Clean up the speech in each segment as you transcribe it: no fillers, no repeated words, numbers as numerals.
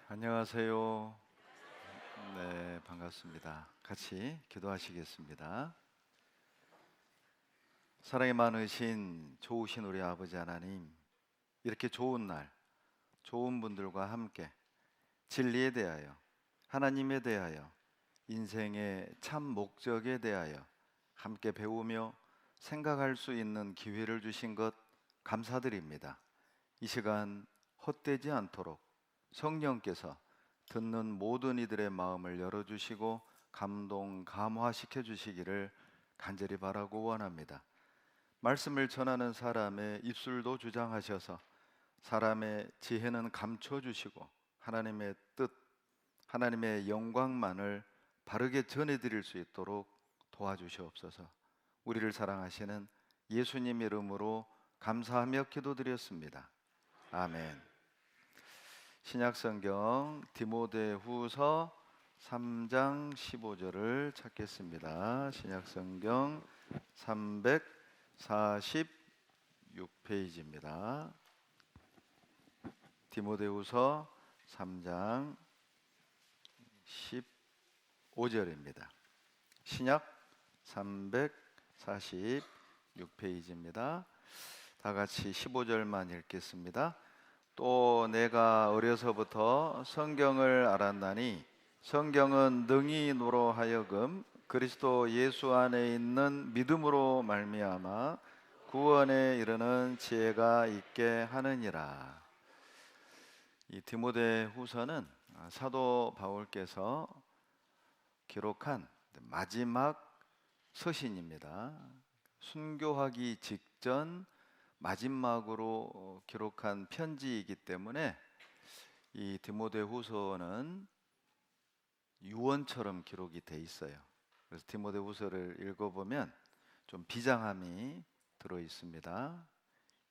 안녕하세요. 네, 반갑습니다. 같이 기도하시겠습니다. 사랑이 많으신 좋으신 우리 아버지 하나님, 이렇게 좋은 날, 좋은 분들과 함께 진리에 대하여, 하나님에 대하여, 인생의 참 목적에 대하여 함께 배우며 생각할 수 있는 기회를 주신 것 감사드립니다. 이 시간 헛되지 않도록 성령께서 듣는 모든 이들의 마음을 열어주시고 감동, 감화시켜 주시기를 간절히 바라고 원합니다. 말씀을 전하는 사람의 입술도 주장하셔서 사람의 지혜는 감춰주시고 하나님의 뜻, 하나님의 영광만을 바르게 전해드릴 수 있도록 도와주시옵소서. 우리를 사랑하시는 예수님 이름으로 감사하며 기도드렸습니다. 아멘. 신약성경 디모데후서 3장 15절을 찾겠습니다. 신약성경 346페이지입니다. 디모데후서 3장 15절입니다. 신약 346페이지입니다. 다 같이 15절만 읽겠습니다. 또 내가 어려서부터 성경을 알았나니 성경은 능히 하여금 그리스도 예수 안에 있는 믿음으로 말미암아 구원에 이르는 지혜가 있게 하느니라. 이 디모데후서는 사도 바울께서 기록한 마지막 서신입니다. 순교하기 직전 마지막으로 기록한 편지이기 때문에 이 디모데후서는 유언처럼 기록이 돼 있어요. 그래서 디모데후서를 읽어보면 좀 비장함이 들어 있습니다.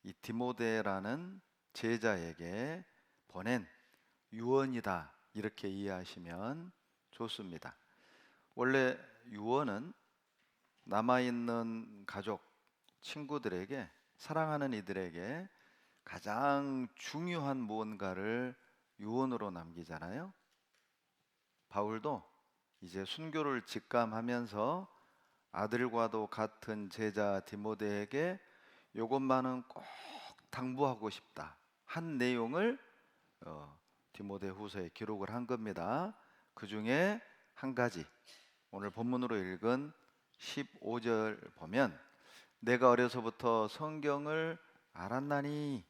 이 디모데라는 제자에게 보낸 유언이다, 이렇게 이해하시면 좋습니다. 원래 유언은 남아있는 가족, 친구들에게, 사랑하는 이들에게 가장 중요한 무언가를 유언으로 남기잖아요. 바울도 이제 순교를 직감하면서 아들과도 같은 제자 디모데에게 이것만은 꼭 당부하고 싶다 한 내용을 디모데후서에 기록을 한 겁니다. 그 중에 한 가지, 오늘 본문으로 읽은 15절 보면 내가 어려서부터 성경을 알았나니,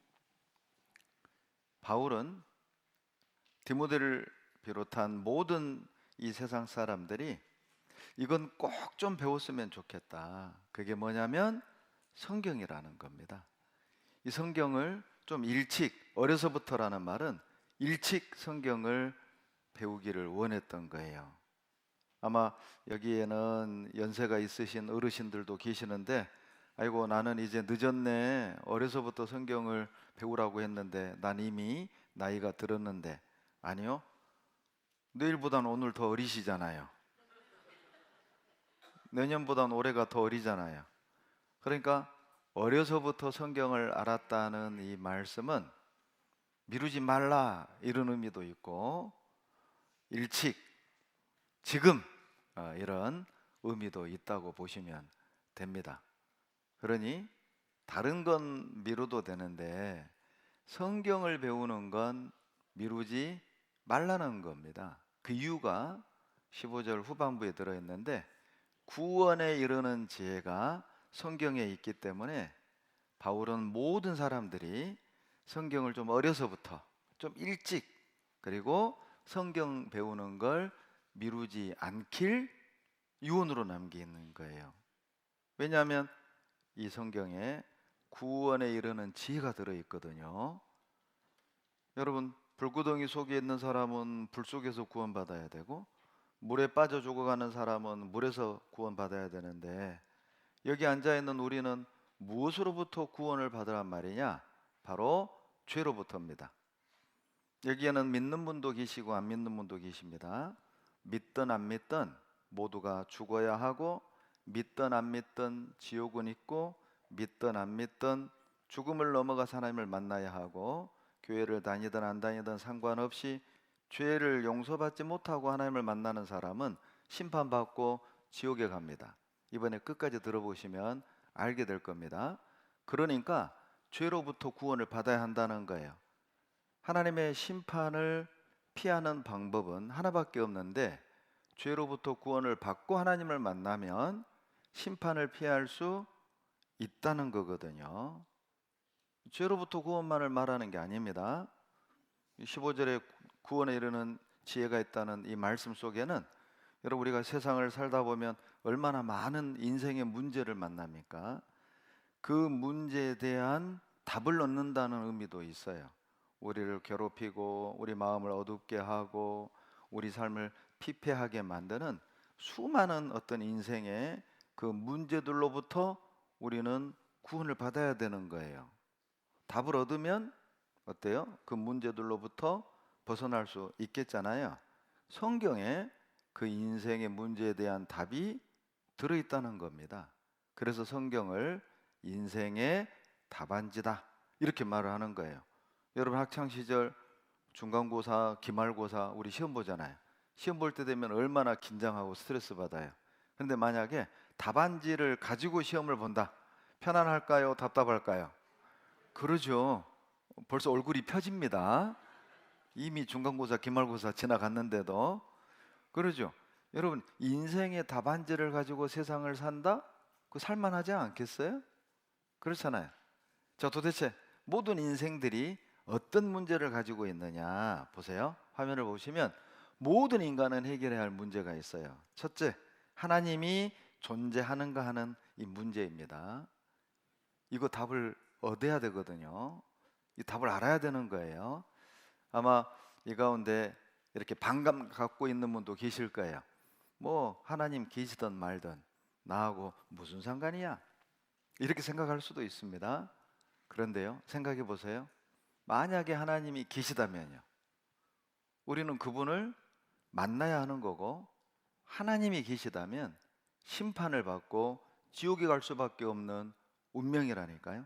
바울은 디모데를 비롯한 모든 이 세상 사람들이 이건 꼭 좀 배웠으면 좋겠다. 그게 뭐냐면 성경이라는 겁니다. 이 성경을 좀 일찍, 어려서부터라는 말은 일찍 성경을 배우기를 원했던 거예요. 아마 여기에는 연세가 있으신 어르신들도 계시는데, 아이고 나는 이제 늦었네, 어려서부터 성경을 배우라고 했는데 난 이미 나이가 들었는데. 아니요, 내일보다는 오늘 더 어리시잖아요. 내년보다는 올해가 더 어리잖아요. 그러니까 어려서부터 성경을 알았다는 이 말씀은 미루지 말라, 이런 의미도 있고 일찍, 지금, 이런 의미도 있다고 보시면 됩니다. 그러니 다른 건 미뤄도 되는데 성경을 배우는 건 미루지 말라는 겁니다. 그 이유가 15절 후반부에 들어있는데, 구원에 이르는 지혜가 성경에 있기 때문에 바울은 모든 사람들이 성경을 좀 어려서부터, 좀 일찍, 그리고 성경 배우는 걸 미루지 않길 유언으로 남기는 거예요. 왜냐하면 이 성경에 구원에 이르는 지혜가 들어있거든요. 여러분, 불구덩이 속에 있는 사람은 불 속에서 구원받아야 되고, 물에 빠져 죽어가는 사람은 물에서 구원받아야 되는데, 여기 앉아있는 우리는 무엇으로부터 구원을 받으란 말이냐? 바로 죄로부터입니다. 여기에는 믿는 분도 계시고 안 믿는 분도 계십니다. 믿든 안 믿든 모두가 죽어야 하고, 믿든 안 믿든 지옥은 있고, 믿든 안 믿든 죽음을 넘어가 하나님을 만나야 하고, 교회를 다니든 안 다니든 상관없이 죄를 용서받지 못하고 하나님을 만나는 사람은 심판받고 지옥에 갑니다. 이번에 끝까지 들어보시면 알게 될 겁니다. 그러니까 죄로부터 구원을 받아야 한다는 거예요. 하나님의 심판을 피하는 방법은 하나밖에 없는데, 죄로부터 구원을 받고 하나님을 만나면 심판을 피할 수 있다는 거거든요. 죄로부터 구원만을 말하는 게 아닙니다. 15절에 구원에 이르는 지혜가 있다는 이 말씀 속에는, 여러분 우리가 세상을 살다 보면 얼마나 많은 인생의 문제를 만납니까? 그 문제에 대한 답을 얻는다는 의미도 있어요. 우리를 괴롭히고 우리 마음을 어둡게 하고 우리 삶을 피폐하게 만드는 수많은 어떤 인생의 그 문제들로부터 우리는 구원을 받아야 되는 거예요. 답을 얻으면 어때요? 그 문제들로부터 벗어날 수 있겠잖아요. 성경에 그 인생의 문제에 대한 답이 들어있다는 겁니다. 그래서 성경을 인생의 답안지다 이렇게 말을 하는 거예요. 여러분 학창시절 중간고사, 기말고사 우리 시험 보잖아요. 시험 볼 때 되면 얼마나 긴장하고 스트레스 받아요. 그런데 만약에 답안지를 가지고 시험을 본다, 편안할까요? 답답할까요? 그러죠. 벌써 얼굴이 펴집니다. 이미 중간고사, 기말고사 지나갔는데도. 그러죠. 여러분 인생의 답안지를 가지고 세상을 산다? 그 살만하지 않겠어요? 그렇잖아요. 자, 도대체 모든 인생들이 어떤 문제를 가지고 있느냐 보세요. 화면을 보시면 모든 인간은 해결해야 할 문제가 있어요. 첫째, 하나님이 존재하는가 하는 이 문제입니다. 이거 답을 얻어야 되거든요. 이 답을 알아야 되는 거예요. 아마 이 가운데 이렇게 반감 갖고 있는 분도 계실 거예요. 뭐 하나님 계시든 말든 나하고 무슨 상관이야? 이렇게 생각할 수도 있습니다. 그런데요, 생각해 보세요. 만약에 하나님이 계시다면요, 우리는 그분을 만나야 하는 거고, 하나님이 계시다면 심판을 받고 지옥에 갈 수밖에 없는 운명이라니까요.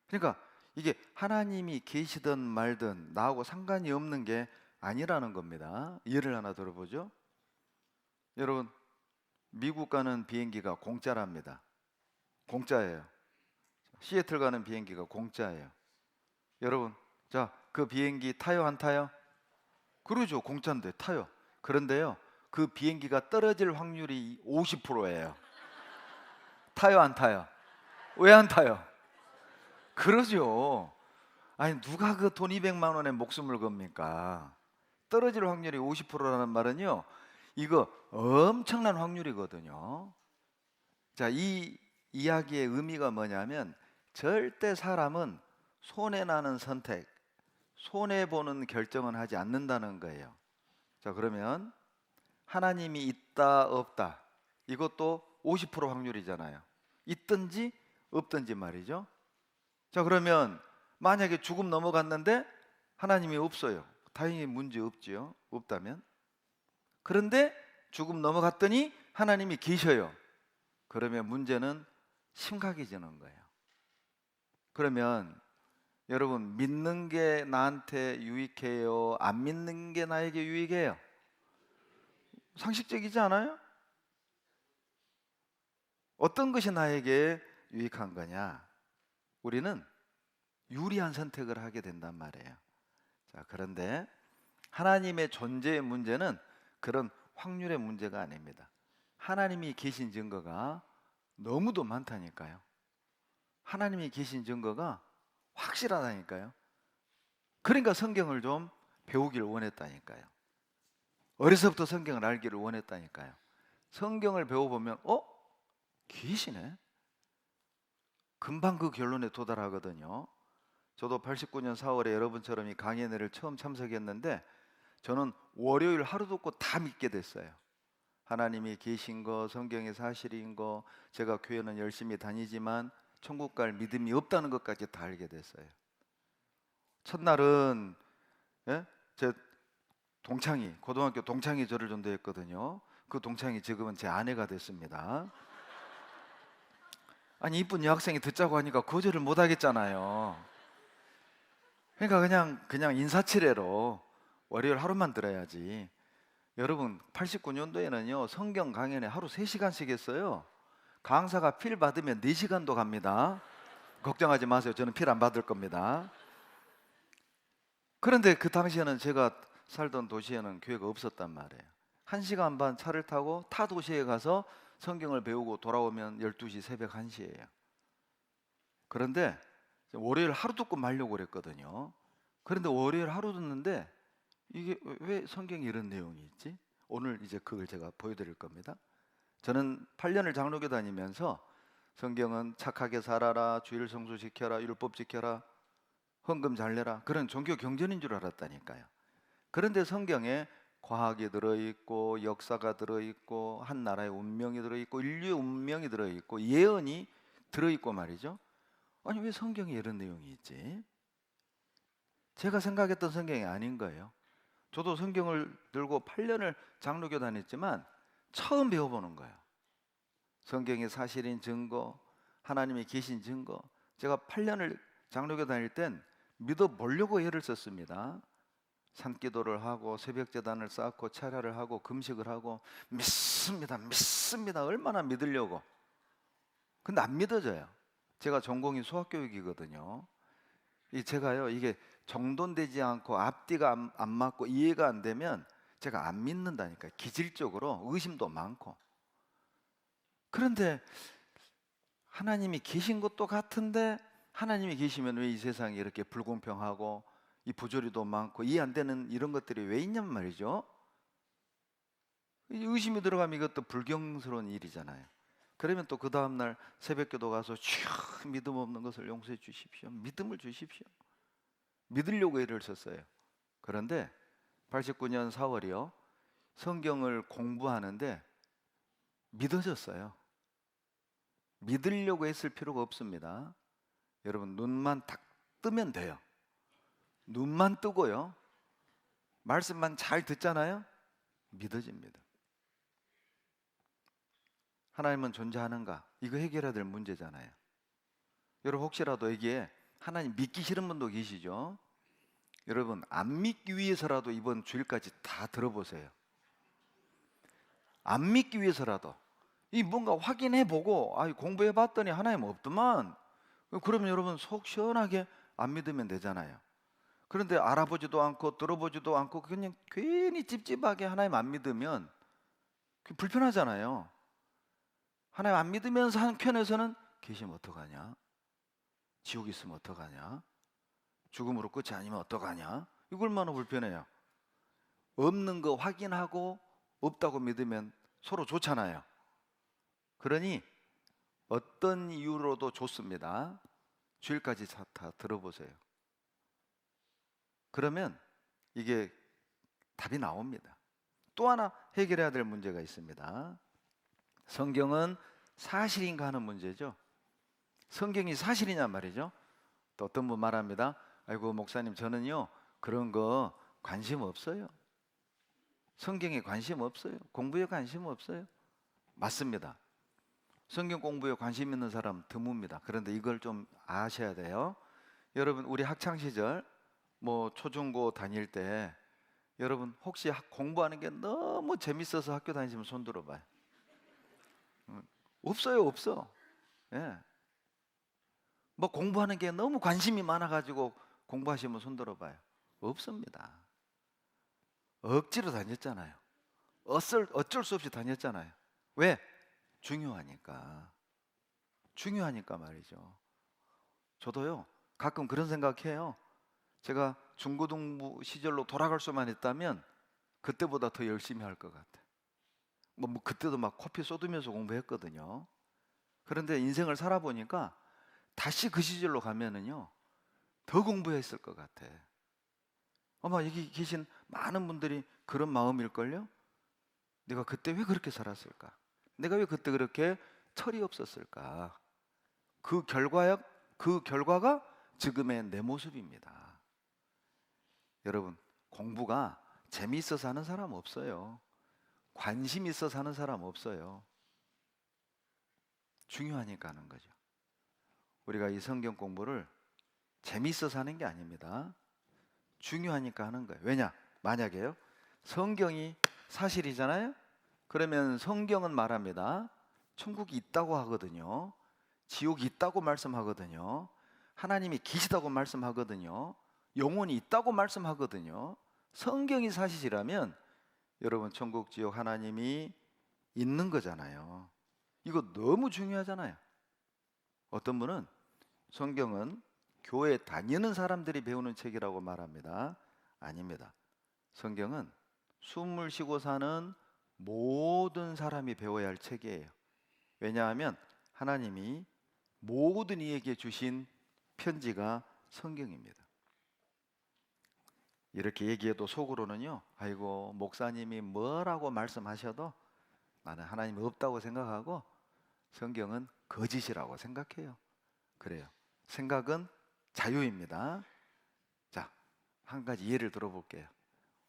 그러니까 이게 하나님이 계시든 말든 나하고 상관이 없는 게 아니라는 겁니다. 예를 하나 들어보죠. 여러분 미국 가는 비행기가 공짜랍니다. 공짜예요. 시애틀 가는 비행기가 공짜예요. 여러분, 자, 그 비행기 타요, 안 타요? 그러죠. 공짜인데 타요. 그런데요, 그 비행기가 떨어질 확률이 50%예요. 타요, 안 타요? 왜 안 타요? 그러죠. 아니, 누가 그 돈 200만 원에 목숨을 겁니까? 떨어질 확률이 50%라는 말은요, 이거 엄청난 확률이거든요. 자, 이 이야기의 의미가 뭐냐면, 절대 사람은 손해나는 선택, 손해보는 결정은 하지 않는다는 거예요. 자, 그러면 하나님이 있다 없다, 이것도 50% 확률이잖아요. 있든지 없든지 말이죠. 자, 그러면 만약에 죽음 넘어갔는데 하나님이 없어요. 다행히 문제 없지요. 없다면. 그런데 죽음 넘어갔더니 하나님이 계셔요. 그러면 문제는 심각해지는 거예요. 그러면 여러분, 믿는 게 나한테 유익해요? 안 믿는 게 나에게 유익해요? 상식적이지 않아요? 어떤 것이 나에게 유익한 거냐? 우리는 유리한 선택을 하게 된단 말이에요. 자, 그런데 하나님의 존재의 문제는 그런 확률의 문제가 아닙니다. 하나님이 계신 증거가 너무도 많다니까요. 하나님이 계신 증거가 확실하다니까요. 그러니까 성경을 좀 배우기를 원했다니까요. 어려서부터 성경을 알기를 원했다니까요. 성경을 배워보면 계시네? 금방 그 결론에 도달하거든요. 저도 89년 4월에 여러분처럼 이 강연회를 처음 참석했는데, 저는 월요일 하루도 없고 다 믿게 됐어요. 하나님이 계신 거, 성경의 사실인 거, 제가 교회는 열심히 다니지만 천국 갈 믿음이 없다는 것까지 다 알게 됐어요. 첫날은 제 동창이, 고등학교 동창이 저를 전도했거든요. 그 동창이 지금은 제 아내가 됐습니다. 아니, 이쁜 여학생이 듣자고 하니까 거절을 못 하겠잖아요. 그러니까 그냥 인사치레로 월요일 하루만 들어야지. 여러분 89년도에는요 성경 강연에 하루 3시간씩 했어요. 강사가 필 받으면 4시간도 갑니다. 걱정하지 마세요. 저는 필 안 받을 겁니다. 그런데 그 당시에는 제가 살던 도시에는 교회가 없었단 말이에요. 1시간 반 차를 타고 타 도시에 가서 성경을 배우고 돌아오면 12시 새벽 1시예요. 그런데 월요일 하루 듣고 말려고 그랬거든요. 그런데 월요일 하루 듣는데 이게 왜 성경에 이런 내용이 있지? 오늘 이제 그걸 제가 보여드릴 겁니다. 저는 8년을 장로교 다니면서 성경은 착하게 살아라, 주일 성수시켜라, 율법 지켜라, 헌금 잘 내라 그런 종교 경전인 줄 알았다니까요. 그런데 성경에 과학이 들어있고 역사가 들어있고 한 나라의 운명이 들어있고 인류의 운명이 들어있고 예언이 들어있고 말이죠. 아니 왜 성경에 이런 내용이 있지? 제가 생각했던 성경이 아닌 거예요. 저도 성경을 들고 8년을 장로교 다녔지만 처음 배워보는 거예요. 성경의 사실인 증거, 하나님이 계신 증거. 제가 8년을 장로교 다닐 땐 믿어보려고 애를 썼습니다. 산기도를 하고 새벽제단을 쌓고 차례를 하고 금식을 하고 믿습니다 믿습니다 얼마나 믿으려고. 근데 안 믿어져요. 제가 전공이 수학교육이거든요. 제가요 이게 정돈되지 않고 앞뒤가 안 맞고 이해가 안 되면 제가 안 믿는다니까요. 기질적으로 의심도 많고. 그런데 하나님이 계신 것도 같은데 하나님이 계시면 왜 이 세상이 이렇게 불공평하고 이 부조리도 많고 이해 안 되는 이런 것들이 왜 있냔 말이죠. 의심이 들어가면 이것도 불경스러운 일이잖아요. 그러면 또 그 다음날 새벽기도 가서 주여 믿음 없는 것을 용서해 주십시오. 믿음을 주십시오. 믿으려고 애를 썼어요. 그런데 89년 4월이요 성경을 공부하는데 믿어졌어요. 믿으려고 했을 필요가 없습니다. 여러분 눈만 딱 뜨면 돼요. 눈만 뜨고요 말씀만 잘 듣잖아요. 믿어집니다. 하나님은 존재하는가? 이거 해결해야 될 문제잖아요. 여러분 혹시라도 여기에 하나님 믿기 싫은 분도 계시죠? 여러분 안 믿기 위해서라도 이번 주일까지 다 들어보세요. 안 믿기 위해서라도 이 뭔가 확인해보고 공부해봤더니 하나님 없더만 그러면 여러분 속 시원하게 안 믿으면 되잖아요. 그런데 알아보지도 않고 들어보지도 않고 그냥 괜히 찝찝하게 하나님 안 믿으면 불편하잖아요. 하나님 안 믿으면서 한편에서는 계시면 어떡하냐? 지옥 있으면 어떡하냐? 죽음으로 끝이 아니면 어떡하냐? 이거 얼마나 불편해요. 없는 거 확인하고 없다고 믿으면 서로 좋잖아요. 그러니 어떤 이유로도 좋습니다. 주일까지 다 들어보세요. 그러면 이게 답이 나옵니다. 또 하나 해결해야 될 문제가 있습니다. 성경은 사실인가 하는 문제죠. 성경이 사실이냐 말이죠. 또 어떤 분 말합니다. 아이고 목사님 저는요 그런 거 관심 없어요. 성경에 관심 없어요. 공부에 관심 없어요. 맞습니다. 성경 공부에 관심 있는 사람 드뭅니다. 그런데 이걸 좀 아셔야 돼요. 여러분 우리 학창 시절 뭐 초중고 다닐 때 여러분 혹시 공부하는 게 너무 재밌어서 학교 다니시면 손 들어봐요. 없어요, 없어. 예. 뭐 공부하는 게 너무 관심이 많아가지고 공부하시면 손 들어봐요. 없습니다. 억지로 다녔잖아요. 어쩔 수 없이 다녔잖아요. 왜? 중요하니까. 중요하니까 말이죠. 저도요 가끔 그런 생각해요. 제가 중고등부 시절로 돌아갈 수만 있다면 그때보다 더 열심히 할 것 같아. 뭐 그때도 막 코피 쏟으면서 공부했거든요. 그런데 인생을 살아보니까 다시 그 시절로 가면은요 더 공부했을 것 같아. 아마 여기 계신 많은 분들이 그런 마음일걸요. 내가 그때 왜 그렇게 살았을까? 내가 왜 그때 그렇게 철이 없었을까? 그 결과가 지금의 내 모습입니다. 여러분 공부가 재미있어서 하는 사람 없어요. 관심 있어서 하는 사람 없어요. 중요하니까 하는 거죠. 우리가 이 성경 공부를 재미있어서 하는 게 아닙니다. 중요하니까 하는 거예요. 왜냐? 만약에요. 성경이 사실이잖아요. 그러면 성경은 말합니다. 천국이 있다고 하거든요. 지옥이 있다고 말씀하거든요. 하나님이 계시다고 말씀하거든요. 영혼이 있다고 말씀하거든요. 성경이 사실이라면 여러분 천국 지옥 하나님이 있는 거잖아요. 이거 너무 중요하잖아요. 어떤 분은 성경은 교회 다니는 사람들이 배우는 책이라고 말합니다. 아닙니다. 성경은 숨을 쉬고 사는 모든 사람이 배워야 할 책이에요. 왜냐하면 하나님이 모든 이에게 주신 편지가 성경입니다. 이렇게 얘기해도 속으로는요, 아이고 목사님이 뭐라고 말씀하셔도 나는 하나님이 없다고 생각하고 성경은 거짓이라고 생각해요. 그래요. 생각은 자유입니다. 자, 한 가지 예를 들어볼게요.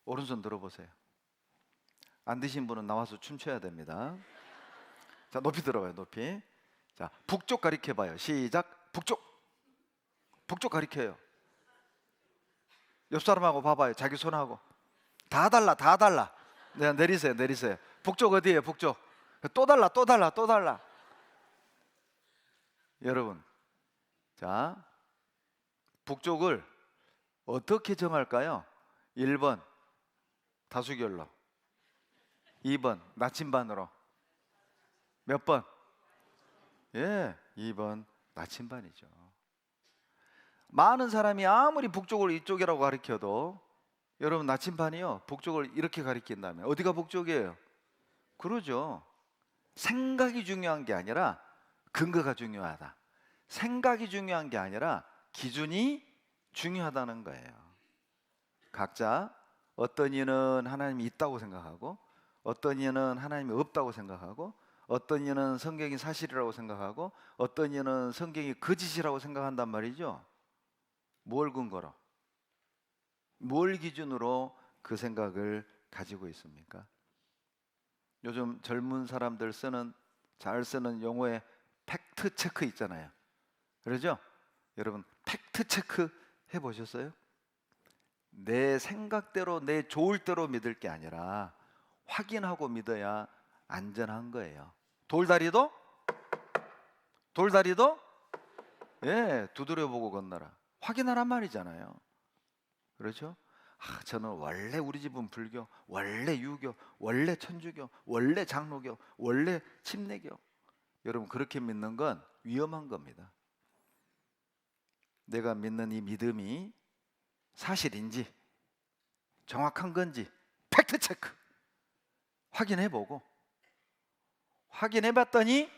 오른손 들어보세요. 안 드신 분은 나와서 춤춰야 됩니다. 자, 높이 들어봐요. 높이. 자, 북쪽 가리켜봐요. 시작. 북쪽. 북쪽 가리켜요. 옆 사람하고 봐봐요. 자기 손하고. 다 달라. 다 달라. 네, 내리세요. 내리세요. 북쪽 어디예요? 북쪽. 또 달라. 또 달라. 또 달라. 여러분, 자, 북쪽을 어떻게 정할까요? 1번 다수결로, 2번 나침반으로. 몇 번? 예, 2번 나침반이죠. 많은 사람이 아무리 북쪽을 이쪽이라고 가리켜도 여러분 나침반이요, 북쪽을 이렇게 가리킨다면 어디가 북쪽이에요? 그러죠. 생각이 중요한 게 아니라 근거가 중요하다. 생각이 중요한 게 아니라 기준이 중요하다는 거예요. 각자 어떤 이는 하나님이 있다고 생각하고, 어떤 이는 하나님이 없다고 생각하고, 어떤 이는 성경이 사실이라고 생각하고, 어떤 이는 성경이 거짓이라고 생각한단 말이죠. 뭘 근거로? 뭘 기준으로 그 생각을 가지고 있습니까? 요즘 젊은 사람들 잘 쓰는 용어에 팩트 체크 있잖아요. 그러죠? 여러분 팩트 체크 해보셨어요? 내 생각대로 내 좋을 대로 믿을 게 아니라 확인하고 믿어야 안전한 거예요. 돌다리도 예, 두드려보고 건너라. 확인하란 말이잖아요. 그렇죠? 저는 원래 우리 집은 불교, 원래 유교, 원래 천주교, 원래 장로교, 원래 침례교. 여러분 그렇게 믿는 건 위험한 겁니다. 내가 믿는 이 믿음이 사실인지 정확한 건지 팩트 체크 확인해보고, 확인해봤더니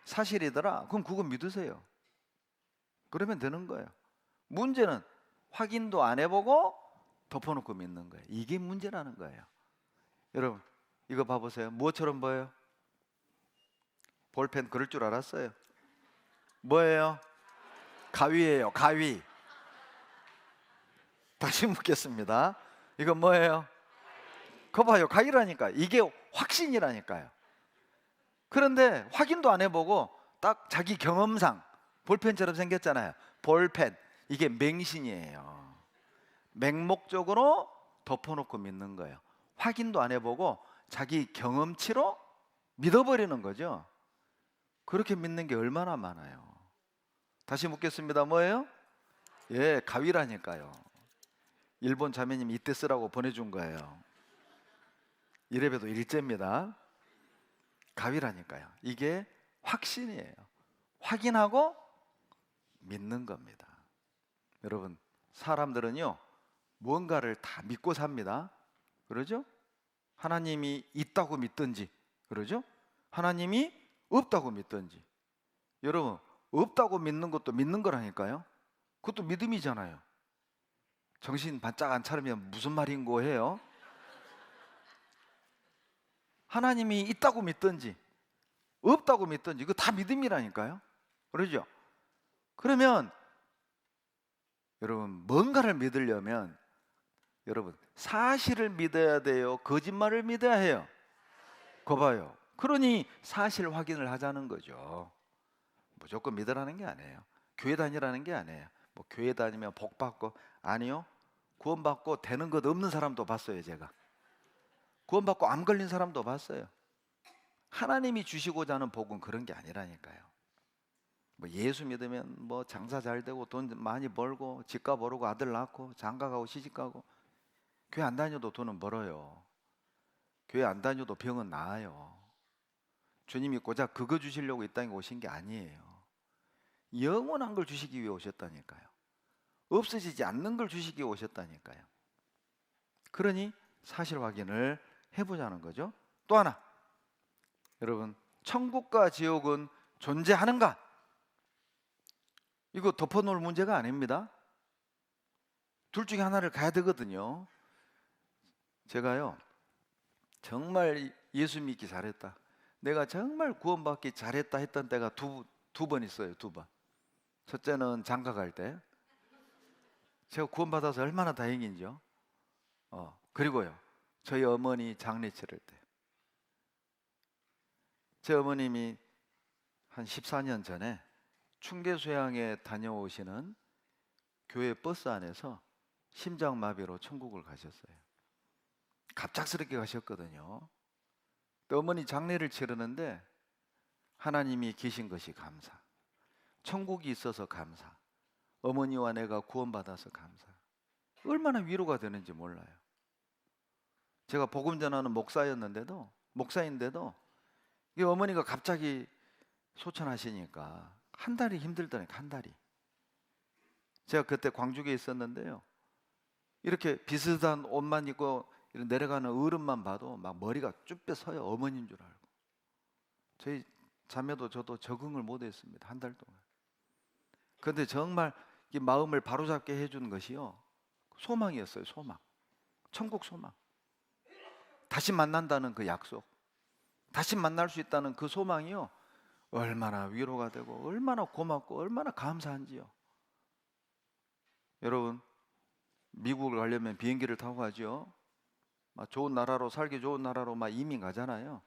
사실이더라. 그럼 그거 믿으세요. 그러면 되는 거예요. 문제는 확인도 안 해보고 덮어놓고 믿는 거예요. 이게 문제라는 거예요. 여러분 이거 봐보세요. 무엇처럼 보여요? 볼펜 그럴 줄 알았어요. 뭐예요? 가위예요. 가위. 다시 묻겠습니다. 이건 뭐예요? 그거 봐요. 가위라니까. 이게 확신이라니까요. 그런데 확인도 안 해보고 딱 자기 경험상 볼펜처럼 생겼잖아요. 볼펜. 이게 맹신이에요. 맹목적으로 덮어놓고 믿는 거예요. 확인도 안 해보고 자기 경험치로 믿어버리는 거죠. 그렇게 믿는 게 얼마나 많아요. 다시 묻겠습니다. 뭐예요? 예, 가위라니까요. 일본 자매님이 이때 쓰라고 보내준 거예요. 이래봬도 일제입니다. 가위라니까요. 이게 확신이에요. 확인하고 믿는 겁니다. 여러분 사람들은요 무언가를 다 믿고 삽니다. 그러죠? 하나님이 있다고 믿든지, 그러죠? 하나님이 없다고 믿든지. 여러분 없다고 믿는 것도 믿는 거라니까요. 그것도 믿음이잖아요. 정신 바짝 안 차리면 무슨 말인 거예요? 하나님이 있다고 믿든지 없다고 믿든지 그거 다 믿음이라니까요. 그러죠? 그러면 여러분 뭔가를 믿으려면 여러분 사실을 믿어야 돼요? 거짓말을 믿어야 해요? 거 봐요. 그러니 사실 확인을 하자는 거죠. 무조건 믿으라는 게 아니에요. 교회 다니라는 게 아니에요. 뭐 교회 다니면 복 받고, 아니요. 구원받고 되는 것 없는 사람도 봤어요. 제가 구원받고 암 걸린 사람도 봤어요. 하나님이 주시고자 하는 복은 그런 게 아니라니까요. 뭐 예수 믿으면 뭐 장사 잘 되고 돈 많이 벌고 집값 오르고 아들 낳고 장가가고 시집가고, 교회 안 다녀도 돈은 벌어요. 교회 안 다녀도 병은 나아요. 주님이 고작 그거 주시려고 이 땅에 오신 게 아니에요. 영원한 걸 주시기 위해 오셨다니까요. 없어지지 않는 걸 주시기 위해 오셨다니까요. 그러니 사실 확인을 해보자는 거죠. 또 하나, 여러분, 천국과 지옥은 존재하는가? 이거 덮어놓을 문제가 아닙니다. 둘 중에 하나를 가야 되거든요. 제가요, 정말 예수 믿기 잘했다, 내가 정말 구원받기 잘했다 했던 때가 두 번 있어요. 두 번. 첫째는 장가 갈 때, 제가 구원받아서 얼마나 다행인지요. 그리고요, 저희 어머니 장례 치를 때, 제 어머님이 한 14년 전에 충계수양에 다녀오시는 교회 버스 안에서 심장마비로 천국을 가셨어요. 갑작스럽게 가셨거든요. 또 어머니 장례를 치르는데 하나님이 계신 것이 감사, 천국이 있어서 감사, 어머니와 내가 구원받아서 감사. 얼마나 위로가 되는지 몰라요. 제가 복음 전하는 목사인데도 이 어머니가 갑자기 소천하시니까 한 달이 힘들다니까, 한 달이. 제가 그때 광주에 있었는데요, 이렇게 비슷한 옷만 입고 내려가는 어른만 봐도 막 머리가 쭈뼛 서요. 어머니인 줄 알고. 저희 자매도 저도 적응을 못했습니다. 한 달 동안. 그런데 정말 이 마음을 바로잡게 해준 것이요, 소망이었어요. 소망. 천국 소망. 다시 만난다는 그 약속, 다시 만날 수 있다는 그 소망이요, 얼마나 위로가 되고 얼마나 고맙고 얼마나 감사한지요. 여러분, 미국을 가려면 비행기를 타고 가죠. 막 좋은 나라로, 살기 좋은 나라로 막 이민 가잖아요.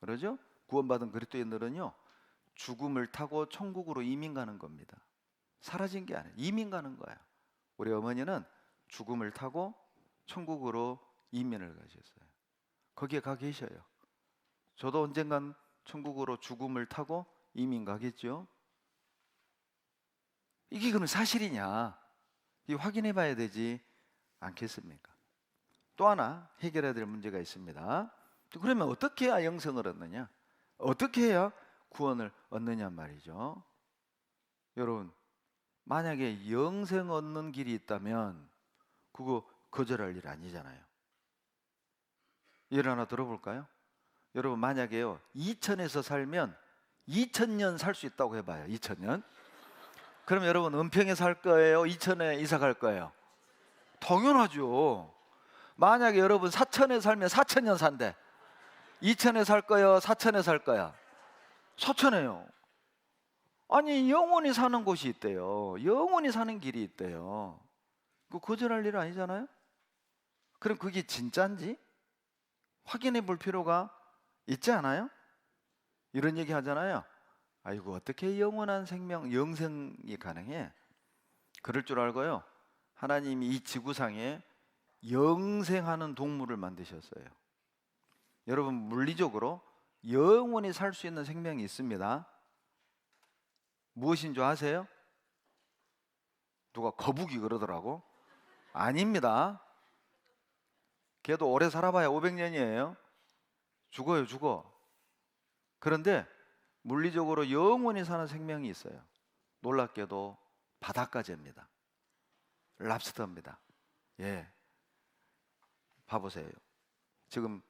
그러죠? 구원받은 그리스도인들은요, 죽음을 타고 천국으로 이민 가는 겁니다. 사라진 게 아니에요. 이민 가는 거예요. 우리 어머니는 죽음을 타고 천국으로 이민을 가셨어요. 거기에 가 계셔요. 저도 언젠간 천국으로 죽음을 타고 이민 가겠죠. 이게 그러면 사실이냐? 이 확인해 봐야 되지 않겠습니까? 또 하나 해결해야 될 문제가 있습니다. 그러면 어떻게 해야 영생을 얻느냐? 어떻게 해야 구원을 얻느냐 말이죠. 여러분, 만약에 영생 얻는 길이 있다면 그거 거절할 일 아니잖아요. 예를 하나 들어볼까요? 여러분, 만약에요, 2000에서 살면 2000년 살 수 있다고 해봐요. 2000년. 그럼 여러분, 은평에 살 거예요? 이천에 이사 갈 거예요? 당연하죠. 만약에 여러분 사천에 살면 4000년 산대. 2000에 살 거예요? 사천에 살 거야? 사천에요. 아니, 영원히 사는 곳이 있대요. 영원히 사는 길이 있대요. 그 거절할 일 아니잖아요. 그럼 그게 진짜인지 확인해 볼 필요가 있지 않아요? 이런 얘기 하잖아요. 아이고, 어떻게 영원한 생명, 영생이 가능해? 그럴 줄 알고요, 하나님이 이 지구상에 영생하는 동물을 만드셨어요. 여러분, 물리적으로 영원히 살 수 있는 생명이 있습니다. 무엇인 줄 아세요? 누가 거북이 그러더라고. 아닙니다. 걔도 오래 살아봐야 500년이에요. 죽어요, 죽어. 그런데 물리적으로 영원히 사는 생명이 있어요. 놀랍게도 바닷가재입니다. 랍스터입니다. 예, 봐보세요. 지금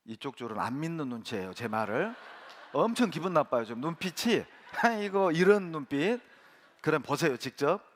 이쪽 줄은 안 믿는 눈치예요, 제 말을. 엄청 기분 나빠요. 지금 눈빛이 이거 이런 눈빛. 그럼 보세요, 직접.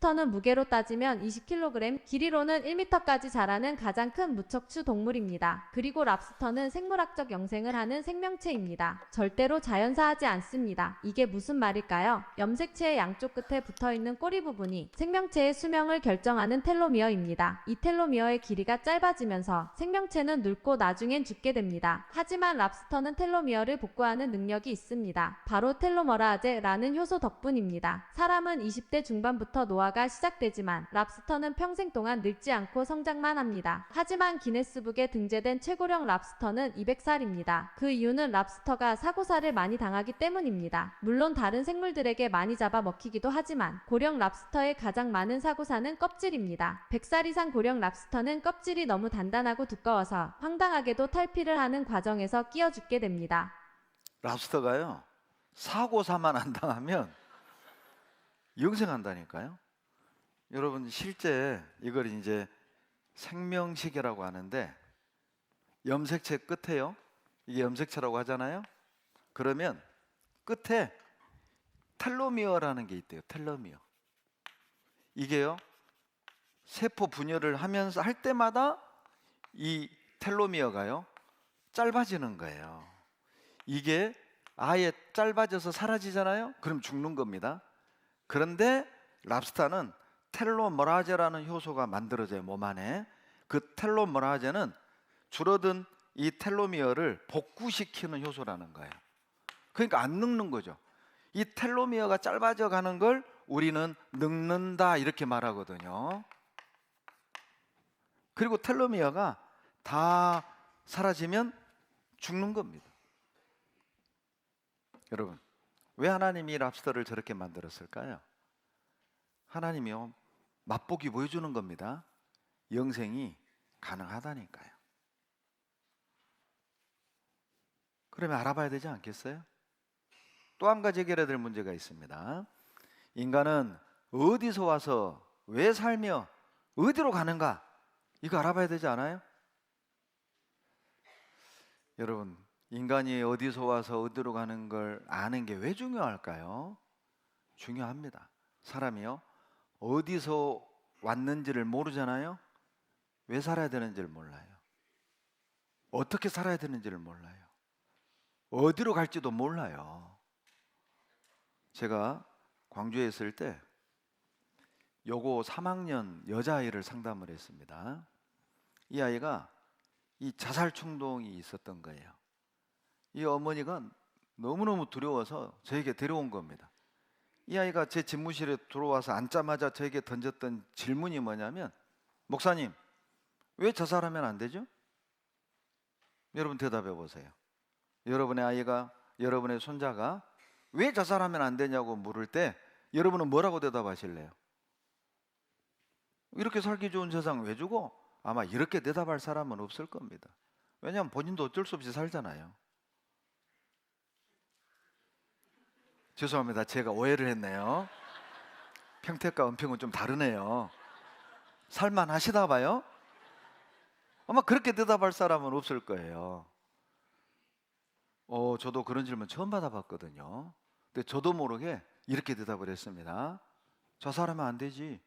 랍스터는 무게로 따지면 20kg, 길이로는 1m까지 자라는 가장 큰 무척추 동물입니다. 그리고 랍스터는 생물학적 영생을 하는 생명체입니다. 절대로 자연사하지 않습니다. 이게 무슨 말일까요? 염색체의 양쪽 끝에 붙어있는 꼬리 부분이 생명체의 수명을 결정하는 텔로미어입니다. 이 텔로미어의 길이가 짧아지면서 생명체는 늙고 나중엔 죽게 됩니다. 하지만 랍스터는 텔로미어를 복구하는 능력이 있습니다. 바로 텔로머라제라는 효소 덕분입니다. 사람은 20대 중반부터 노화가 노화가 시작되지만 랍스터는 평생 동안 늙지 않고 성장만 합니다. 하지만 기네스북에 등재된 최고령 랍스터는 200살입니다. 그 이유는 랍스터가 사고사를 많이 당하기 때문입니다. 물론 다른 생물들에게 많이 잡아 먹히기도 하지만 고령 랍스터의 가장 많은 사고사는 껍질입니다. 100살 이상 고령 랍스터는 껍질이 너무 단단하고 두꺼워서 황당하게도 탈피를 하는 과정에서 끼어 죽게 됩니다. 랍스터가요, 사고사만 안 당하면 영생한다니까요. 여러분, 실제 이걸 이제 생명시계라고 하는데, 염색체 끝에요, 이게 염색체라고 하잖아요. 그러면 끝에 텔로미어라는 게 있대요. 텔로미어. 이게요, 세포 분열을 하면서 할 때마다 이 텔로미어가요 짧아지는 거예요. 이게 아예 짧아져서 사라지잖아요. 그럼 죽는 겁니다. 그런데 랍스타는 텔로머라제라는 효소가 만들어져요, 몸 안에. 그 텔로머라제는 줄어든 이 텔로미어를 복구시키는 효소라는 거예요. 그러니까 안 늙는 거죠. 이 텔로미어가 짧아져 가는 걸 우리는 늙는다 이렇게 말하거든요. 그리고 텔로미어가 다 사라지면 죽는 겁니다. 여러분, 왜 하나님이 랍스터를 저렇게 만들었을까요? 하나님이요, 맛보기 보여주는 겁니다. 영생이 가능하다니까요. 그러면 알아봐야 되지 않겠어요? 또 한 가지 해결해야 될 문제가 있습니다. 인간은 어디서 와서 왜 살며 어디로 가는가, 이거 알아봐야 되지 않아요? 여러분, 인간이 어디서 와서 어디로 가는 걸 아는 게 왜 중요할까요? 중요합니다. 사람이요, 어디서 왔는지를 모르잖아요. 왜 살아야 되는지를 몰라요. 어떻게 살아야 되는지를 몰라요. 어디로 갈지도 몰라요. 제가 광주에 있을 때 요고 3학년 여자아이를 상담을 했습니다. 이 아이가 이 자살 충동이 있었던 거예요. 이 어머니가 너무너무 두려워서 저에게 데려온 겁니다. 이 아이가 제 집무실에 들어와서 앉자마자 저에게 던졌던 질문이 뭐냐면, 목사님, 왜 자살하면 안 되죠? 여러분 대답해 보세요. 여러분의 아이가, 여러분의 손자가 왜 자살하면 안 되냐고 물을 때 여러분은 뭐라고 대답하실래요? 이렇게 살기 좋은 세상 왜 주고? 아마 이렇게 대답할 사람은 없을 겁니다. 왜냐하면 본인도 어쩔 수 없이 살잖아요. 죄송합니다. 제가 오해를 했네요. 평택과 은평은 좀 다르네요. 살만하시다 봐요. 아마 그렇게 대답할 사람은 없을 거예요. 저도 그런 질문 처음 받아봤거든요. 근데 저도 모르게 이렇게 대답을 했습니다. 자살하면 안 되지.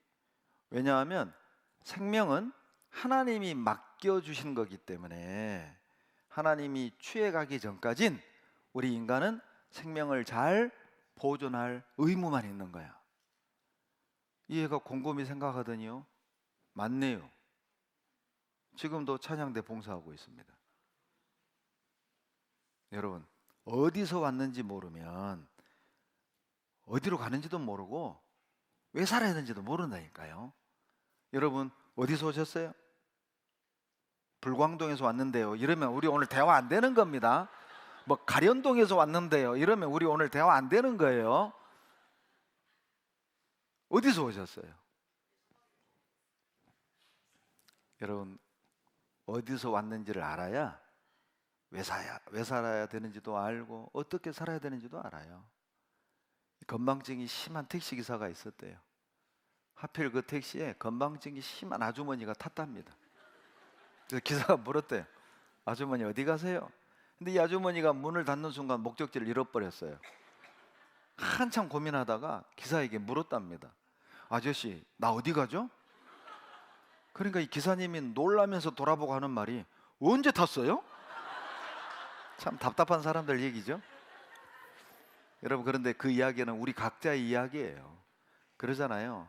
왜냐하면 생명은 하나님이 맡겨주신 거기 때문에 하나님이 취해가기 전까진 우리 인간은 생명을 잘 보존할 의무만 있는 거야. 이해가 곰곰이 생각하더니요, 맞네요. 지금도 찬양대 봉사하고 있습니다. 여러분, 어디서 왔는지 모르면 어디로 가는지도 모르고 왜 살아야 되는지도 모른다니까요. 여러분, 어디서 오셨어요? 불광동에서 왔는데요, 이러면 우리 오늘 대화 안 되는 겁니다. 뭐 가련동에서 왔는데요, 이러면 우리 오늘 대화 안 되는 거예요. 어디서 오셨어요? 여러분, 어디서 왔는지를 알아야 왜 살아야 되는지도 알고 어떻게 살아야 되는지도 알아요. 건망증이 심한 택시기사가 있었대요. 하필 그 택시에 건망증이 심한 아주머니가 탔답니다. 그래서 기사가 물었대요. 아주머니 어디 가세요? 근데 이 아주머니가 문을 닫는 순간 목적지를 잃어버렸어요. 한참 고민하다가 기사에게 물었답니다. 아저씨, 나 어디 가죠? 그러니까 이 기사님이 놀라면서 돌아보고 하는 말이, 언제 탔어요? 참 답답한 사람들 얘기죠. 여러분, 그런데 그 이야기는 우리 각자의 이야기예요. 그러잖아요.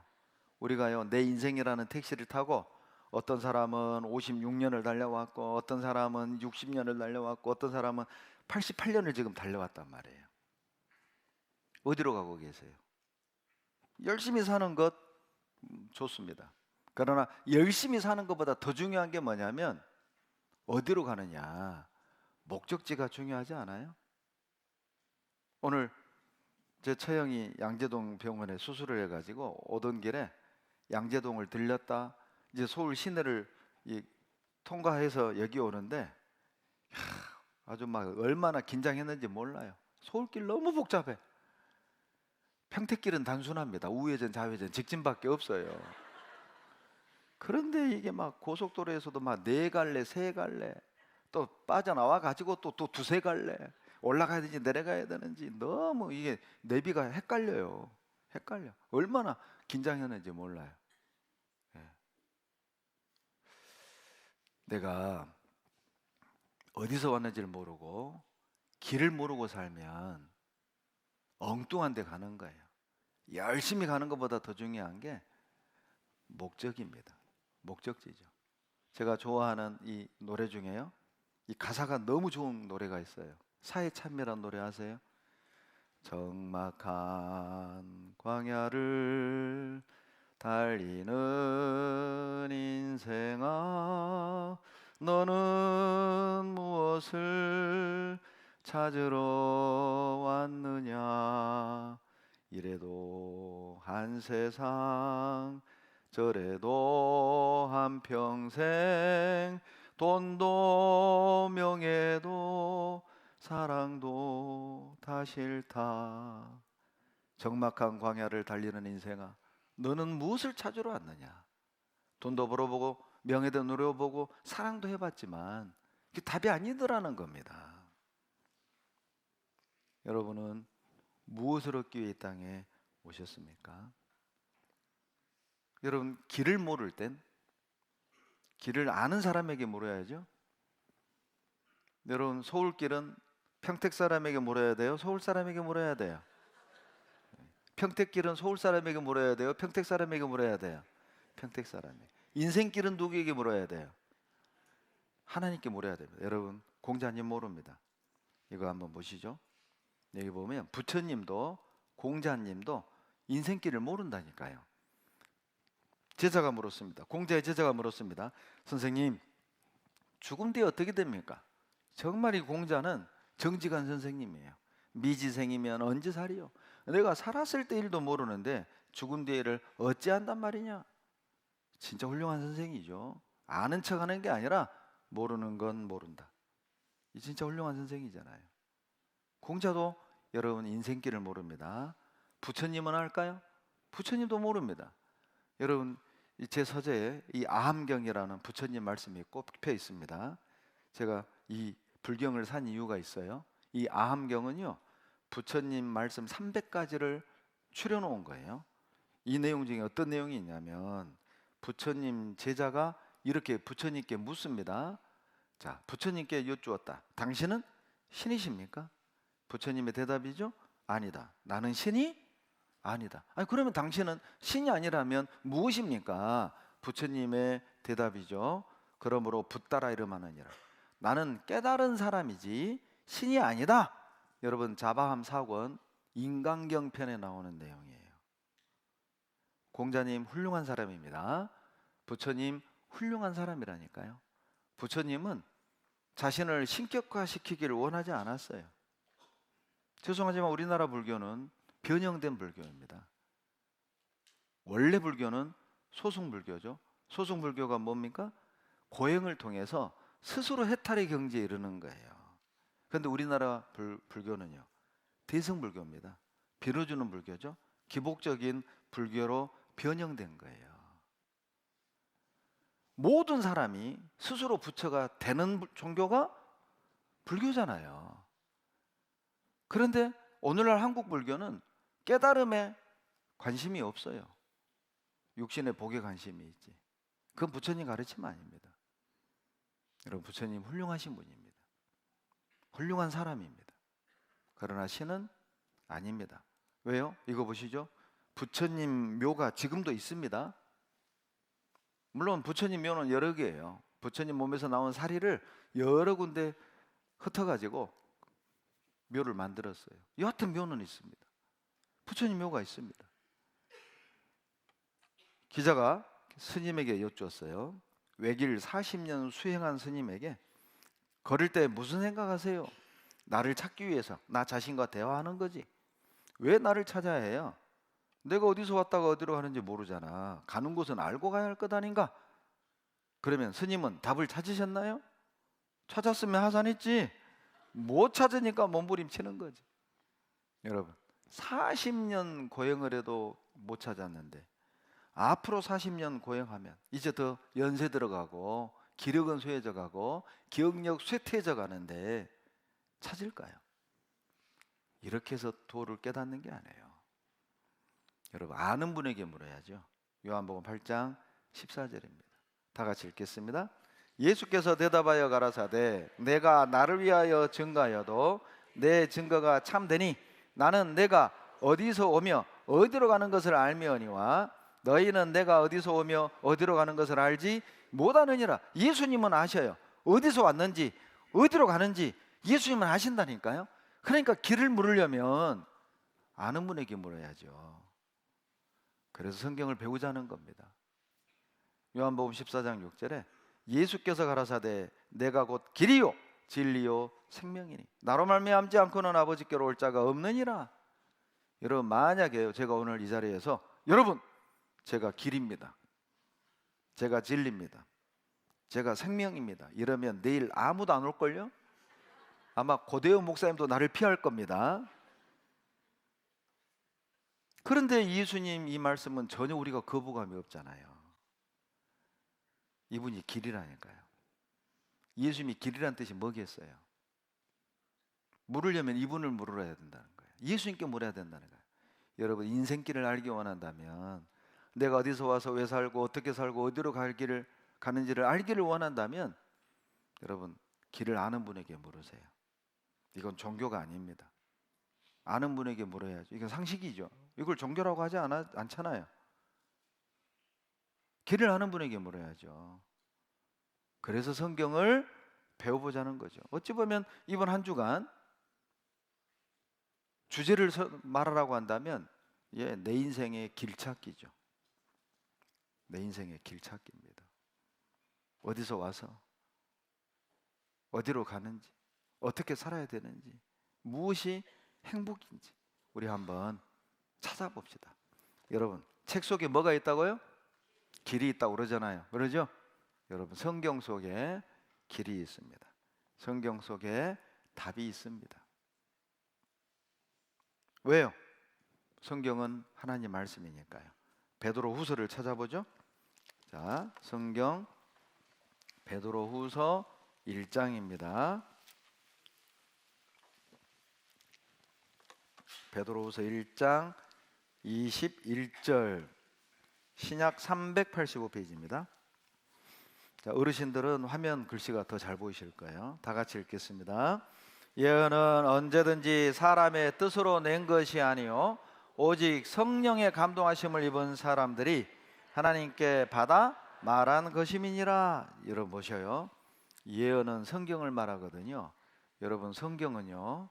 우리가요, 내 인생이라는 택시를 타고 어떤 사람은 56년을 달려왔고 어떤 사람은 60년을 달려왔고 어떤 사람은 88년을 지금 달려왔단 말이에요. 어디로 가고 계세요? 열심히 사는 것, 좋습니다. 그러나 열심히 사는 것보다 더 중요한 게 뭐냐면 어디로 가느냐, 목적지가 중요하지 않아요? 오늘 제 처형이 양재동 병원에 수술을 해가지고 오던 길에 양재동을 들렸다 이제 서울 시내를 통과해서 여기 오는데 아주 막 얼마나 긴장했는지 몰라요. 서울길 너무 복잡해. 평택길은 단순합니다. 우회전, 좌회전, 직진밖에 없어요. 그런데 이게 막 고속도로에서도 막 네 갈래, 세 갈래, 또 빠져나와 가지고 또 두세 갈래, 올라가야 되는지 내려가야 되는지 너무 이게 내비가 헷갈려요. 헷갈려. 얼마나 긴장했는지 몰라요. 예. 내가 어디서 왔는지를 모르고 길을 모르고 살면 엉뚱한 데 가는 거예요. 열심히 가는 것보다 더 중요한 게 목적입니다. 목적지죠. 제가 좋아하는 이 노래 중에요, 이 가사가 너무 좋은 노래가 있어요. 사해참미란 노래 아세요? 적막한 광야를 달리는 인생아, 너는 무엇을 찾으러 왔느냐. 이래도 한 세상, 저래도 한 평생, 돈도 명예도 사랑도 다 싫다. 적막한 광야를 달리는 인생아, 너는 무엇을 찾으러 왔느냐. 돈도 벌어보고 명예도 누려보고 사랑도 해봤지만 그게 답이 아니더라는 겁니다. 여러분은 무엇을 얻기 위해 이 땅에 오셨습니까? 여러분, 길을 모를 땐 길을 아는 사람에게 물어야죠. 여러분, 서울길은 평택 사람에게 물어야 돼요? 서울 사람에게 물어야 돼요? 평택길은 서울 사람에게 물어야 돼요? 평택 사람에게 물어야 돼요? 평택 사람에게. 인생길은 누구에게 물어야 돼요? 하나님께 물어야 됩니다. 여러분, 공자님 모릅니다. 이거 한번 보시죠. 여기 보면 부처님도 공자님도 인생길을 모른다니까요. 제자가 물었습니다. 공자의 제자가 물었습니다. 선생님, 죽음 뒤에 어떻게 됩니까? 정말 이 공자는 정직한 선생님이에요. 미지생이면 언제 살이요? 내가 살았을 때 일도 모르는데 죽음 뒤에를 어찌한단 말이냐? 진짜 훌륭한 선생이죠. 아는 척하는 게 아니라 모르는 건 모른다. 이 진짜 훌륭한 선생이잖아요. 공자도 여러분 인생길을 모릅니다. 부처님은 알까요? 부처님도 모릅니다. 여러분, 제 서재에 이 아함경이라는 부처님 말씀이 꼽혀 있습니다. 제가 이 불경을 산 이유가 있어요. 이 아함경은요, 부처님 말씀 300가지를 추려놓은 거예요. 이 내용 중에 어떤 내용이 있냐면 부처님 제자가 이렇게 부처님께 묻습니다. 자, 부처님께 여쭈었다. 당신은 신이십니까? 부처님의 대답이죠. 아니다. 나는 신이 아니다. 아니, 그러면 당신은 신이 아니라면 무엇입니까? 부처님의 대답이죠. 그러므로 붓따라 이름하느니라. 나는 깨달은 사람이지 신이 아니다. 여러분, 자바함 사권 인간경 편에 나오는 내용이에요. 공자님 훌륭한 사람입니다. 부처님 훌륭한 사람이라니까요. 부처님은 자신을 신격화시키기를 원하지 않았어요. 죄송하지만 우리나라 불교는 변형된 불교입니다. 원래 불교는 소승불교죠. 소승불교가 뭡니까? 고행을 통해서 스스로 해탈의 경지에 이르는 거예요. 그런데 우리나라 불교는요, 대승불교입니다. 빌어주는 불교죠. 기복적인 불교로 변형된 거예요. 모든 사람이 스스로 부처가 되는 종교가 불교잖아요. 그런데 오늘날 한국 불교는 깨달음에 관심이 없어요. 육신의 복에 관심이 있지. 그건 부처님 가르침 아닙니다. 여러분, 부처님 훌륭하신 분입니다. 훌륭한 사람입니다. 그러나 신은 아닙니다. 왜요? 이거 보시죠. 부처님 묘가 지금도 있습니다. 물론 부처님 묘는 여러 개예요. 부처님 몸에서 나온 사리를 여러 군데 흩어가지고 묘를 만들었어요. 여하튼 묘는 있습니다. 부처님 묘가 있습니다. 기자가 스님에게 여쭈었어요. 외길 40년 수행한 스님에게 걸을 때 무슨 생각하세요? 나를 찾기 위해서 나 자신과 대화하는 거지. 왜 나를 찾아야 해요? 내가 어디서 왔다가 어디로 가는지 모르잖아. 가는 곳은 알고 가야 할 것 아닌가? 그러면 스님은 답을 찾으셨나요? 찾았으면 하산했지. 못 찾으니까 몸부림치는 거지. 여러분, 40년 고행을 해도 못 찾았는데 앞으로 40년 고행하면 이제 더 연세 들어가고 기력은 쇠해져 가고 기억력 쇠퇴해져 가는데 찾을까요? 이렇게 해서 도를 깨닫는 게 아니에요. 여러분, 아는 분에게 물어야죠. 요한복음 8장 14절입니다. 다 같이 읽겠습니다. 예수께서 대답하여 가라사대 내가 나를 위하여 증거하여도 내 증거가 참되니 나는 내가 어디서 오며 어디로 가는 것을 알미오니와 너희는 내가 어디서 오며 어디로 가는 것을 알지 못하느니라. 예수님은 아셔요. 어디서 왔는지 어디로 가는지 예수님은 아신다니까요. 그러니까 길을 물으려면 아는 분에게 물어야죠. 그래서 성경을 배우자는 겁니다. 요한복음 14장 6절에 예수께서 가라사대 내가 곧 길이요 진리요 생명이니 나로 말미암지 않고는 아버지께로 올 자가 없느니라. 여러분, 만약에 제가 오늘 이 자리에서 여러분 제가 길입니다, 제가 진리입니다, 제가 생명입니다 이러면 내일 아무도 안 올걸요? 아마 고대영 목사님도 나를 피할 겁니다. 그런데 예수님 이 말씀은 전혀 우리가 거부감이 없잖아요. 이분이 길이라니까요. 예수님이 길이란 뜻이 뭐겠어요? 물으려면 이분을 물어야 된다는 거예요. 예수님께 물어야 된다는 거예요. 여러분, 인생길을 알기 원한다면, 내가 어디서 와서 왜 살고 어떻게 살고 어디로 갈 길을 가는지를 알기를 원한다면 여러분, 길을 아는 분에게 물으세요. 이건 종교가 아닙니다. 아는 분에게 물어야죠. 이건 상식이죠. 이걸 종교라고 하지 않잖아요. 길을 아는 분에게 물어야죠. 그래서 성경을 배워보자는 거죠. 어찌 보면 이번 한 주간 주제를 말하라고 한다면 내 인생의 길찾기죠. 내 인생의 길찾기입니다. 어디서 와서 어디로 가는지, 어떻게 살아야 되는지, 무엇이 행복인지 우리 한번 찾아봅시다. 여러분, 책 속에 뭐가 있다고요? 길이 있다고 그러잖아요. 그러죠? 여러분, 성경 속에 길이 있습니다. 성경 속에 답이 있습니다. 왜요? 성경은 하나님 말씀이니까요. 베드로후서를 찾아보죠. 자, 성경 베드로후서 1장입니다. 베드로후서 1장 21절, 신약 385페이지입니다. 자, 어르신들은 화면 글씨가 더 잘 보이실 거예요. 다 같이 읽겠습니다. 예언은 언제든지 사람의 뜻으로 낸 것이 아니요 오직 성령의 감동하심을 입은 사람들이 하나님께 받아 말한 것임이니라. 여러분 보셔요. 예언은 성경을 말하거든요. 여러분, 성경은요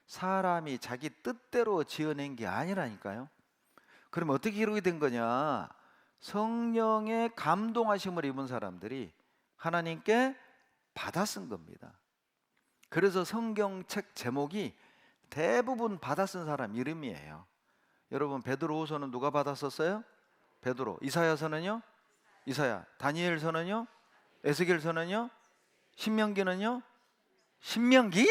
사람이 자기 뜻대로 지어낸 게 아니라니까요. 그럼 어떻게 이루게 된 거냐? 성령의 감동하심을 입은 사람들이 하나님께 받아 쓴 겁니다. 그래서 성경책 제목이 대부분 받아 쓴 사람 이름이에요. 여러분, 베드로후서는 누가 받아 썼어요? 베드로. 이사야서는요? 이사야. 다니엘서는요? 에스겔서는요? 신명기는요? 신명기?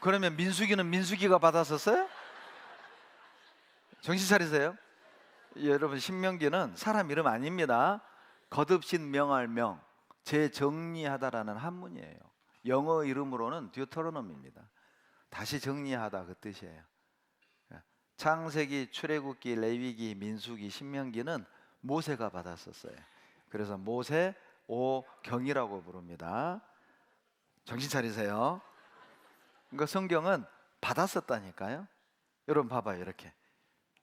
그러면 민수기는 민수기가 받아 썼어요? 정신 차리세요. 여러분, 신명기는 사람 이름 아닙니다. 거듭신 명할 명, 재정리하다라는 한문이에요. 영어 이름으로는 듀터로놈입니다. 다시 정리하다 그 뜻이에요. 창세기, 출애굽기, 레위기, 민수기, 신명기는 모세가 받았었어요. 그래서 모세 오경이라고 부릅니다. 정신 차리세요. 그러니까 성경은 받았었다니까요. 여러분 봐봐요. 이렇게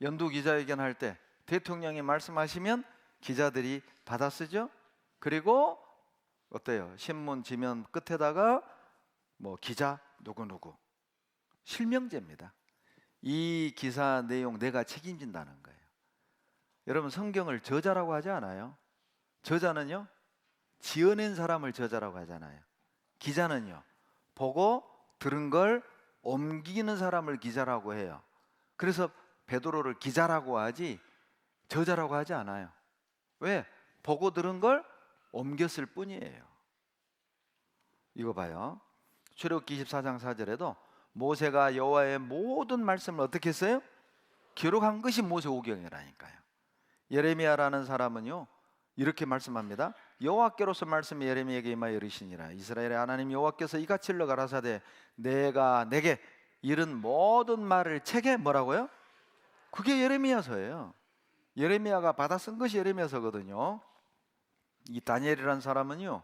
연두 기자회견 할 때 대통령이 말씀하시면 기자들이 받아 쓰죠. 그리고 어때요? 신문 지면 끝에다가 뭐 기자 누구누구 실명제입니다. 이 기사 내용 내가 책임진다는 거예요. 여러분 성경을 저자라고 하지 않아요. 저자는요, 지어낸 사람을 저자라고 하잖아요. 기자는요, 보고 들은 걸 옮기는 사람을 기자라고 해요. 그래서 베드로를 기자라고 하지 저자라고 하지 않아요. 왜? 보고 들은 걸 옮겼을 뿐이에요. 이거 봐요. 출애굽기 24장 4절에도 모세가 여호와의 모든 말씀을 어떻게 했어요? 기록한 것이 모세오경이라니까요. 예레미야라는 사람은요, 이렇게 말씀합니다. 여호와께로서 말씀이 예레미야에게 임하여 이르시니라. 이스라엘의 하나님 여호와께서 이같이 일러 가라사대 내가 내게 이른 모든 말을 책에 뭐라고요? 그게 예레미야서예요. 예레미야가 받아 쓴 것이 예레미야서거든요. 이 다니엘이라는 사람은요,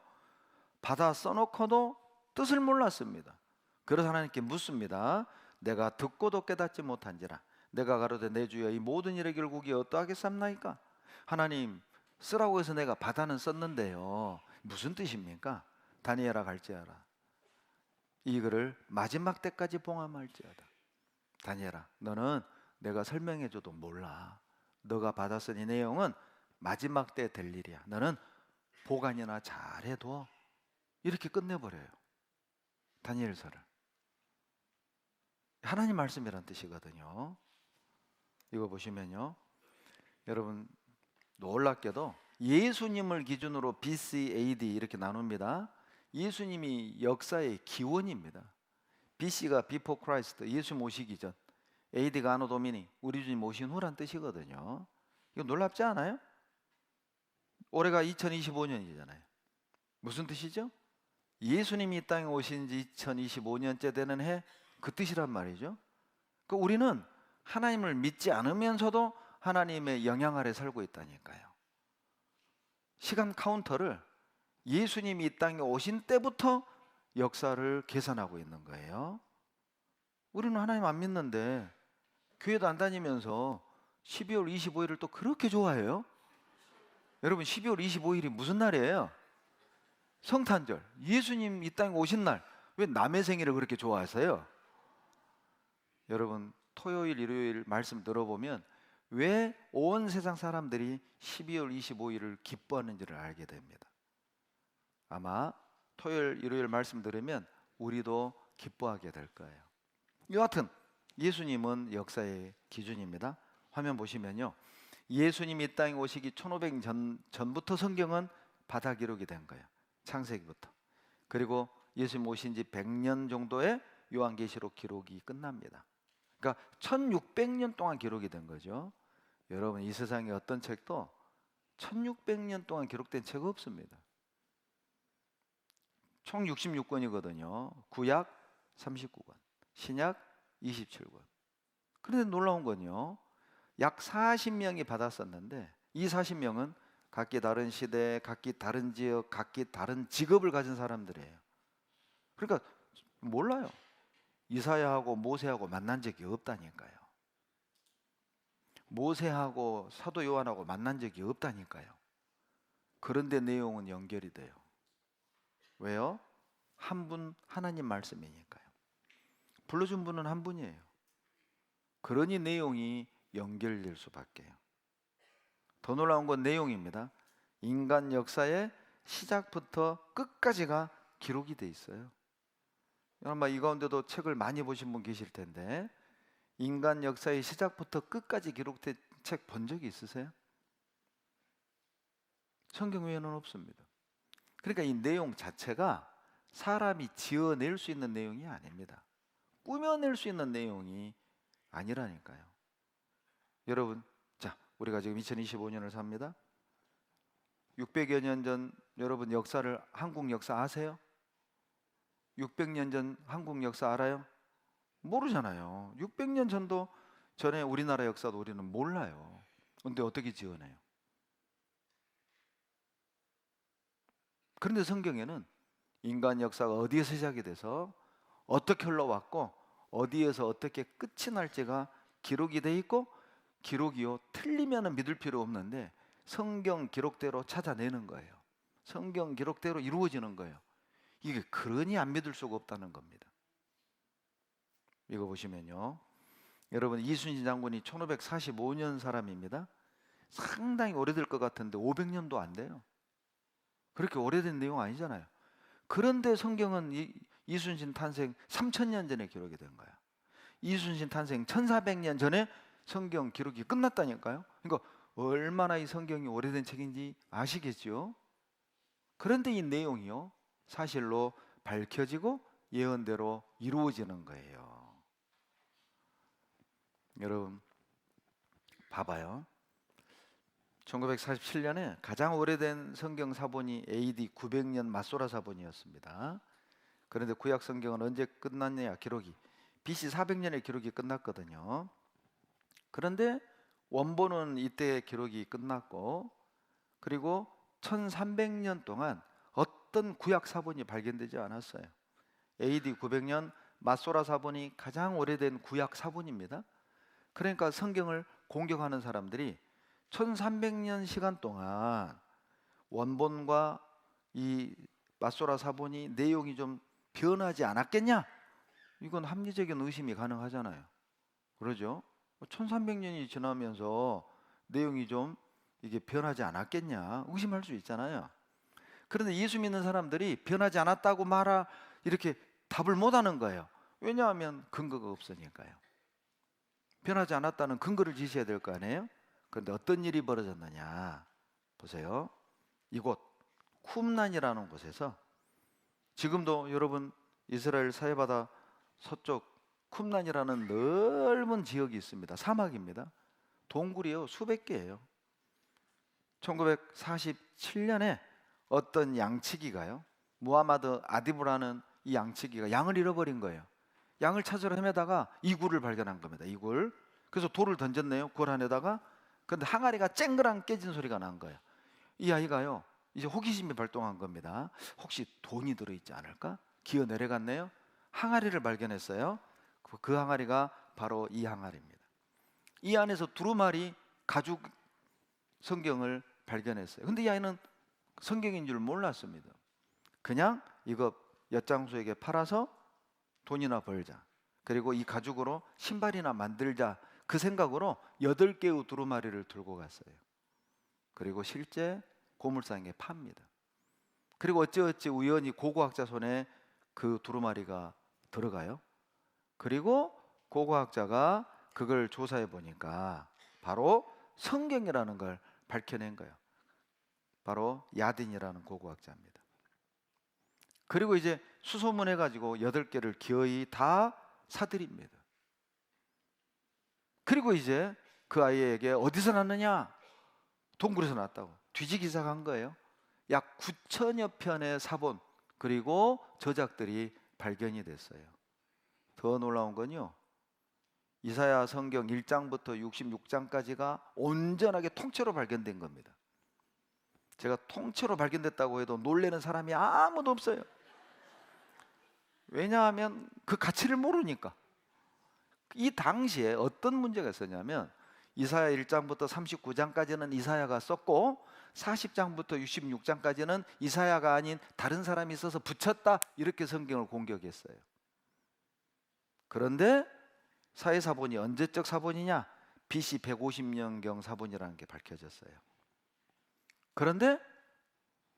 받아 써놓고도 뜻을 몰랐습니다. 그래서 하나님께 묻습니다. 내가 듣고도 깨닫지 못한지라 내가 가로되 내 주여 이 모든 일의 결국이 어떠하겠습니까? 하나님, 쓰라고 해서 내가 받아는 썼는데요, 무슨 뜻입니까? 다니엘아 갈지어라, 이거를 마지막 때까지 봉함할지어다. 다니엘아, 너는 내가 설명해줘도 몰라. 너가 받았은 이 내용은 마지막 때 될 일이야. 너는 보관이나 잘해둬. 이렇게 끝내버려요, 다니엘서를. 하나님 말씀이란 뜻이거든요. 이거 보시면요, 여러분 놀랍게도 예수님을 기준으로 BC, AD 이렇게 나눕니다. 예수님이 역사의 기원입니다. BC가 Before Christ, 예수 모시기 전, AD가 아노 도미니, 우리 주님 오신 후란 뜻이거든요. 이거 놀랍지 않아요? 올해가 2025년이잖아요. 무슨 뜻이죠? 예수님이 이 땅에 오신 지 2025년째 되는 해, 그 뜻이란 말이죠. 그러니까 우리는 하나님을 믿지 않으면서도 하나님의 영향 아래 살고 있다니까요. 시간 카운터를 예수님이 이 땅에 오신 때부터 역사를 계산하고 있는 거예요. 우리는 하나님 안 믿는데 교회도 안 다니면서 12월 25일을 또 그렇게 좋아해요? 여러분, 12월 25일이 무슨 날이에요? 성탄절, 예수님 이 땅에 오신 날. 왜 남의 생일을 그렇게 좋아하세요? 여러분, 토요일, 일요일 말씀 들어보면 왜 온 세상 사람들이 12월 25일을 기뻐하는지를 알게 됩니다. 아마 토요일, 일요일 말씀 들으면 우리도 기뻐하게 될 거예요. 여하튼 예수님은 역사의 기준입니다. 화면 보시면요, 예수님이 이 땅에 오시기 1500년 전부터 성경은 바다 기록이 된 거예요. 창세기부터. 그리고 예수님 오신 지 100년 정도의 요한계시록 기록이 끝납니다. 그러니까 1600년 동안 기록이 된 거죠. 여러분, 이 세상에 어떤 책도 1600년 동안 기록된 책 없습니다. 총 66권이거든요. 구약 39권, 신약 27권. 그런데 놀라운 건요, 약 40명이 받았었는데 이 40명은 각기 다른 시대, 각기 다른 지역, 각기 다른 직업을 가진 사람들이에요. 그러니까 몰라요. 이사야하고 모세하고 만난 적이 없다니까요. 모세하고 사도 요한하고 만난 적이 없다니까요. 그런데 내용은 연결이 돼요. 왜요? 한 분, 하나님 말씀이니까요. 불러준 분은 한 분이에요. 그러니 내용이 연결될 수밖에요. 더 놀라운 건 내용입니다. 인간 역사의 시작부터 끝까지가 기록이 돼 있어요. 아마 이 가운데도 책을 많이 보신 분 계실 텐데, 인간 역사의 시작부터 끝까지 기록된 책 본 적이 있으세요? 성경 외에는 없습니다. 그러니까 이 내용 자체가 사람이 지어낼 수 있는 내용이 아닙니다. 꾸며낼 수 있는 내용이 아니라니까요. 여러분, 자, 우리가 지금 2025년을 삽니다. 600여 년 전 여러분 역사를, 한국 역사 아세요? 600년 전 한국 역사 알아요? 모르잖아요. 600년 전에 우리나라 역사도 우리는 몰라요. 근데 어떻게 지어내요? 그런데 성경에는 인간 역사가 어디에서 시작이 돼서 어떻게 흘러왔고 어디에서 어떻게 끝이 날지가 기록이 돼 있고, 기록이요, 틀리면 믿을 필요 없는데 성경 기록대로 찾아내는 거예요. 성경 기록대로 이루어지는 거예요. 이게 그러니 안 믿을 수가 없다는 겁니다. 이거 보시면요, 여러분 이순신 장군이 1545년 사람입니다. 상당히 오래될 것 같은데 500년도 안 돼요. 그렇게 오래된 내용 아니잖아요. 그런데 성경은 이순신 탄생 3000년 전에 기록이 된 거야. 이순신 탄생 1400년 전에 성경 기록이 끝났다니까요. 그러니까 얼마나 이 성경이 오래된 책인지 아시겠죠? 그런데 이 내용이요, 사실로 밝혀지고 예언대로 이루어지는 거예요. 여러분 봐봐요. 1947년에 가장 오래된 성경 사본이 AD 900년 맞소라 사본이었습니다. 그런데 구약 성경은 언제 끝났냐 기록이 BC 400년에 기록이 끝났거든요. 그런데 원본은 이때 기록이 끝났고, 그리고 1300년 동안 어떤 구약 사본이 발견되지 않았어요. AD 900년 맞소라 사본이 가장 오래된 구약 사본입니다. 그러니까 성경을 공격하는 사람들이 1300년 시간 동안 원본과 이 맞소라 사본이 내용이 좀 변하지 않았겠냐? 이건 합리적인 의심이 가능하잖아요. 그러죠? 1300년이 지나면서 내용이 좀 이게 변하지 않았겠냐? 의심할 수 있잖아요. 그런데 예수 믿는 사람들이 변하지 않았다고 이렇게 답을 못 하는 거예요. 왜냐하면 근거가 없으니까요. 변하지 않았다는 근거를 지셔야 될 거 아니에요? 그런데 어떤 일이 벌어졌느냐? 보세요. 이곳 쿰란이라는 곳에서 지금도 여러분 이스라엘 사해바다 서쪽 쿰란이라는 넓은 지역이 있습니다. 사막입니다. 동굴이요, 수백 개예요. 1947년에 어떤 양치기가요, 무하마드 아디브라는 이 양치기가 양을 잃어버린 거예요. 양을 찾으러 헤매다가 이 굴을 발견한 겁니다. 이 굴. 그래서 돌을 던졌네요, 굴 안에다가. 근데 항아리가 쨍그랑 깨진 소리가 난 거예요. 이 아이가요, 이제 호기심이 발동한 겁니다. 혹시 돈이 들어있지 않을까? 기어 내려갔네요. 항아리를 발견했어요. 그 항아리가 바로 이 항아리입니다. 이 안에서 두루마리 가죽 성경을 발견했어요. 근데 이 아이는 성경인 줄 몰랐습니다. 그냥 이거 엿장수에게 팔아서 돈이나 벌자, 그리고 이 가죽으로 신발이나 만들자, 그 생각으로 8개의 두루마리를 들고 갔어요. 그리고 실제 고물상에 팝니다. 그리고 어찌어찌 우연히 고고학자 손에 그 두루마리가 들어가요. 그리고 고고학자가 그걸 조사해 보니까 바로 성경이라는 걸 밝혀낸 거예요. 바로 야딘이라는 고고학자입니다. 그리고 이제 수소문해 가지고 8개를 기어이 다 사드립니다. 그리고 이제 그 아이에게 어디서 났느냐? 동굴에서 났다고 뒤지기 시작한 거예요. 약 9천여 편의 사본 그리고 저작들이 발견이 됐어요. 더 놀라운 건요, 이사야 성경 1장부터 66장까지가 온전하게 통째로 발견된 겁니다. 제가 통째로 발견됐다고 해도 놀라는 사람이 아무도 없어요. 왜냐하면 그 가치를 모르니까. 이 당시에 어떤 문제가 있었냐면, 이사야 1장부터 39장까지는 이사야가 썼고 40장부터 66장까지는 이사야가 아닌 다른 사람이 써서 붙였다, 이렇게 성경을 공격했어요. 그런데 사회사본이 언제적 사본이냐? BC 150년경 사본이라는 게 밝혀졌어요. 그런데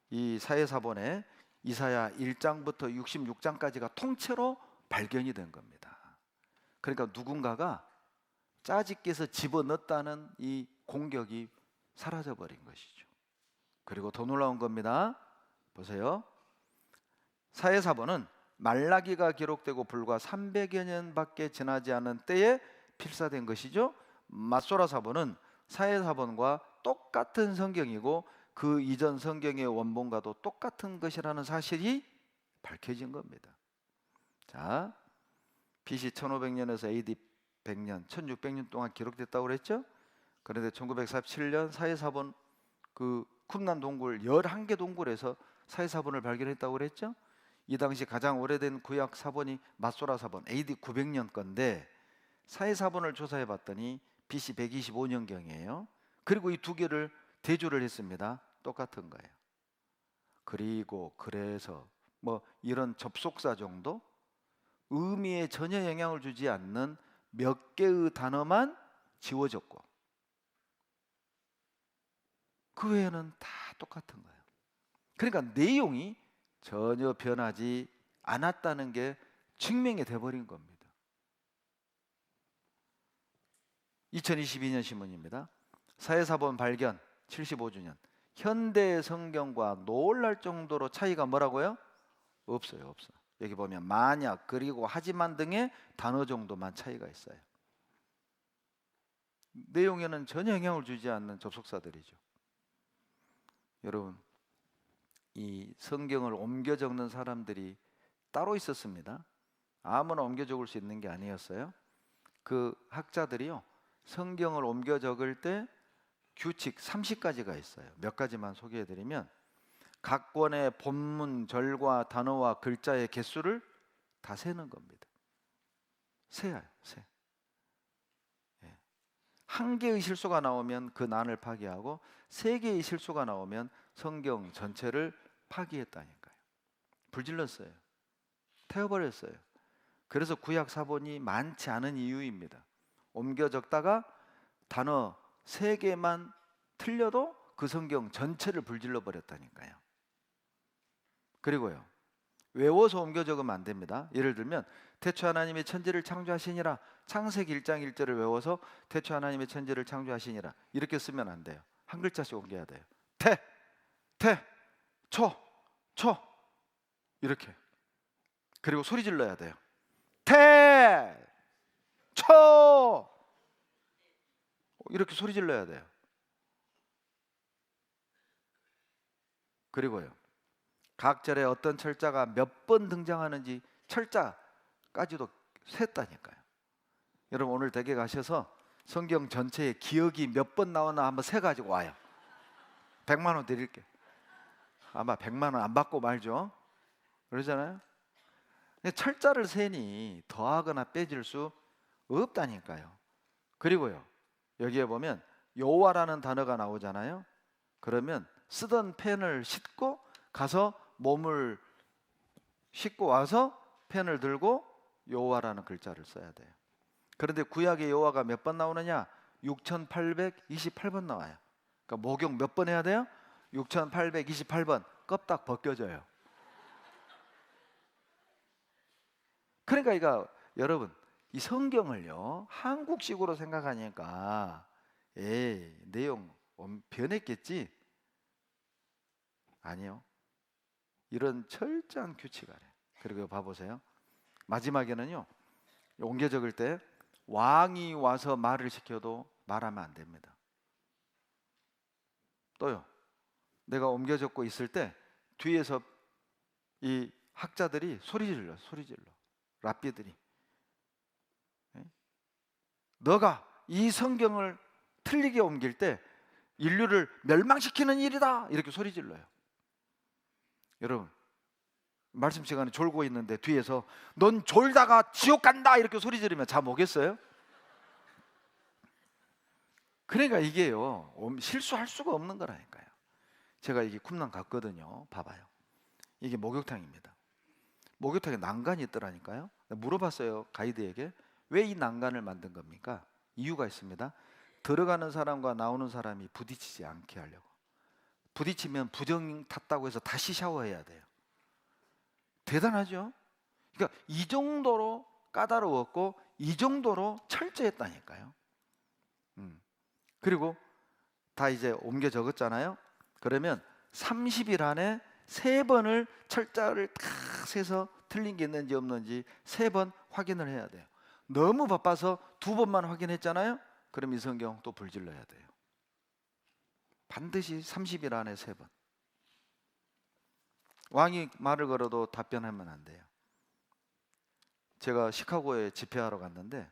이 사회사본에 이사야 1장부터 66장까지가 통째로 발견이 된 겁니다. 그러니까 누군가가 짜집기해서 집어넣었다는 이 공격이 사라져버린 것이죠. 그리고 더 놀라운 겁니다. 보세요. 사회사본은 말라기가 기록되고 불과 300여 년밖에 지나지 않은 때에 필사된 것이죠. 맞소라 사본은 사회사본과 똑같은 성경이고 그 이전 성경의 원본과도 똑같은 것이라는 사실이 밝혀진 겁니다. 자, BC 1500년에서 AD 100년, 1600년 동안 기록됐다고 그랬죠? 그런데 1947년 사회사본 그 쿰란 동굴 11개 동굴에서 사회사본을 발견했다고 그랬죠? 이 당시 가장 오래된 구약 사본이 맞소라 사본 AD 900년 건데, 사회사본을 조사해 봤더니 BC 125년경이에요. 그리고 이 두 개를 대조를 했습니다. 똑같은 거예요. 그리고 그래서 뭐 이런 접속사 정도, 의미에 전혀 영향을 주지 않는 몇 개의 단어만 지워졌고, 그 외에는 다 똑같은 거예요. 그러니까 내용이 전혀 변하지 않았다는 게 증명이 돼버린 겁니다. 2022년 신문입니다. 사회사본 발견 75주년. 현대 성경과 놀랄 정도로 차이가 뭐라고요? 없어요. 없어. 여기 보면 만약, 그리고, 하지만 등의 단어 정도만 차이가 있어요. 내용에는 전혀 영향을 주지 않는 접속사들이죠. 여러분, 이 성경을 옮겨 적는 사람들이 따로 있었습니다. 아무나 옮겨 적을 수 있는 게 아니었어요. 그 학자들이요, 성경을 옮겨 적을 때 규칙 30가지가 있어요. 몇 가지만 소개해드리면, 각 권의 본문, 절과 단어와 글자의 개수를 다 세는 겁니다. 세요. 세. 예. 한 개의 실수가 나오면 그 난을 파기하고, 세 개의 실수가 나오면 성경 전체를 파기했다니까요. 불질렀어요. 태워버렸어요. 그래서 구약 사본이 많지 않은 이유입니다. 옮겨 적다가 단어 3개만 틀려도 그 성경 전체를 불질러 버렸다니까요. 그리고요, 외워서 옮겨 적으면 안 됩니다. 예를 들면 태초 하나님이 천지를 창조하시니라, 창세기 1장 1절을 외워서 태초 하나님이 천지를 창조하시니라 이렇게 쓰면 안 돼요. 한 글자씩 옮겨야 돼요. 초 이렇게. 그리고 소리 질러야 돼요. 초 이렇게 소리 질러야 돼요. 그리고요, 각 절에 어떤 철자가 몇 번 등장하는지 철자까지도 셌다니까요. 여러분, 오늘 댁에 가셔서 성경 전체에 기억이 몇 번 나오나 한번 세 가지고 와요. 100만 원 드릴게. 아마 100만 원 안 받고 말죠. 그러잖아요. 철자를 세니 더하거나 빼질 수 없다니까요. 그리고요, 여기에 보면 여호와라는 단어가 나오잖아요. 그러면 쓰던 펜을 싣고 가서 몸을 싣고 와서 펜을 들고 여호와라는 글자를 써야 돼요. 그런데 구약의 여호와가 몇 번 나오느냐? 6828번 나와요. 그러니까 목욕 몇 번 해야 돼요? 6828번. 껍딱 벗겨져요. 그러니까 이거 여러분, 이 성경을요 한국식으로 생각하니까 내용 변했겠지? 아니요. 이런 철저한 규칙 아래. 그리고 봐보세요. 마지막에는요, 옮겨 적을 때 왕이 와서 말을 시켜도 말하면 안 됩니다. 또요, 내가 옮겨 적고 있을 때 뒤에서 이 학자들이 소리 질러. 랍비들이, 너가 이 성경을 틀리게 옮길 때 인류를 멸망시키는 일이다 이렇게 소리 질러요. 여러분, 말씀 시간에 졸고 있는데 뒤에서 넌 졸다가 지옥 간다 이렇게 소리 지르면 잠 오겠어요? 그러니까 이게요 실수할 수가 없는 거라니까요. 제가 이게 쿰랑 갔거든요. 봐봐요. 이게 목욕탕입니다. 목욕탕에 난간이 있더라니까요. 물어봤어요, 가이드에게. 왜 이 난간을 만든 겁니까? 이유가 있습니다. 들어가는 사람과 나오는 사람이 부딪히지 않게 하려고. 부딪히면 부정 탔다고 해서 다시 샤워해야 돼요. 대단하죠? 그러니까 이 정도로 까다로웠고 이 정도로 철저했다니까요. 그리고 다 이제 옮겨 적었잖아요. 그러면 30일 안에 3번을 철자를 다 세서 틀린 게 있는지 없는지 3번 확인을 해야 돼요. 너무 바빠서 2번만 확인했잖아요. 그럼 이 성경 또 불질러야 돼요. 반드시 30일 안에 3번. 왕이 말을 걸어도 답변하면 안 돼요. 제가 시카고에 집회하러 갔는데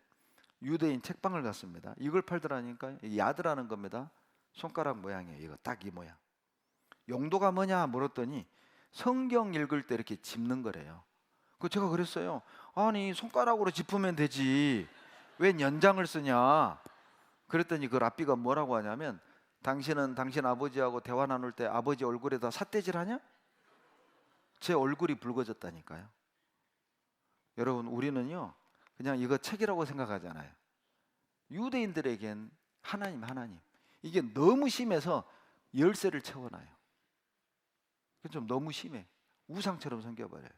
유대인 책방을 갔습니다. 이걸 팔더라니까. 야드라는 겁니다. 손가락 모양이에요. 이거 딱 이 모양. 용도가 뭐냐 물었더니 성경 읽을 때 이렇게 짚는 거래요. 그 제가 그랬어요. 아니 손가락으로 짚으면 되지 왜 연장을 쓰냐. 그랬더니 그 랍비가 뭐라고 하냐면, 당신은 당신 아버지하고 대화 나눌 때 아버지 얼굴에다 삿대질 하냐? 제 얼굴이 붉어졌다니까요. 여러분, 우리는요 그냥 이거 책이라고 생각하잖아요. 유대인들에겐 하나님 이게 너무 심해서 열쇠를 채워놔요. 그건 좀 너무 심해. 우상처럼 생겨버려요.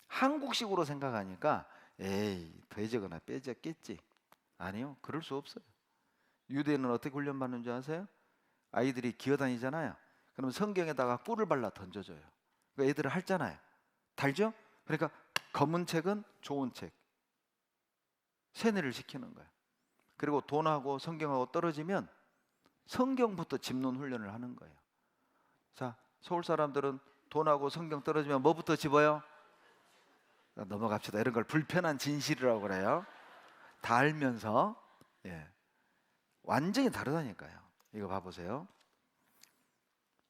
한국식으로 생각하니까 에이 더해지거나 빼졌겠지. 아니요, 그럴 수 없어요. 유대인은 어떻게 훈련받는 줄 아세요? 아이들이 기어다니잖아요. 그러면 성경에다가 꿀을 발라 던져줘요. 그러니까 애들은 핥잖아요. 달죠? 그러니까 검은 책은 좋은 책, 세뇌를 시키는 거예요. 그리고 돈하고 성경하고 떨어지면 성경부터 짚는 훈련을 하는 거예요. 자, 서울 사람들은 돈하고 성경 떨어지면 뭐부터 집어요? 넘어갑시다. 이런 걸 불편한 진실이라고 그래요. 다 알면서. 완전히 다르다니까요. 이거 봐보세요.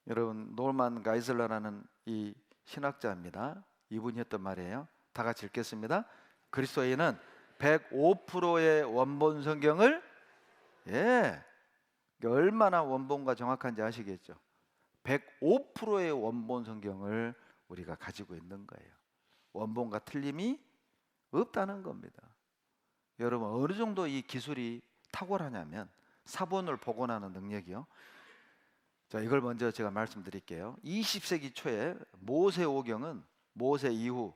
여러분, 노만 가이슬러라는 이 신학자입니다. 이분이 했던 말이에요. 다 같이 읽겠습니다. 그리스도인은 105%의 원본 성경을 얼마나 원본과 정확한지 아시겠죠? 105%의 원본 성경을 우리가 가지고 있는 거예요. 원본과 틀림이 없다는 겁니다. 여러분, 어느 정도 이 기술이 탁월하냐면 사본을 복원하는 능력이요. 자, 이걸 먼저 제가 말씀드릴게요. 20세기 초에 모세오경은 모세 이후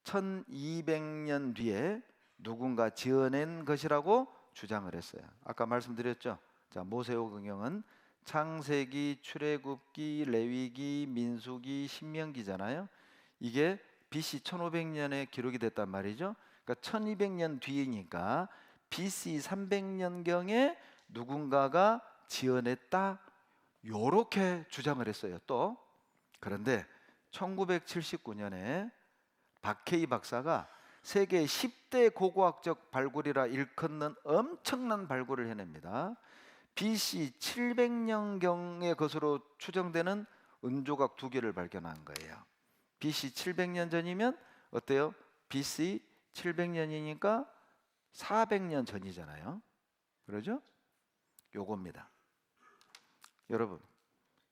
1200년 뒤에 누군가 지어낸 것이라고 주장을 했어요. 아까 말씀드렸죠. 자, 모세오경은 창세기, 출애굽기, 레위기, 민수기, 신명기잖아요. 이게 BC 1500년에 기록이 됐단 말이죠. 그러니까 1200년 뒤이니까 BC 300년경에 누군가가 지어냈다, 요렇게 주장을 했어요. 또 그런데 1979년에 박케이 박사가 세계 10대 고고학적 발굴이라 일컫는 엄청난 발굴을 해냅니다. BC 700년경의 것으로 추정되는 은조각 2개를 발견한 거예요. BC 700년 전이면 어때요? BC 700년이니까 400년 전이잖아요. 그러죠? 요겁니다. 여러분,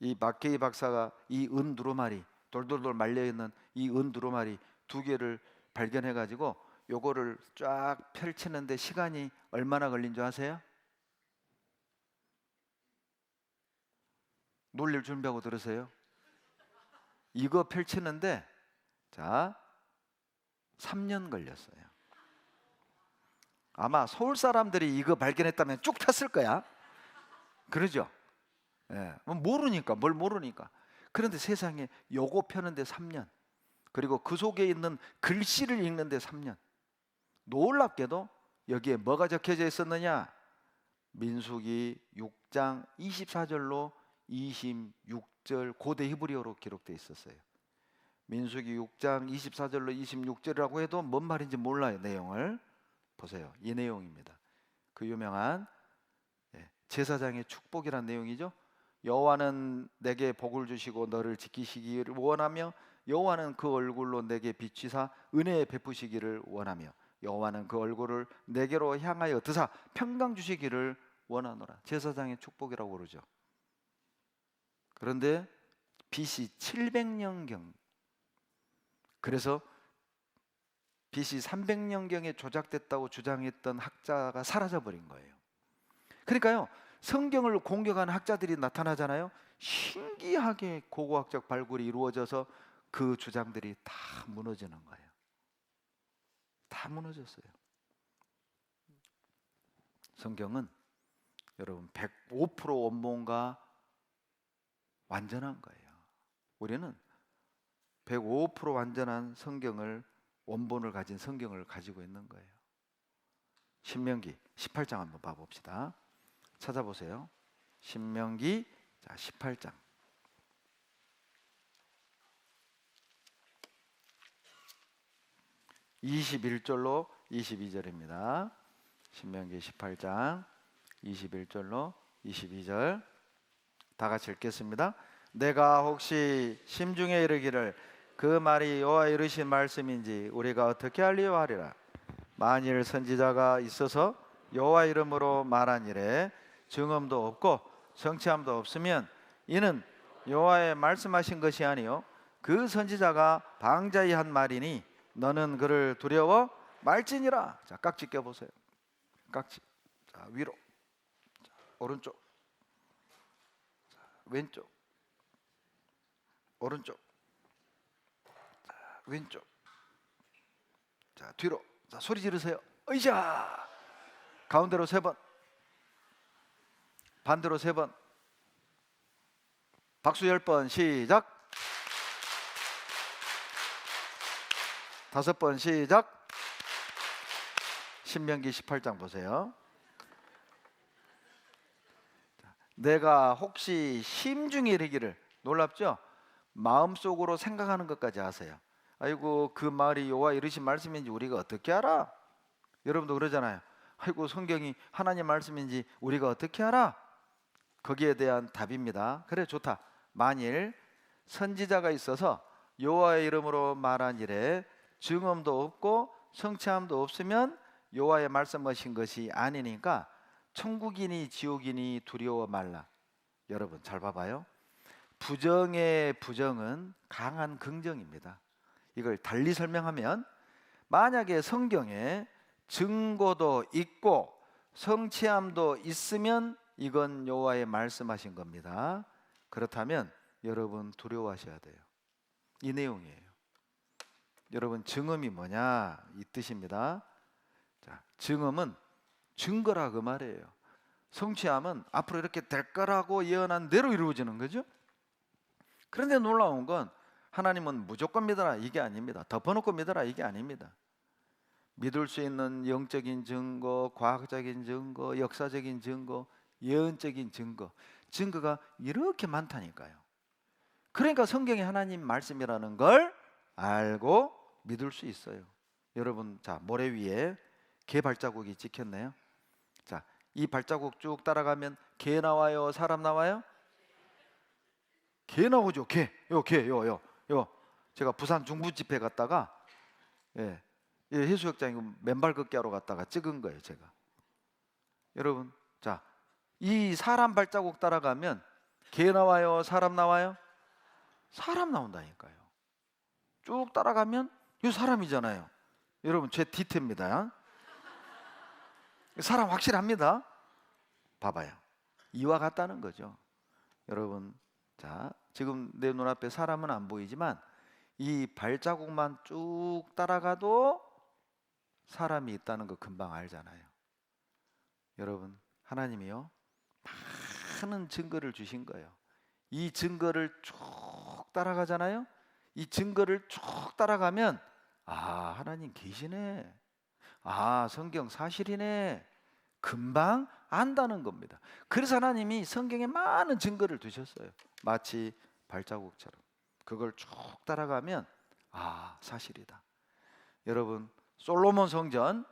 이 박케이 박사가 이 은 두루마리, 돌돌돌 말려있는 이 은 두루마리 2개를 발견해가지고 요거를 쫙 펼치는데 시간이 얼마나 걸린 줄 아세요? 놀릴 준비하고 들으세요. 이거 펼치는데 자 3년 걸렸어요. 아마 서울 사람들이 이거 발견했다면 쭉 폈을 거야. 그러죠? 모르니까, 뭘 모르니까. 그런데 세상에 요거 펴는데 3년, 그리고 그 속에 있는 글씨를 읽는데 3년. 놀랍게도 여기에 뭐가 적혀져 있었느냐? 민수기 6장 24절로 26절 고대 히브리어로 기록되어 있었어요. 민수기 6장 24절로 26절이라고 해도 뭔 말인지 몰라요. 내용을 보세요. 이 내용입니다. 그 유명한 제사장의 축복이란 내용이죠. 여호와는 내게 복을 주시고 너를 지키시기를 원하며 여호와는 그 얼굴로 내게 비치사 은혜 베푸시기를 원하며 여호와는 그 얼굴을 내게로 향하여 드사 평강 주시기를 원하노라. 제사장의 축복이라고 그러죠. 그런데 BC 700년경, 그래서 BC 300년경에 조작됐다고 주장했던 학자가 사라져버린 거예요. 그러니까요, 성경을 공격하는 학자들이 나타나잖아요. 신기하게 고고학적 발굴이 이루어져서 그 주장들이 다 무너지는 거예요. 다 무너졌어요. 성경은 여러분 105% 원본과 완전한 거예요. 우리는 105% 완전한 성경을, 원본을 가진 성경을 가지고 있는 거예요. 신명기 18장 한번 봐봅시다. 찾아보세요. 신명기 18장. (21절로 22절입니다) 신명기 18장 21절로 22절 다 같이 읽겠습니다. 내가 혹시 심중에 이르기를 그 말이 여호와 이르신 말씀인지 우리가 어떻게 알리요 하리라. 만일 선지자가 있어서 여호와 이름으로 말한 일에 증언도 없고 성취함도 없으면 이는 여호와의 말씀하신 것이 아니요 그 선지자가 방자히 한 말이니 너는 그를 두려워 말지니라. 자, 깍지 껴보세요. 깍지. 자, 위로. 자, 오른쪽. 자, 왼쪽, 오른쪽, 자, 왼쪽, 자 뒤로, 자 소리 지르세요. 으쌰. 가운데로 3번, 반대로 3번, 박수 10번. 시작. 5번 시작. 신명기 18장 보세요. 내가 혹시 심중에 이르기를, 놀랍죠? 마음속으로 생각하는 것까지 아세요. 아이고 그 말이 여호와 이르신 말씀인지 우리가 어떻게 알아? 여러분도 그러잖아요. 아이고 성경이 하나님 말씀인지 우리가 어떻게 알아? 거기에 대한 답입니다. 그래 좋다. 만일 선지자가 있어서 여호와의 이름으로 말한 일에 증언도 없고 성취함도 없으면 여호와의 말씀하신 것이 아니니까 천국이니 지옥이니 두려워 말라. 여러분 잘 봐봐요. 부정의 부정은 강한 긍정입니다. 이걸 달리 설명하면, 만약에 성경에 증거도 있고 성취함도 있으면 이건 여호와의 말씀하신 겁니다. 그렇다면 여러분 두려워하셔야 돼요. 이 내용이에요. 여러분 증언이 뭐냐 이 뜻입니다. 자, 증언은 증거라 그 말이에요. 성취함은 앞으로 이렇게 될 거라고 예언한 대로 이루어지는 거죠. 그런데 놀라운 건 하나님은 무조건 믿어라 이게 아닙니다. 덮어놓고 믿어라 이게 아닙니다. 믿을 수 있는 영적인 증거, 과학적인 증거, 역사적인 증거, 예언적인 증거, 증거가 이렇게 많다니까요. 그러니까 성경이 하나님 말씀이라는 걸 알고 믿을 수 있어요. 여러분, 자 모래 위에 개 발자국이 찍혔네요. 자, 이 발자국 쭉 따라가면 개 나와요, 사람 나와요? 개 나오죠. 개. 요. 제가 부산 중부 집회 갔다가 해수욕장 맨발 걷기 하러 갔다가 찍은 거예요, 제가. 여러분, 자, 이 사람 발자국 따라가면 개 나와요, 사람 나와요? 사람 나온다니까요. 쭉 따라가면 이 사람이잖아요. 여러분, 제 디테입니다. 사람 확실합니다. 봐봐요. 이와 같다는 거죠. 여러분, 자, 지금 내 눈앞에 사람은 안 보이지만 이 발자국만 쭉 따라가도 사람이 있다는 거 금방 알잖아요. 여러분, 하나님이요 많은 증거를 주신 거예요. 이 증거를 쭉 따라가잖아요. 이 증거를 쭉 따라가면 아, 하나님 계시네. 아, 성경 사실이네. 금방 안다는 겁니다. 그래서 하나님이 성경에 많은 증거를 두셨어요. 마치 발자국처럼. 그걸 쭉 따라가면 아, 사실이다. 여러분, 솔로몬 성전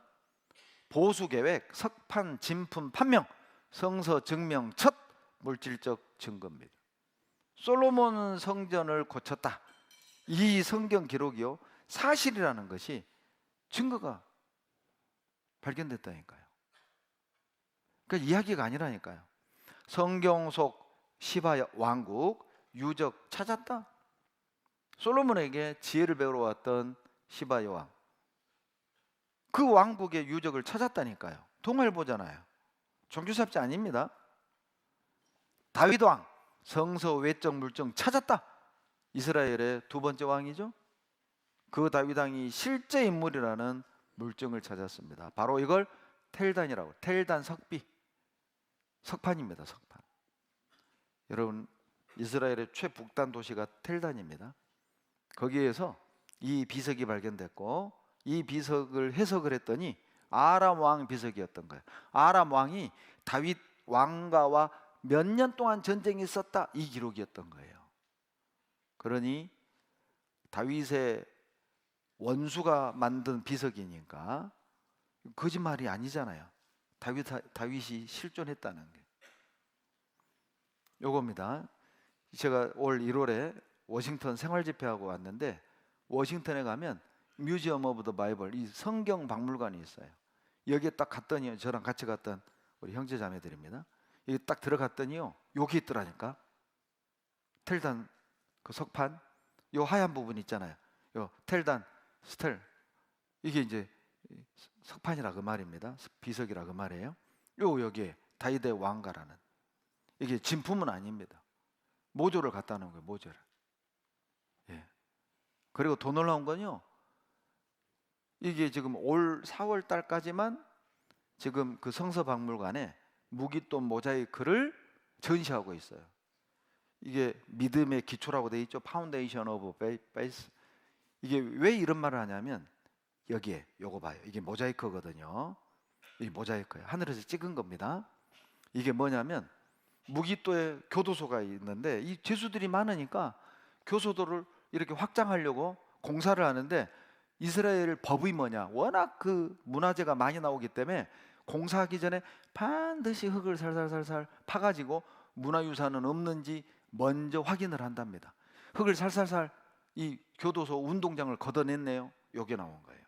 보수 계획, 석판, 진품, 판명, 성서 증명 첫 물질적 증거입니다. 솔로몬 성전을 고쳤다. 이 성경 기록이요 사실이라는 것이 증거가 발견됐다니까요. 그러니까 이야기가 아니라니까요. 성경 속 시바 왕국 유적 찾았다. 솔로몬에게 지혜를 배우러 왔던 시바 여왕, 그 왕국의 유적을 찾았다니까요. 동일보잖아요. 종교삽지 아닙니다. 다윗 왕 성서 외적 물증 찾았다. 이스라엘의 2번째 왕이죠. 그 다윗 왕이 실제 인물이라는 물증을 찾았습니다. 바로 이걸 텔단이라고, 텔단 석비, 석판입니다. 석판. 여러분, 이스라엘의 최북단 도시가 텔단입니다. 거기에서 이 비석이 발견됐고 이 비석을 해석을 했더니 아람 왕 비석이었던 거예요. 아람 왕이 다윗 왕가와 몇 년 동안 전쟁이 있었다, 이 기록이었던 거예요. 그러니 다윗의 원수가 만든 비석이니까 거짓말이 아니잖아요. 다윗이 실존했다는 게 요겁니다. 제가 올 1월에 워싱턴 생활집회하고 왔는데 워싱턴에 가면 뮤지엄 오브 더 바이블, 이 성경 박물관이 있어요. 여기에 딱 갔더니, 저랑 같이 갔던 우리 형제 자매들입니다. 여기 딱 들어갔더니요 여기 있더라니까. 텔단 그 석판, 요 하얀 부분 있잖아요. 요 텔단 스텔, 이게 이제 석판이라 그 말입니다. 비석이라 그 말이에요. 여기에 다윗의 왕가라는, 이게 진품은 아닙니다. 모조를 갖다 놓은 거예요. 모조를. 예. 그리고 더 놀라운 건요. 이게 지금 올 4월 달까지만 지금 그 성서박물관에 무기돈 모자이크를 전시하고 있어요. 이게 믿음의 기초라고 돼 있죠. 파운데이션 오브 베이스. 이게 왜 이런 말을 하냐면 여기에 요거 봐요. 이게 모자이크거든요. 이 모자이크예요. 하늘에서 찍은 겁니다. 이게 뭐냐면 무기도에 교도소가 있는데 이 죄수들이 많으니까 교도소를 이렇게 확장하려고 공사를 하는데 이스라엘 법이 뭐냐? 워낙 그 문화재가 많이 나오기 때문에 공사하기 전에 반드시 흙을 살살살살 파가지고 문화유산은 없는지 먼저 확인을 한답니다. 흙을 살살살 이 교도소 운동장을 걷어냈네요. 요게 나온 거예요.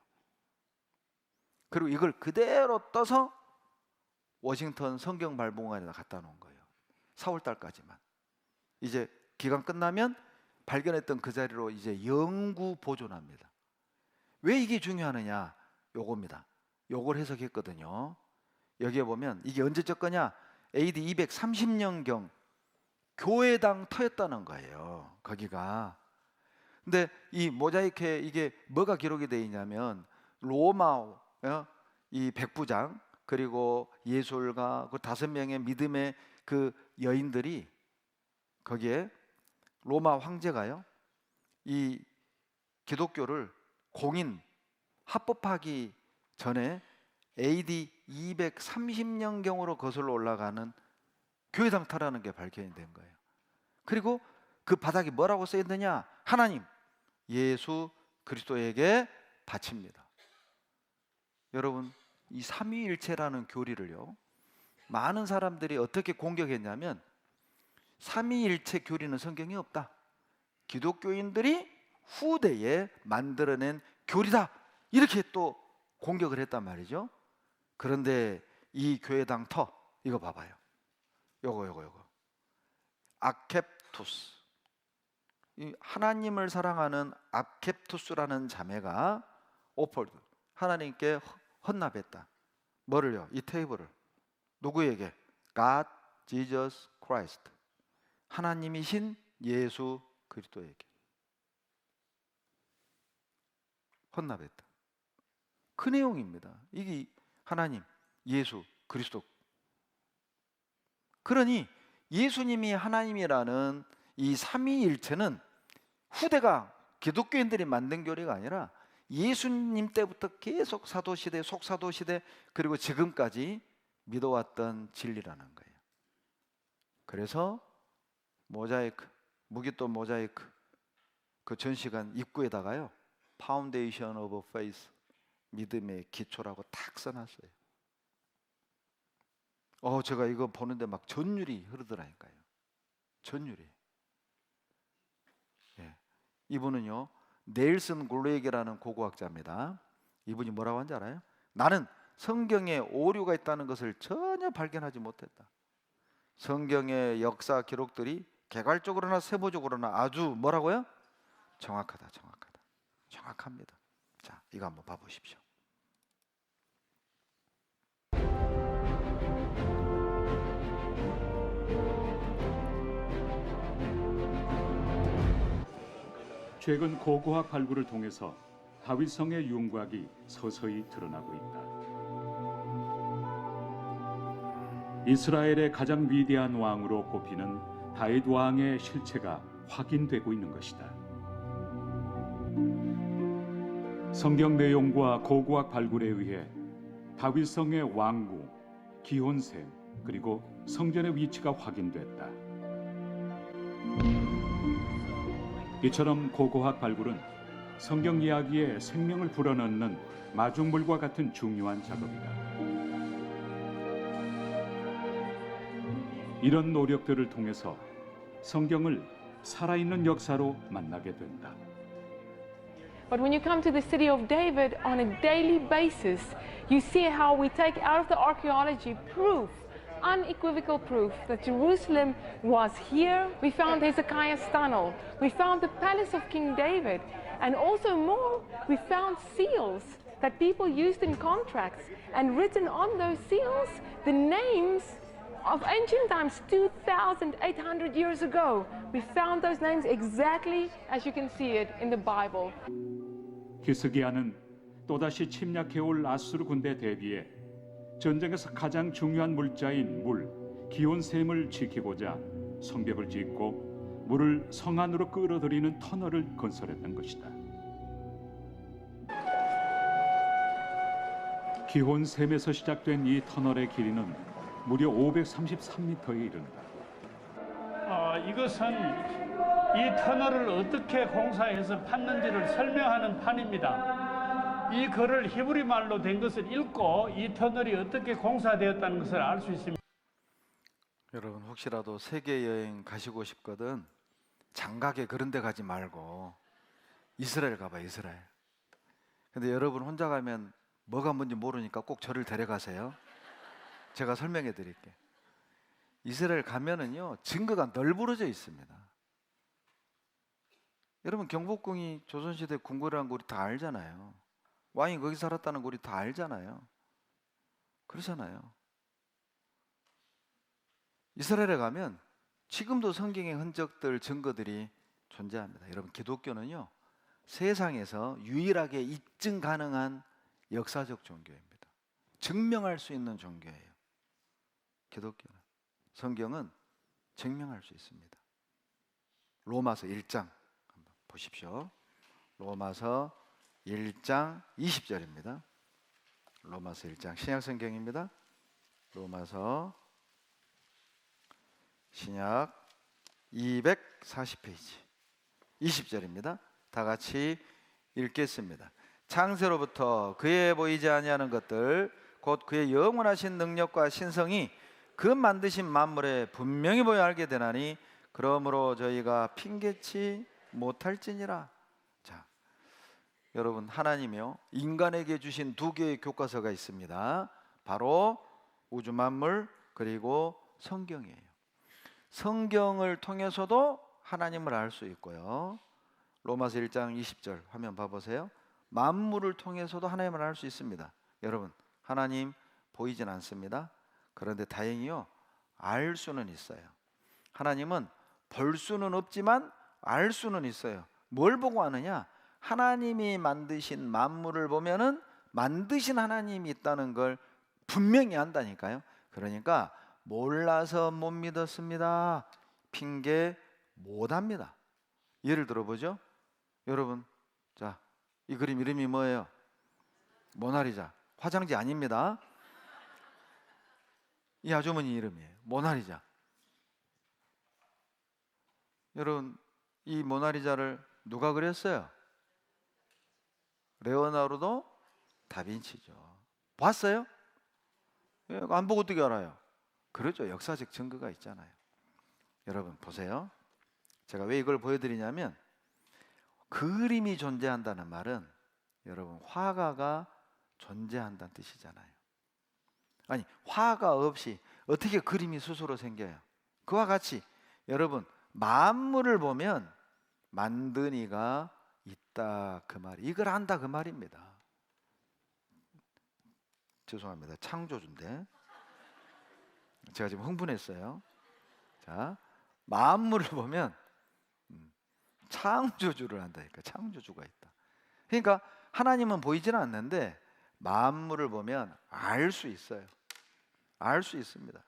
그리고 이걸 그대로 떠서 워싱턴 성경발봉관에다 갖다 놓은 거예요. 4월 달까지만. 이제 기간 끝나면 발견했던 그 자리로 이제 영구 보존합니다. 왜 이게 중요하느냐? 요겁니다. 요걸 해석했거든요. 여기에 보면 이게 언제적 거냐? AD 230년경 교회당 터였다는 거예요. 거기가. 근데 이 모자이크에 이게 뭐가 기록이 되어 있냐면 로마 이 백부장 그리고 예술가 그 5명의 믿음의 그 여인들이 거기에 로마 황제가요 이 기독교를 공인 합법하기 전에 AD 230년경으로 거슬러 올라가는 교회당 터라는 게 발견이 된 거예요. 그리고 그 바닥에 뭐라고 써 있느냐? 하나님 예수 그리스도에게 바칩니다. 여러분 이 삼위일체라는 교리를요 많은 사람들이 어떻게 공격했냐면 삼위일체 교리는 성경에 없다. 기독교인들이 후대에 만들어낸 교리다. 이렇게 또 공격을 했단 말이죠. 그런데 이 교회당 터 이거 봐봐요. 요거 아캡투스. 이 하나님을 사랑하는 아캡투스라는 자매가 오펄드 하나님께 헌납했다. 뭐를요? 이 테이블을 누구에게? God, Jesus Christ. 하나님이신 예수 그리스도에게 헌납했다. 그 내용입니다. 이게 하나님, 예수, 그리스도. 그러니 예수님이 하나님이라는 이 삼위일체는 후대가 기독교인들이 만든 교리가 아니라 예수님 때부터 계속 사도시대, 속사도시대 그리고 지금까지 믿어왔던 진리라는 거예요. 그래서 모자이크, 무기돈 모자이크 그 전시관 입구에다가요 파운데이션 오브 페이스 믿음의 기초라고 탁 써놨어요. 제가 이거 보는데 막 전율이 흐르더라니까요. 전율이. 예. 이분은요 넬슨 골레이게라는 고고학자입니다. 이분이 뭐라고 하는지 알아요? 나는 성경에 오류가 있다는 것을 전혀 발견하지 못했다. 성경의 역사 기록들이 개괄적으로나 세부적으로나 아주 뭐라고요? 정확합니다. 자, 이거 한번 봐보십시오. 최근 고고학 발굴을 통해서 다윗성의 윤곽이 서서히 드러나고 있다. 이스라엘의 가장 위대한 왕으로 꼽히는 다윗 왕의 실체가 확인되고 있는 것이다. 성경 내용과 고고학 발굴에 의해 다윗성의 왕궁, 기혼샘 그리고 성전의 위치가 확인됐다. 이처럼 고고학 발굴은 성경 이야기에 생명을 불어넣는 마중물과 같은 중요한 작업이다. 이런 노력들을 통해서 성경을 살아있는 역사로 만나게 된다. But when you come to the city of David on a daily basis, you see how we take out of the archaeology proof, unequivocal proof that Jerusalem was here. We found Hezekiah's tunnel. We found the palace of King David. And also more, we found seals that people used in contracts. And written on those seals, the names of ancient times, 2,800 years ago. We found those names exactly as you can see it in the Bible. 히스기야는 또다시 침략해올 아수르 군대 대비해 전쟁에서 가장 중요한 물자인 물, 기온샘을 지키고자 성벽을 짓고 물을 성 안으로 끌어들이는 터널을 건설했던 것이다. 기온샘에서 시작된 이 터널의 길이는 무려 533m에 이른다. 이것은 이 터널을 어떻게 공사해서 팠는지를 설명하는 판입니다. 이 글을 히브리 말로 된 것을 읽고 이 터널이 어떻게 공사되었다는 것을 알 수 있습니다. 여러분 혹시라도 세계 여행 가시고 싶거든 장각에 그런 데 가지 말고 이스라엘 가봐. 이스라엘. 근데 여러분 혼자 가면 뭐가 뭔지 모르니까 꼭 저를 데려가세요. 제가 설명해 드릴게. 이스라엘 가면은요 증거가 널브러져 있습니다. 여러분 경복궁이 조선시대 궁궐이라는 거 우리 다 알잖아요. 왕이 거기 살았다는 거 우리 다 알잖아요. 그렇잖아요. 이스라엘에 가면 지금도 성경의 흔적들, 증거들이 존재합니다. 여러분 기독교는요 세상에서 유일하게 입증 가능한 역사적 종교입니다. 증명할 수 있는 종교예요. 기독교는. 성경은 증명할 수 있습니다. 로마서 1장 한번 보십시오. 로마서 1장 20절입니다. 로마서 1장 신약 성경입니다. 로마서 신약 240페이지 20절입니다. 다 같이 읽겠습니다. 창세로부터 그의 보이지 아니하는 것들 곧 그의 영원하신 능력과 신성이 그 만드신 만물에 분명히 보여 알게 되나니 그러므로 저희가 핑계치 못할지니라. 자, 여러분 하나님이요 인간에게 주신 두 개의 교과서가 있습니다. 바로 우주 만물 그리고 성경이에요. 성경을 통해서도 하나님을 알 수 있고요. 로마서 1장 20절 화면 봐보세요. 만물을 통해서도 하나님을 알 수 있습니다. 여러분 하나님 보이진 않습니다. 그런데 다행히요 알 수는 있어요. 하나님은 볼 수는 없지만 알 수는 있어요. 뭘 보고 아느냐? 하나님이 만드신 만물을 보면은 만드신 하나님이 있다는 걸 분명히 안다니까요. 그러니까 몰라서 못 믿었습니다. 핑계 못 합니다. 예를 들어보죠. 여러분 자, 이 그림 이름이 뭐예요? 모나리자. 화장지 아닙니다. 이 아주머니 이름이에요. 모나리자. 여러분 이 모나리자를 누가 그렸어요? 레오나르도 다빈치죠. 봤어요? 예, 안 보고 어떻게 알아요? 그러죠. 역사적 증거가 있잖아요. 여러분 보세요. 제가 왜 이걸 보여드리냐면 그림이 존재한다는 말은 여러분 화가가 존재한다는 뜻이잖아요. 아니 화가 없이 어떻게 그림이 스스로 생겨요? 그와 같이 여러분 만물을 보면 만든 이가 있다 그 말이 이걸 안다 그 말입니다. 죄송합니다. 창조주인데 제가 지금 흥분했어요. 자, 만물을 보면 창조주를 안다니까. 창조주가 있다. 그러니까 하나님은 보이지는 않는데 만물을 보면 알 수 있어요. 알 수 있습니다.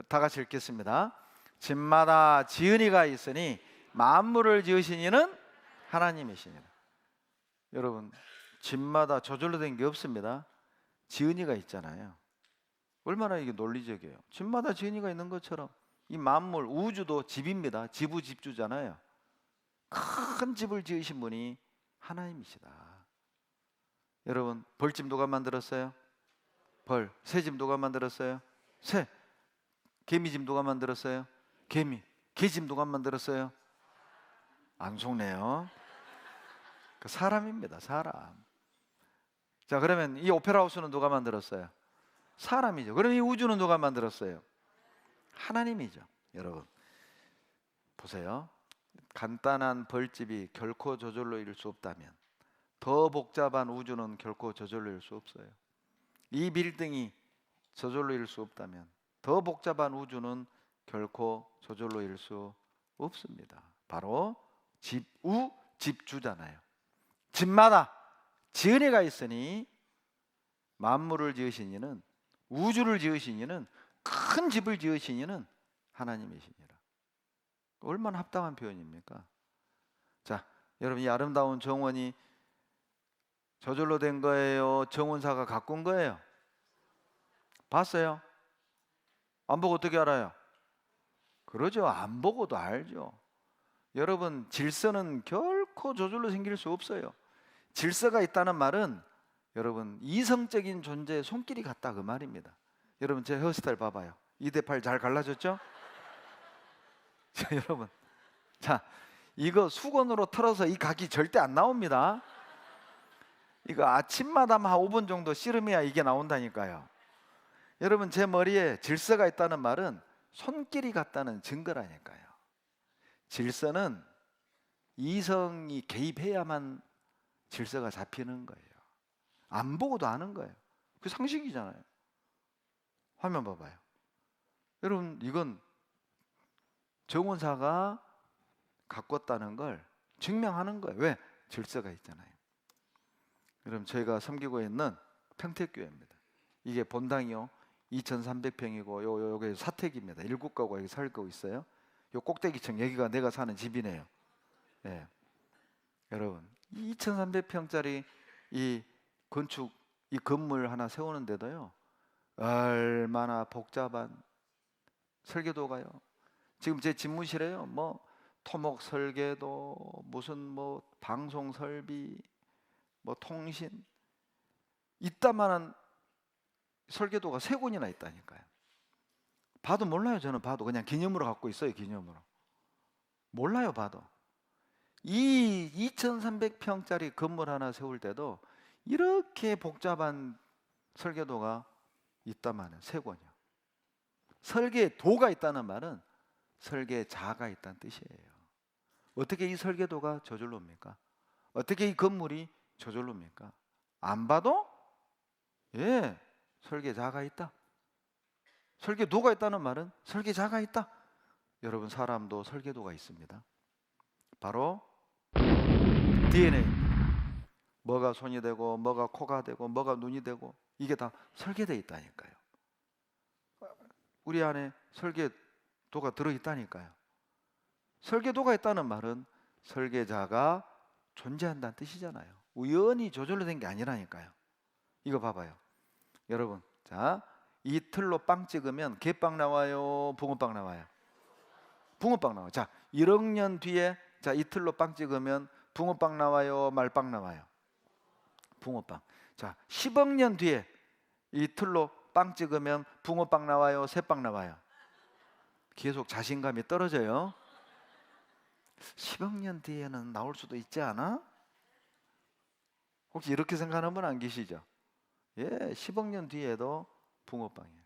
다 같이 읽겠습니다. 집마다 지은 이가 있으니 만물을 지으신 이는 하나님이시니라. 여러분 집마다 저절로 된 게 없습니다. 지은 이가 있잖아요. 얼마나 이게 논리적이에요. 집마다 지은 이가 있는 것처럼 이 만물 우주도 집입니다. 지부집주잖아요. 큰 집을 지으신 분이 하나님이시다. 여러분 벌집 누가 만들었어요? 벌. 새집 누가 만들었어요? 새. 개미집 누가 만들었어요? 개미. 개집 누가 만들었어요? 안 속네요. 그 사람입니다. 사람. 자 그러면 이 오페라 하우스는 누가 만들었어요? 사람이죠. 그럼 이 우주는 누가 만들었어요? 하나님이죠. 여러분 보세요. 간단한 벌집이 결코 저절로 이룰 수 없다면 더 복잡한 우주는 결코 저절로 이룰 수 없어요. 이 빌딩이 저절로 이룰 수 없다면 더 복잡한 우주는 결코 저절로 일 수 없습니다. 바로 집우, 집주잖아요. 집마다 지은 이가 있으니 만물을 지으신 이는, 우주를 지으신 이는, 큰 집을 지으신 이는 하나님이시니라. 얼마나 합당한 표현입니까? 자, 여러분, 이 아름다운 정원이 저절로 된 거예요? 정원사가 가꾼 거예요? 봤어요? 안 보고 어떻게 알아요? 그러죠. 안 보고도 알죠. 여러분, 질서는 결코 저절로 생길 수 없어요. 질서가 있다는 말은 여러분, 이성적인 존재의 손길이 같다, 그 말입니다. 여러분, 제 헤어스타일 봐봐요. 2대8 잘 갈라졌죠? 자, 여러분, 자, 이거 수건으로 털어서 이 각이 절대 안 나옵니다. 이거 아침마다 한 5분 정도 씨름해야 이게 나온다니까요. 여러분, 제 머리에 질서가 있다는 말은 손길이 같다는 증거라니까요. 질서는 이성이 개입해야만 질서가 잡히는 거예요. 안 보고도 아는 거예요. 그 상식이잖아요. 화면 봐봐요. 여러분, 이건 정원사가 가꿨다는 걸 증명하는 거예요. 왜? 질서가 있잖아요. 여러분, 저희가 섬기고 있는 평택교회입니다. 이게 본당이요 2,300평이고 요게 사택입니다. 7가구가 여기 살고 있어요. 요 꼭대기층, 여기가 내가 사는 집이네요. 예. 여러분, 2,300평짜리 이 건축, 이 건물 하나 세우는데도요 얼마나 복잡한 설계도가요. 지금 제 집무실에요 뭐 토목 설계도, 무슨 뭐 방송 설비, 뭐 통신, 이따만한 설계도가 3권이나 있다니까요. 봐도 몰라요. 저는 봐도 그냥 기념으로 갖고 있어요. 기념으로. 몰라요. 봐도. 이 2,300평짜리 건물 하나 세울 때도 이렇게 복잡한 설계도가 있다마는 3권이요. 설계도가 있다는 말은 설계자가 있다는 뜻이에요. 어떻게 이 설계도가 저절로입니까? 어떻게 이 건물이 저절로입니까? 안 봐도 예, 설계자가 있다. 설계도가 있다는 말은 설계자가 있다. 여러분, 사람도 설계도가 있습니다. 바로 DNA입니다. 뭐가 손이 되고, 뭐가 코가 되고, 뭐가 눈이 되고, 이게 다 설계되어 있다니까요. 우리 안에 설계도가 들어있다니까요. 설계도가 있다는 말은 설계자가 존재한다는 뜻이잖아요. 우연히 저절로 된 게 아니라니까요. 이거 봐봐요. 여러분, 자, 이 틀로 빵 찍으면 개빵 나와요? 붕어빵 나와요? 붕어빵 나와요. 자, 1억 년 뒤에 자, 이 틀로 빵 찍으면 붕어빵 나와요? 말빵 나와요? 붕어빵. 자, 10억 년 뒤에 이 틀로 빵 찍으면 붕어빵 나와요? 새빵 나와요? 계속 자신감이 떨어져요. 10억 년 뒤에는 나올 수도 있지 않아? 혹시 이렇게 생각하는 분 안 계시죠? 예, 10억 년 뒤에도 붕어빵이에요.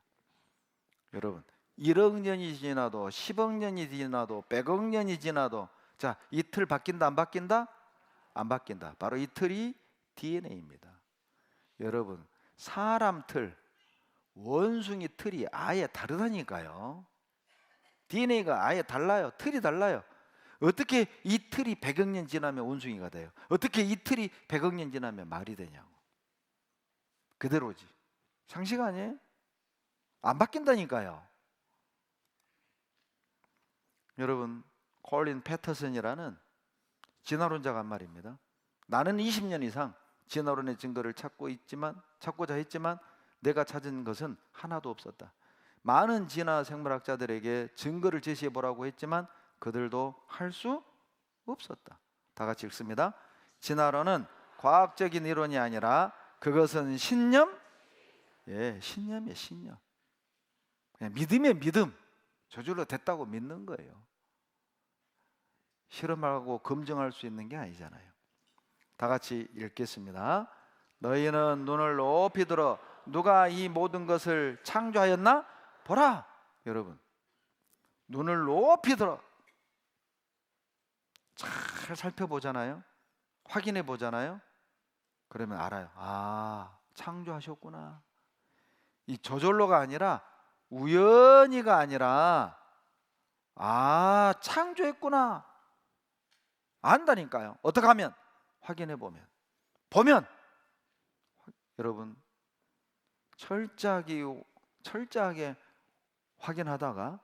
여러분, 1억 년이 지나도 10억 년이 지나도 100억 년이 지나도 자, 이 틀 바뀐다 안 바뀐다? 안 바뀐다. 바로 이 틀이 DNA입니다. 여러분, 사람 틀, 원숭이 틀이 아예 다르다니까요. DNA가 아예 달라요. 틀이 달라요. 어떻게 이 틀이 100억 년 지나면 원숭이가 돼요? 어떻게 이 틀이 100억 년 지나면 말이 되냐고. 그대로지. 상식 아니에요? 안 바뀐다니까요. 여러분, 콜린 패터슨이라는 진화론자가 한 말입니다. 나는 20년 이상 진화론의 증거를 찾고자 했지만 내가 찾은 것은 하나도 없었다. 많은 진화 생물학자들에게 증거를 제시해 보라고 했지만 그들도 할 수 없었다. 다 같이 읽습니다. 진화론은 과학적인 이론이 아니라 그것은 신념? 예, 신념이에요. 신념. 그냥 믿음의 믿음. 저절로 됐다고 믿는 거예요. 실험하고 검증할 수 있는 게 아니잖아요. 다 같이 읽겠습니다. 너희는 눈을 높이 들어 누가 이 모든 것을 창조하였나? 보라. 여러분, 눈을 높이 들어 잘 살펴보잖아요. 확인해 보잖아요. 그러면 알아요. 아, 창조하셨구나. 이 저절로가 아니라 우연히가 아니라 창조했구나 안다니까요. 어떻게 하면? 확인해 보면 여러분 철저하게 확인하다가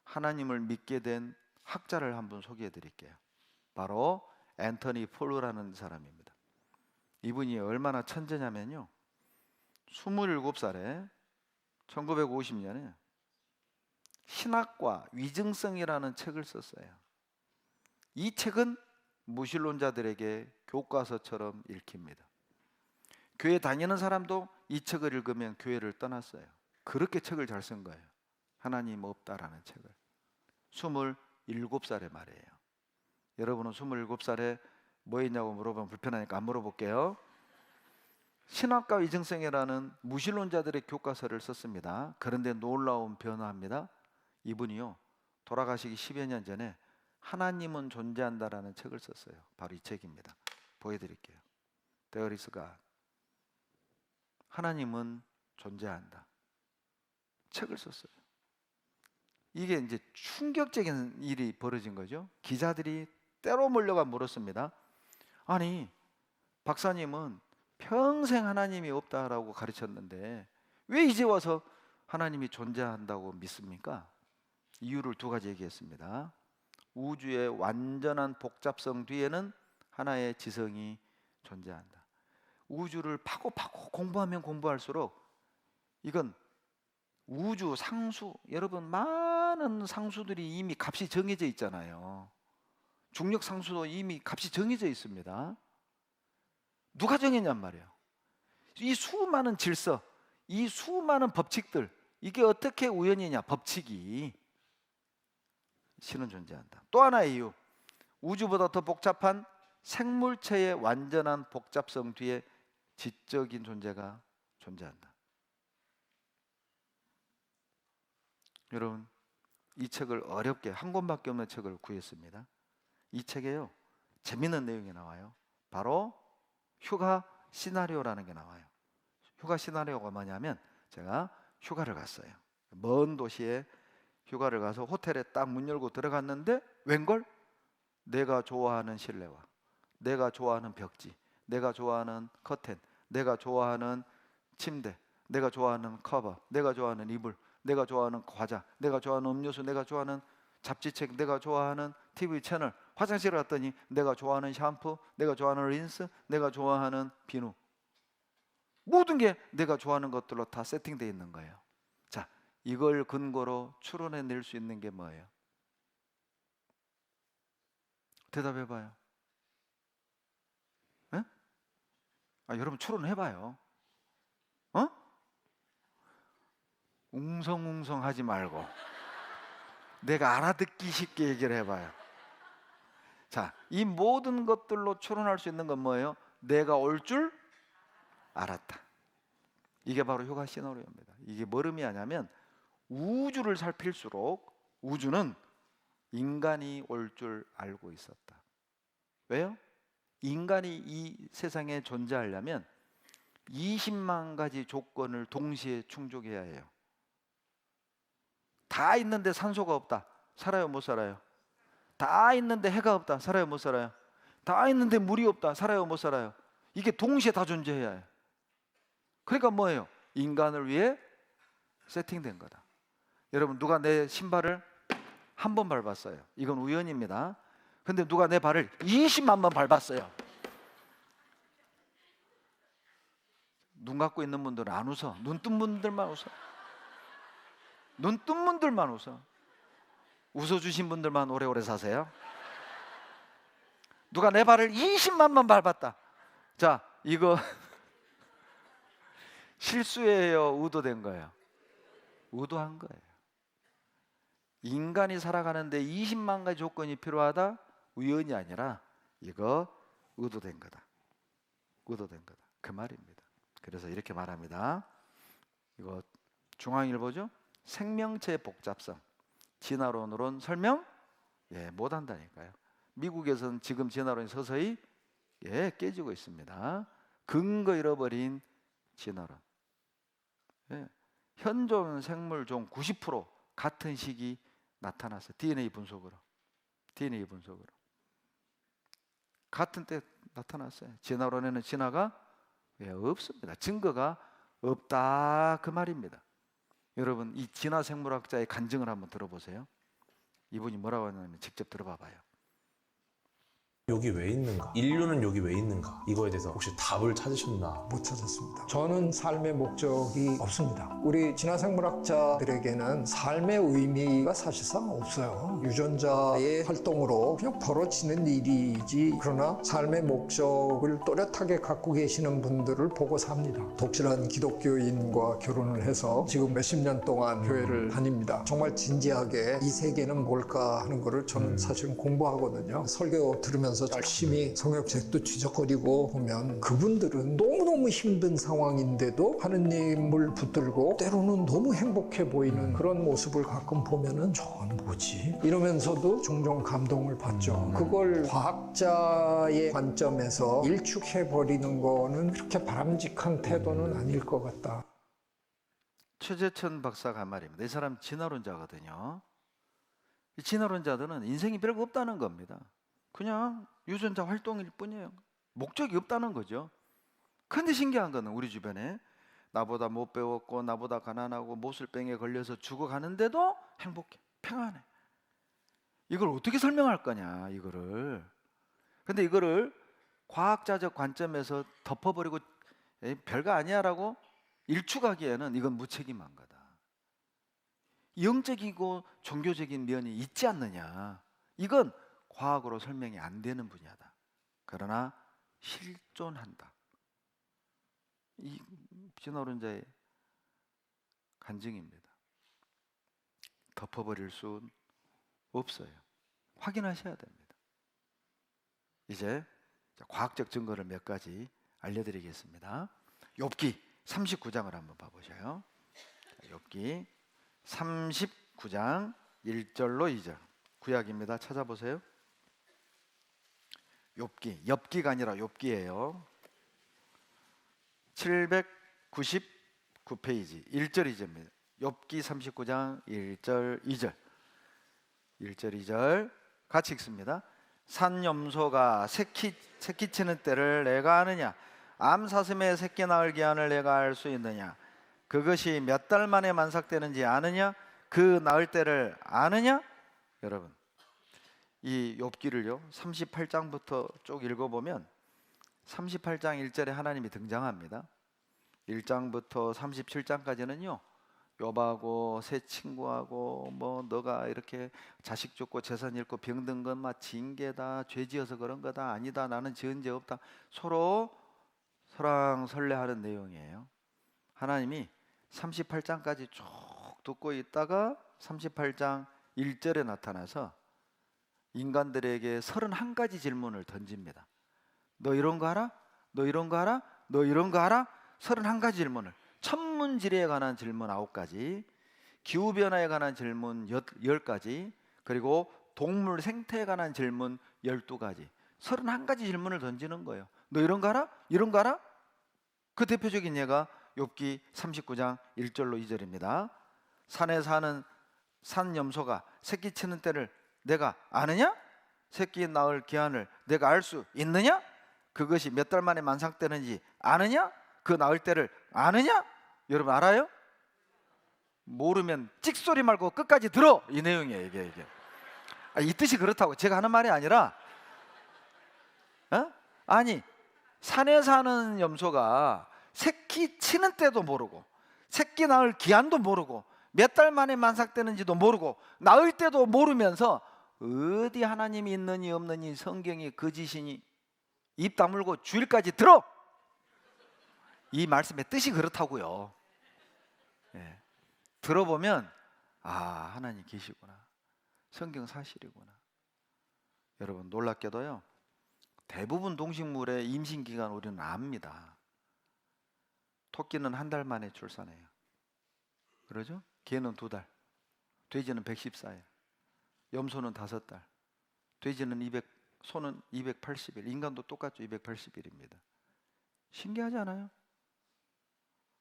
하나님을 믿게 된 학자를 한번 소개해 드릴게요. 바로 앤토니 폴루라는 사람입니다. 이분이 얼마나 천재냐면요, 27살에 1950년에 신학과 위증성이라는 책을 썼어요. 이 책은 무신론자들에게 교과서처럼 읽힙니다. 교회 다니는 사람도 이 책을 읽으면 교회를 떠났어요. 그렇게 책을 잘 쓴 거예요. 하나님 없다라는 책을. 27살의 말이에요. 여러분은 27살에 뭐 했냐고 물어보면 불편하니까 안 물어볼게요. 신학과 위증성이라는 무신론자들의 교과서를 썼습니다. 그런데 놀라운 변화입니다. 이분이요, 돌아가시기 10여 년 전에 하나님은 존재한다라는 책을 썼어요. 바로 이 책입니다. 보여드릴게요. There is God. 하나님은 존재한다. 책을 썼어요. 이게 이제 충격적인 일이 벌어진 거죠. 기자들이 때로 몰려가 물었습니다. 아니, 박사님은 평생 하나님이 없다라고 가르쳤는데 왜 이제 와서 하나님이 존재한다고 믿습니까? 이유를 두 가지 얘기했습니다. 우주의 완전한 복잡성 뒤에는 하나의 지성이 존재한다. 우주를 파고 공부하면 공부할수록 이건 우주 상수, 여러분 많은 상수들이 이미 값이 정해져 있잖아요. 중력 상수도 이미 값이 정해져 있습니다. 누가 정했냔 말이에요. 이 수많은 질서, 이 수많은 법칙들, 이게 어떻게 우연이냐? 법칙이. 신은 존재한다. 또 하나의 이유, 우주보다 더 복잡한 생물체의 완전한 복잡성 뒤에 지적인 존재가 존재한다. 여러분, 이 책을 어렵게 한 권밖에 없는 책을 구했습니다. 이 책에요, 재밌는 내용이 나와요. 바로 휴가 시나리오라는 게 나와요. 휴가 시나리오가 뭐냐면, 제가 휴가를 갔어요. 먼 도시에 휴가를 가서 호텔에 딱 문 열고 들어갔는데 웬걸? 내가 좋아하는 실내화, 내가 좋아하는 벽지, 내가 좋아하는 커튼, 내가 좋아하는 침대, 내가 좋아하는 커버, 내가 좋아하는 이불, 내가 좋아하는 과자, 내가 좋아하는 음료수, 내가 좋아하는 잡지책, 내가 좋아하는 TV 채널, 화장실에 갔더니 내가 좋아하는 샴푸, 내가 좋아하는 린스, 내가 좋아하는 비누, 모든 게 내가 좋아하는 것들로 다 세팅되어 있는 거예요. 자, 이걸 근거로 추론해낼 수 있는 게 뭐예요? 대답해봐요. 에? 여러분 추론해봐요. 웅성웅성 하지 말고 내가 알아듣기 쉽게 얘기를 해봐요. 자, 이 모든 것들로 추론할 수 있는 건 뭐예요? 내가 올 줄 알았다. 이게 바로 휴가 시나리오입니다. 이게 뭘 의미하냐면, 우주를 살필수록 우주는 인간이 올 줄 알고 있었다. 왜요? 인간이 이 세상에 존재하려면 20만 가지 조건을 동시에 충족해야 해요. 다 있는데 산소가 없다. 살아요, 못 살아요? 다 있는데 해가 없다. 살아요, 못 살아요? 다 있는데 물이 없다. 살아요, 못 살아요? 이게 동시에 다 존재해야 해요. 그러니까 뭐예요? 인간을 위해 세팅된 거다. 여러분, 누가 내 신발을 한 번 밟았어요. 이건 우연입니다. 근데 누가 내 발을 20만 번 밟았어요. 눈 감고 있는 분들은 안 웃어. 눈 뜬 분들만 웃어. 눈 뜬 분들만 웃어. 웃어주신 분들만 오래오래 사세요. 누가 내 발을 20만 번 밟았다. 자, 이거 실수예요, 의도된 거예요? 의도한 거예요. 인간이 살아가는데 20만 가지 조건이 필요하다? 우연이 아니라 이거 의도된 거다. 의도된 거다. 그 말입니다. 그래서 이렇게 말합니다. 이거 중앙일보죠? 생명체의 복잡성, 진화론으로는 설명 못 한다니까요. 미국에서는 지금 진화론이 서서히 깨지고 있습니다. 근거 잃어버린 진화론. 현존 생물 중 90% 같은 시기 나타났어요. DNA 분석으로. 같은 때 나타났어요. 진화론에는 진화가 없습니다. 증거가 없다 그 말입니다. 여러분 이 진화 생물학자의 간증을 한번 들어보세요. 이분이 뭐라고 하냐면 직접 들어봐 봐요. 여기 왜 있는가? 인류는 여기 왜 있는가? 이거에 대해서 혹시 답을 찾으셨나? 못 찾았습니다. 저는 삶의 목적이 없습니다. 우리 진화생물학자들에게는 삶의 의미가 사실상 없어요. 유전자의 활동으로 그냥 벌어지는 일이지, 그러나 삶의 목적을 또렷하게 갖고 계시는 분들을 보고 삽니다. 독실한 기독교인과 결혼을 해서 지금 몇십 년 동안 교회를 다닙니다. 정말 진지하게 이 세계는 뭘까 하는 거를 저는 사실은 공부하거든요. 설교 들으면서 열심히 성역책도 뒤적거리고 보면 그분들은 너무너무 힘든 상황인데도 하느님을 붙들고 때로는 너무 행복해 보이는 그런 모습을 가끔 보면은 저건 뭐지? 이러면서도 종종 감동을 받죠. 그걸 과학자의 관점에서 일축해버리는 거는 그렇게 바람직한 태도는 아닐 것 같다. 최재천 박사가 한 말입니다. 이 사람 진화론자거든요. 이 진화론자들은 인생이 별거 없다는 겁니다. 그냥 유전자 활동일 뿐이에요. 목적이 없다는 거죠. 근데 신기한 거는 우리 주변에 나보다 못 배웠고 나보다 가난하고 못을병에 걸려서 죽어가는데도 행복해, 평안해. 이걸 어떻게 설명할 거냐 이거를. 근데 이거를 과학자적 관점에서 덮어버리고 별거 아니야라고 일축하기에는 이건 무책임한 거다. 영적이고 종교적인 면이 있지 않느냐, 이건 과학으로 설명이 안 되는 분야다. 그러나 실존한다. 이 진화론자의 간증입니다. 덮어버릴 수 없어요. 확인하셔야 됩니다. 이제 과학적 증거를 몇 가지 알려드리겠습니다. 욥기 39장을 한번 봐보셔요. 욥기 39장 1절로 2절 구약입니다. 찾아보세요. 욥기, 엽기가 아니라 욥기예요. 799페이지 1절 2절입니다. 욥기 39장 1절 2절 1절 2절 같이 읽습니다. 산염소가 새끼치는 때를 내가 아느냐? 암사슴의 새끼 낳을 기한을 내가 알 수 있느냐? 그것이 몇 달 만에 만삭되는지 아느냐? 그 낳을 때를 아느냐? 여러분 이 욥기를요 38장부터 쭉 읽어보면 38장 1절에 하나님이 등장합니다. 1장부터 37장까지는요 욥하고 새 친구하고 뭐 너가 이렇게 자식 죽고 재산 잃고 병든 건 막 징계다, 죄지어서 그런 거다, 아니다, 나는 지은 죄 없다, 서로 설랑설레하는 내용이에요. 하나님이 38장까지 쭉 듣고 있다가 38장 1절에 나타나서 인간들에게 31가지 질문을 던집니다. 너 이런 거 알아? 너 이런 거 알아? 너 이런 거 알아? 31가지 질문을, 천문지리에 관한 질문 9가지, 기후변화에 관한 질문 10가지, 그리고 동물 생태에 관한 질문 12가지, 31가지 질문을 던지는 거예요. 너 이런 거 알아? 이런 거 알아? 그 대표적인 예가 욥기 39장 1절로 2절입니다. 산에 사는 산염소가 새끼치는 때를 내가 아느냐? 새끼 낳을 기한을 내가 알 수 있느냐? 그것이 몇 달 만에 만삭되는지 아느냐? 그 낳을 때를 아느냐? 여러분 알아요? 모르면 찍소리 말고 끝까지 들어, 이 내용이에요. 이게 이 뜻이 그렇다고 제가 하는 말이 아니라 아니 산에 사는 염소가 새끼 치는 때도 모르고 새끼 낳을 기한도 모르고 몇 달 만에 만삭되는지도 모르고 낳을 때도 모르면서 어디 하나님이 있느니 없느니 성경이 거짓이니 입 다물고 주일까지 들어, 이 말씀의 뜻이 그렇다고요. 들어보면 아 하나님 계시구나, 성경 사실이구나. 여러분 놀랍게도요 대부분 동식물의 임신기간 우리는 압니다. 토끼는 1달 만에 출산해요. 그러죠? 개는 2달, 돼지는 114일, 염소는 5달, 돼지는 소는 280일, 인간도 똑같죠. 280일입니다. 신기하지 않아요?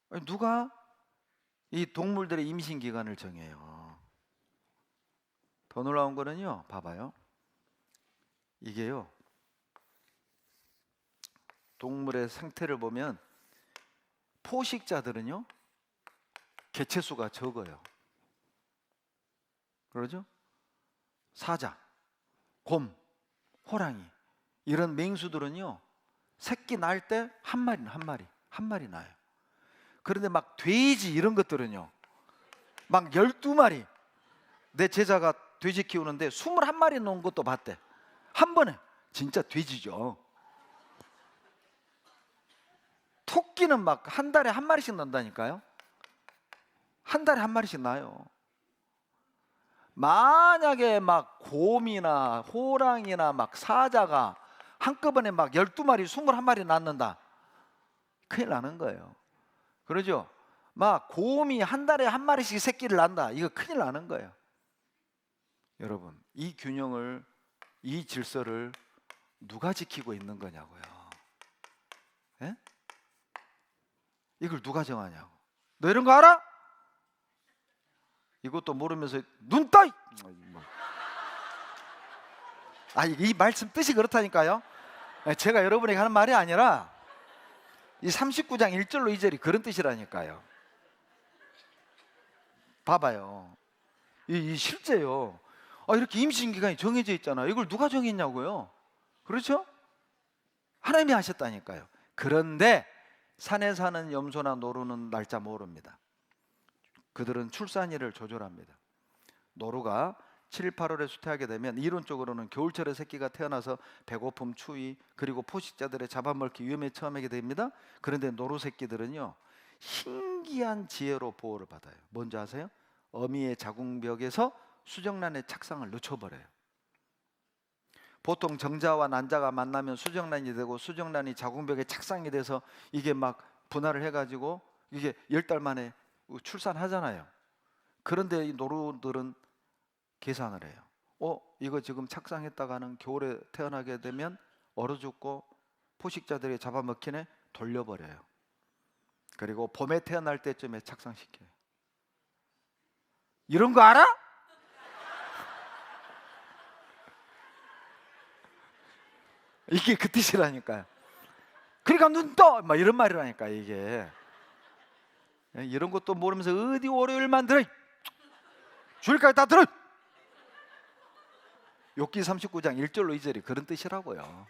아니, 누가 이 동물들의 임신 기간을 정해요. 더 놀라운 거는요, 봐봐요. 이게요, 동물의 생태를 보면 포식자들은요 개체수가 적어요. 그러죠? 사자, 곰, 호랑이 이런 맹수들은요 새끼 낳을 때 한 마리 낳아요. 그런데 막 돼지 이런 것들은요 막 12마리. 내 제자가 돼지 키우는데 21마리 놓은 것도 봤대. 한 번에. 진짜 돼지죠. 토끼는 막 한 달에 한 마리씩 낳는다니까요. 한 달에 한 마리씩 낳아요. 만약에 막 곰이나 호랑이나 막 사자가 한꺼번에 막 12마리, 21마리 낳는다. 큰일 나는 거예요. 그러죠? 막 곰이 한 달에 한 마리씩 새끼를 낳는다. 이거 큰일 나는 거예요. 여러분, 이 균형을, 이 질서를 누가 지키고 있는 거냐고요. 예? 이걸 누가 정하냐고. 너 이런 거 알아? 이것도 모르면서 눈 떠! 이 말씀 뜻이 그렇다니까요. 제가 여러분에게 하는 말이 아니라 이 39장 1절로 2절이 그런 뜻이라니까요. 봐봐요. 이 실제요. 이렇게 임신 기간이 정해져 있잖아요. 이걸 누가 정했냐고요. 그렇죠? 하나님이 하셨다니까요. 그런데 산에 사는 염소나 노루는 날짜 모릅니다. 그들은 출산일을 조절합니다. 노루가 7, 8월에 수태하게 되면 이론적으로는 겨울철에 새끼가 태어나서 배고픔, 추위, 그리고 포식자들의 잡아먹기 위험에 처하게 됩니다. 그런데 노루 새끼들은요 신기한 지혜로 보호를 받아요. 뭔지 아세요? 어미의 자궁벽에서 수정란의 착상을 늦춰버려요. 보통 정자와 난자가 만나면 수정란이 되고 수정란이 자궁벽에 착상이 돼서 이게 막 분할을 해가지고 이게 10달 만에 출산하잖아요. 그런데 이 노루들은 계산을 해요. 이거 지금 착상했다가는 겨울에 태어나게 되면 얼어 죽고 포식자들이 잡아먹히네. 돌려버려요. 그리고 봄에 태어날 때쯤에 착상시켜요. 이런 거 알아? 이게 그 뜻이라니까요. 그러니까 눈 떠! 막 이런 말이라니까 이게. 이런 것도 모르면서 어디 월요일만 들어! 주일까지 다 들어! 욥기 39장 1절로 2절이 그런 뜻이라고요.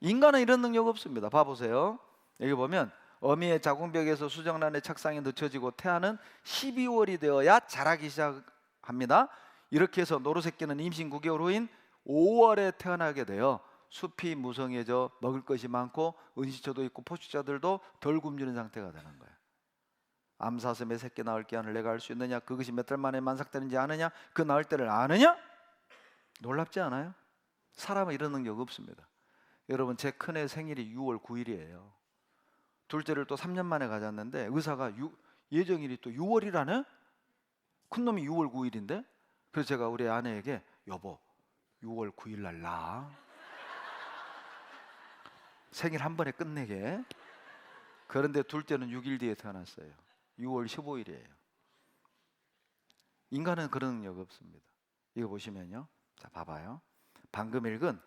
인간은 이런 능력 없습니다. 봐보세요. 여기 보면 어미의 자궁벽에서 수정란의 착상이 늦춰지고 태아는 12월이 되어야 자라기 시작합니다. 이렇게 해서 노루새끼는 임신 9개월 후인 5월에 태어나게 되어 숲이 무성해져 먹을 것이 많고 은시초도 있고 포식자들도 덜 굶주린 상태가 되는 거예요. 암사슴의 새끼 낳을 기한을 내가 알 수 있느냐? 그것이 몇 달 만에 만삭되는지 아느냐? 그 낳을 때를 아느냐? 놀랍지 않아요? 사람은 이런 능력 없습니다. 여러분, 제 큰애 생일이 6월 9일이에요. 둘째를 또 3년 만에 가졌는데 의사가 예정일이 또 6월이라네? 큰놈이 6월 9일인데? 그래서 제가 우리 아내에게 여보 6월 9일 날 나 생일 한 번에 끝내게. 그런데 둘째는 6일 뒤에 태어났어요. 6월 15일이에요. 인간은 그런 능력 없습니다. 이거 보시면요. 자, 봐봐요. 방금 읽은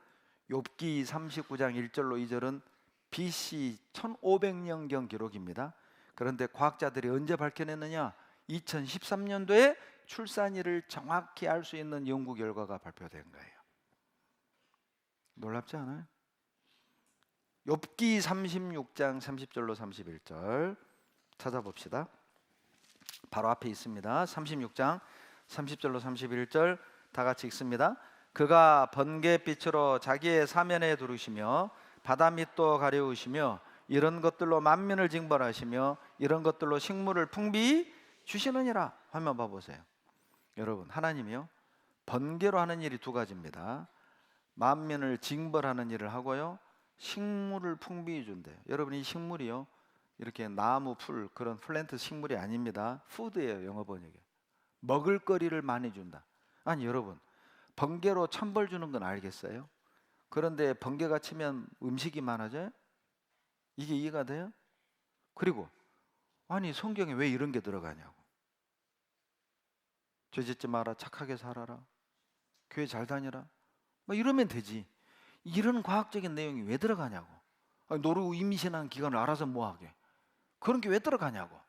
욥기 39장 1절로 2절은 BC 1500년경 기록입니다. 그런데 과학자들이 언제 밝혀냈느냐? 2013년도에 출산일을 정확히 알 수 있는 연구 결과가 발표된 거예요. 놀랍지 않아요? 욥기 36장 30절로 31절 찾아봅시다. 바로 앞에 있습니다. 36장 30절로 31절 다 같이 읽습니다. 그가 번개빛으로 자기의 사면에 두르시며 바다 밑도 가려우시며 이런 것들로 만민을 징벌하시며 이런 것들로 식물을 풍비히 주시느니라. 화면 봐보세요. 여러분, 하나님이요 번개로 하는 일이 두 가지입니다. 만민을 징벌하는 일을 하고요 식물을 풍비히 준대요. 여러분, 이 식물이요 이렇게 나무, 풀 그런 플랜트 식물이 아닙니다. 푸드예요. 영어 번역에 먹을거리를 많이 준다. 아니 여러분, 번개로 천벌 주는 건 알겠어요? 그런데 번개가 치면 음식이 많아져요? 이게 이해가 돼요? 그리고 아니 성경에 왜 이런 게 들어가냐고. 죄 짓지 마라, 착하게 살아라, 교회 잘 다녀라, 뭐 이러면 되지. 이런 과학적인 내용이 왜 들어가냐고. 아니, 노르 임신하는 기간을 알아서 뭐하게. 그런 게 왜 들어가냐고.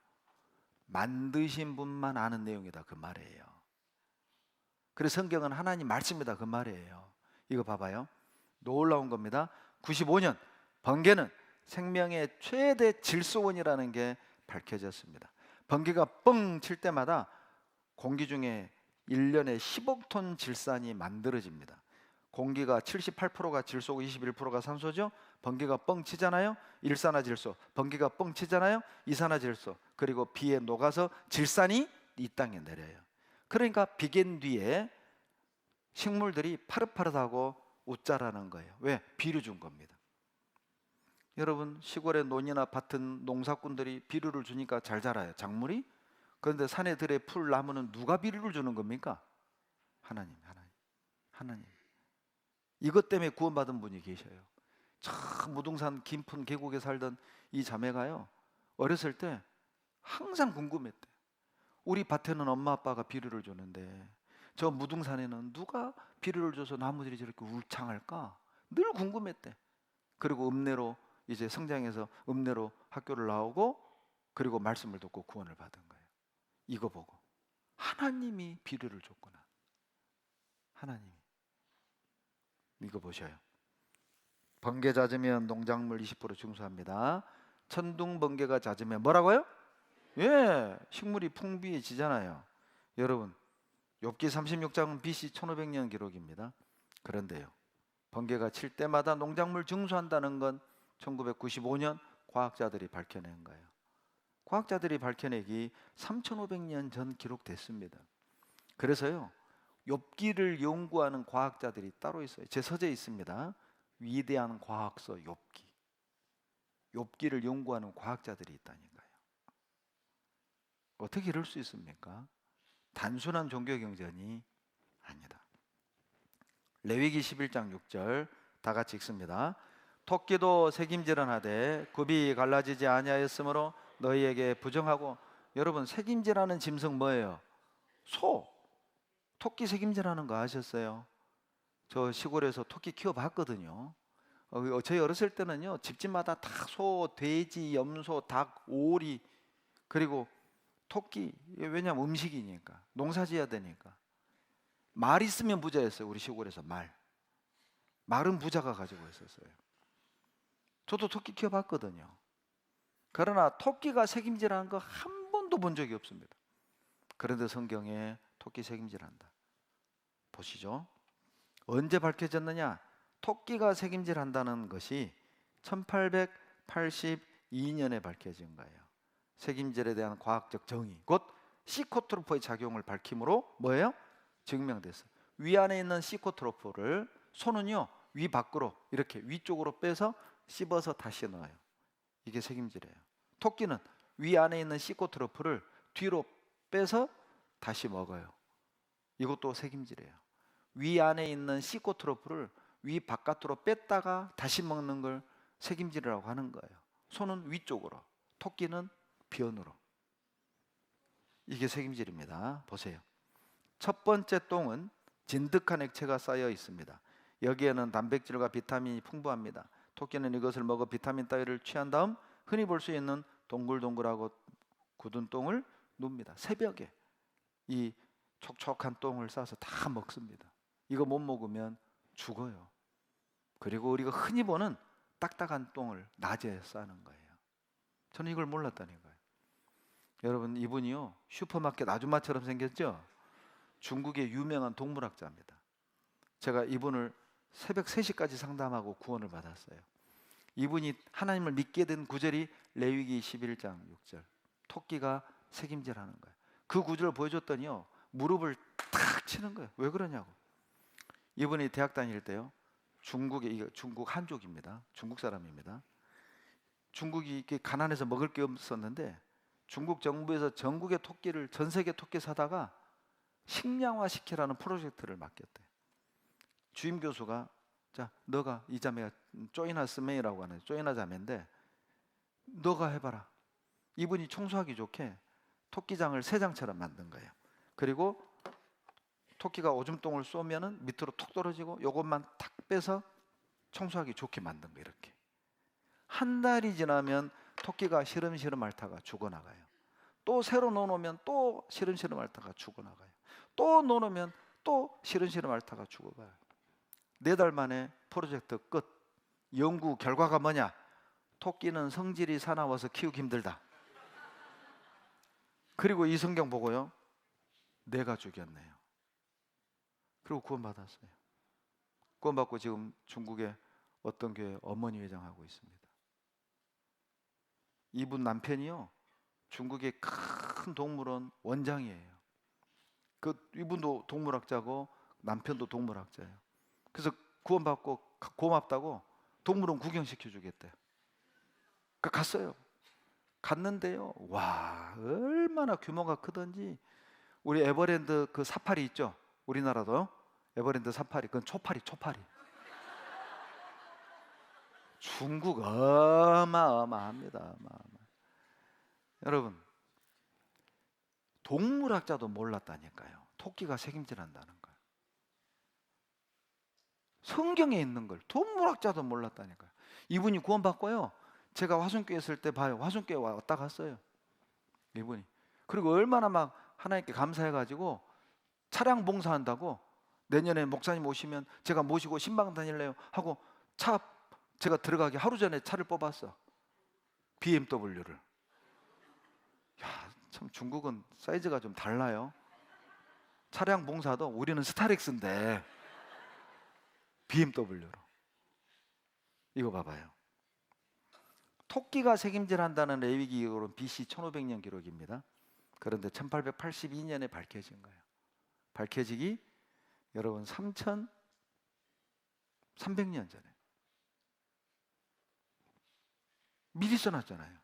만드신 분만 아는 내용이다 그 말이에요. 그래서 성경은 하나님 말씀이다 그 말이에요. 이거 봐봐요. 놀라운 겁니다. 95년 번개는 생명의 최대 질소원이라는 게 밝혀졌습니다. 번개가 뻥 칠 때마다 공기 중에 1년에 10억 톤 질산이 만들어집니다. 공기가 78%가 질소고 21%가 산소죠. 번개가 뻥 치잖아요. 일산화질소. 번개가 뻥 치잖아요. 이산화질소. 그리고 비에 녹아서 질산이 이 땅에 내려요. 그러니까 비견 뒤에 식물들이 파릇파릇하고 웃자라는 거예요. 왜? 비료 준 겁니다. 여러분 시골의 논이나 밭은 농사꾼들이 비료를 주니까 잘 자라요. 작물이. 그런데 산에 들에 풀 나무는 누가 비료를 주는 겁니까? 하나님. 이것 때문에 구원받은 분이 계셔요. 참 무등산 깊은 계곡에 살던 이 자매가요, 어렸을 때 항상 궁금했대. 우리 밭에는 엄마 아빠가 비료를 줬는데 저 무등산에는 누가 비료를 줘서 나무들이 저렇게 울창할까? 늘 궁금했대. 그리고 읍내로 이제 성장해서 읍내로 학교를 나오고 그리고 말씀을 듣고 구원을 받은 거예요. 이거 보고 하나님이 비료를 줬구나. 하나님이. 이거 보셔요. 번개 잦으면 농작물 20% 증수합니다. 천둥 번개가 잦으면 뭐라고요? 예, 식물이 풍부해지잖아요. 여러분 욥기 36장은 BC 1500년 기록입니다. 그런데요, 번개가 칠 때마다 농작물 증수한다는 건 1995년 과학자들이 밝혀낸 거예요. 과학자들이 밝혀내기 3500년 전 기록됐습니다. 그래서요, 욥기를 연구하는 과학자들이 따로 있어요. 제 서재에 있습니다. 위대한 과학서 욥기. 욥기를 연구하는 과학자들이 있다니까요. 어떻게 이럴 수 있습니까? 단순한 종교 경전이 아니다. 레위기 11장 6절 다 같이 읽습니다. 토끼도 색임질은 하되 굽이 갈라지지 아니하였으므로 너희에게 부정하고. 여러분 색임질하는 짐승 뭐예요? 소. 토끼 색임질하는 거 아셨어요? 저 시골에서 토끼 키워봤거든요. 저희 어렸을 때는요, 집집마다 다 소, 돼지, 염소, 닭, 오리, 그리고 토끼. 왜냐하면 음식이니까, 농사지어야 되니까. 말 있으면 부자였어요. 우리 시골에서 말은 부자가 가지고 있었어요. 저도 토끼 키워봤거든요. 그러나 토끼가 색임질하는 거 한 번도 본 적이 없습니다. 그런데 성경에 토끼 색임질한다. 보시죠. 언제 밝혀졌느냐? 토끼가 색임질한다는 것이 1882년에 밝혀진 거예요. 색임질에 대한 과학적 정의, 곧 시코트로프의 작용을 밝힘으로 뭐예요? 증명됐어요. 위 안에 있는 시코트로프를 소는요, 위 밖으로 이렇게 위쪽으로 빼서 씹어서 다시 넣어요. 이게 색임질이에요. 토끼는 위 안에 있는 시코트로프를 뒤로 빼서 다시 먹어요. 이것도 색임질이에요. 위 안에 있는 시코트로프를 위 바깥으로 뺐다가 다시 먹는 걸 색임질이라고 하는 거예요. 소는 위쪽으로, 토끼는 변으로. 이게 색임질입니다. 보세요. 첫 번째 똥은 진득한 액체가 쌓여 있습니다. 여기에는 단백질과 비타민이 풍부합니다. 토끼는 이것을 먹어 비타민 따위를 취한 다음 흔히 볼 수 있는 동글동글하고 굳은 똥을 눕니다. 새벽에 이 촉촉한 똥을 싸서 다 먹습니다. 이거 못 먹으면 죽어요. 그리고 우리가 흔히 보는 딱딱한 똥을 낮에 싸는 거예요. 저는 이걸 몰랐다니까요. 여러분 이분이요, 슈퍼마켓 아줌마처럼 생겼죠? 중국의 유명한 동물학자입니다. 제가 이분을 새벽 3시까지 상담하고 구원을 받았어요. 이분이 하나님을 믿게 된 구절이 레위기 11장 6절. 토끼가 색임질하는 거예요. 그 구절을 보여줬더니요, 무릎을 탁 치는 거예요. 왜 그러냐고. 이분이 대학 다닐 때요, 중국 한족입니다. 중국 사람입니다. 중국이 가난해서 먹을 게 없었는데 중국 정부에서 전국의 토끼를, 전 세계 토끼 사다가 식량화 시키라는 프로젝트를 맡겼대. 주임 교수가, 자, 너가, 이 자매가 쪼이나 스메이라고 하는 쪼이나 자매인데 너가 해봐라. 이분이 청소하기 좋게 토끼장을 새 장처럼 만든 거예요. 그리고 토끼가 오줌똥을 쏘면은 밑으로 툭 떨어지고 요것만 탁 빼서 청소하기 좋게 만든 거예요. 이렇게 한 달이 지나면 토끼가 시름시름 앓다가 죽어나가요. 또 새로 넣어놓으면 또 시름시름 앓다가 죽어나가요. 또 넣어놓으면 또 시름시름 앓다가 죽어가요. 4달 만에 프로젝트 끝. 연구 결과가 뭐냐? 토끼는 성질이 사나워서 키우기 힘들다. 그리고 이 성경 보고요, 내가 죽였네요. 그리고 구원받았어요. 구원받고 지금 중국의 어떤 교회 어머니 회장하고 있습니다. 이분 남편이요, 중국의 큰 동물원 원장이에요. 이분도 동물학자고 남편도 동물학자예요. 그래서 구원받고 고맙다고 동물원 구경시켜 주겠대요. 갔어요. 갔는데요, 와, 얼마나 규모가 크던지. 우리 에버랜드 그 사파리 있죠? 우리나라도 에버랜드 사파리, 그건 초파리. 중국 어마어마합니다. 여러분, 동물학자도 몰랐다니까요. 토끼가 책임질한다는 걸. 성경에 있는 걸 동물학자도 몰랐다니까요. 이분이 구원받고요, 제가 화순교회 있을 때 봐요. 화순교회 왔다 갔어요, 이분이. 그리고 얼마나 막 하나님께 감사해가지고 차량 봉사한다고 내년에 목사님 오시면 제가 모시고 신방 다닐래요 하고 제가 들어가기 하루 전에 차를 뽑았어. BMW를. 야, 참 중국은 사이즈가 좀 달라요. 차량 봉사도 우리는 스타렉스인데 BMW로. 이거 봐봐요. 토끼가 책임질한다는 레위기 기록은 BC 1500년 기록입니다. 그런데 1882년에 밝혀진 거예요. 밝혀지기 여러분 3300년 전에 미리 써놨잖아요.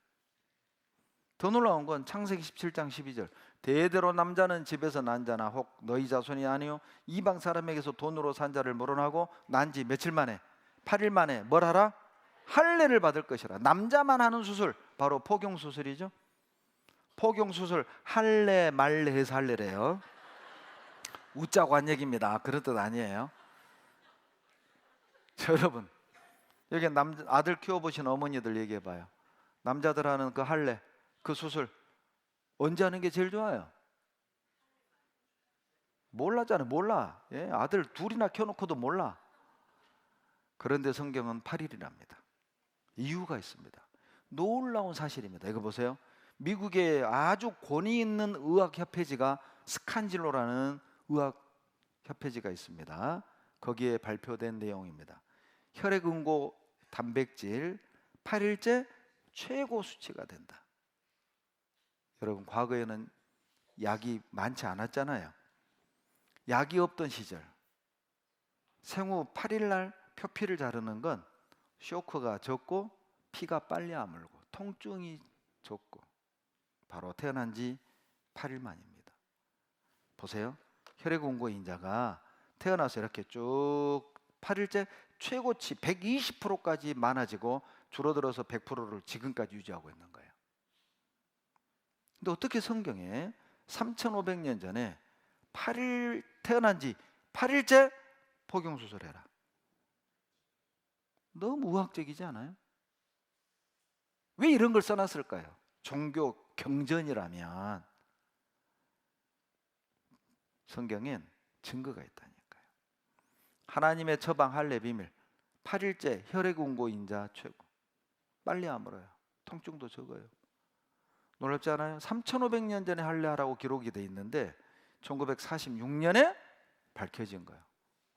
더 놀라운 건 창세기 17장 12절, 대대로 남자는 집에서 난 자나 혹 너희 자손이 아니요 이방 사람에게서 돈으로 산 자를 물어나고 난 지 며칠 만에 8일 만에 뭘 하라? 할례를 받을 것이라. 남자만 하는 수술, 바로 포경수술이죠. 포경수술, 할례 말례 해서 할례래요. 웃자고 한 얘기입니다. 그런 뜻 아니에요. 여러분, 여기 아들 키워보신 어머니들 얘기해봐요. 남자들 하는 그 할례, 그 수술 언제 하는 게 제일 좋아요? 몰랐잖아요. 몰라. 예, 아들 둘이나 켜놓고도 몰라. 그런데 성경은 8일이랍니다. 이유가 있습니다. 놀라운 사실입니다. 이거 보세요. 미국의 아주 권위 있는 의학협회지가 스칸질로라는 의학협회지가 있습니다. 거기에 발표된 내용입니다. 혈액응고 단백질 8일째 최고 수치가 된다. 여러분, 과거에는 약이 많지 않았잖아요. 약이 없던 시절 생후 8일날 표피를 자르는 건 쇼크가 적고 피가 빨리 아물고 통증이 적고 바로 태어난 지 8일 만입니다. 보세요. 혈액응고인자가 태어나서 이렇게 쭉 8일째 최고치 120%까지 많아지고 줄어들어서 100%를 지금까지 유지하고 있는 거예요. 근데 어떻게 성경에 3500년 전에 8일 태어난 지 8일째 포경수술해라. 너무 우학적이지 않아요? 왜 이런 걸 써놨을까요? 종교 경전이라면 성경엔 증거가 있다니까요. 하나님의 처방 할례 비밀, 8일째 혈액응고인자 최고, 빨리 아물어요. 통증도 적어요. 놀랍지 않아요? 3500년 전에 할례하라고 기록이 돼 있는데 1946년에 밝혀진 거예요.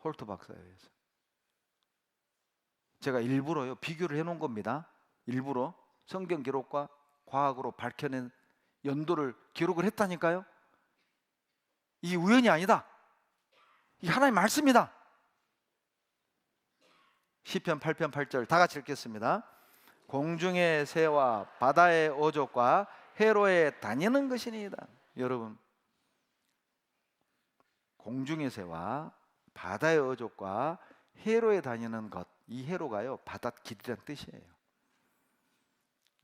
홀트 박사에 의해서. 제가 일부러요, 비교를 해놓은 겁니다. 일부러 성경 기록과 과학으로 밝혀낸 연도를 기록을 했다니까요. 이 우연이 아니다. 이 하나님의 말씀이다. 시편 8편 8절 다 같이 읽겠습니다. 공중의 새와 바다의 어족과 해로에 다니는 것이니이다. 여러분, 공중의 새와 바다의 어족과 해로에 다니는 것, 이 해로가요 바닷길이란 뜻이에요.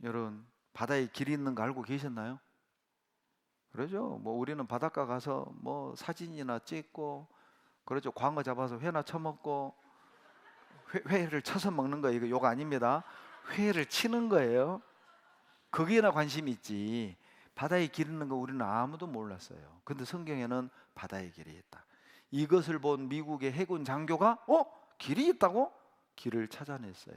여러분, 바다에 길이 있는 거 알고 계셨나요? 그러죠. 뭐 우리는 바닷가 가서 뭐 사진이나 찍고 그러죠. 광어 잡아서 회나 쳐먹고 회를 쳐서 먹는 거예요. 이거 욕 아닙니다. 회를 치는 거예요. 거기에나 관심이 있지. 바다에 길 있는 거 우리는 아무도 몰랐어요. 근데 성경에는 바다에 길이 있다. 이것을 본 미국의 해군 장교가 길이 있다고? 길을 찾아냈어요.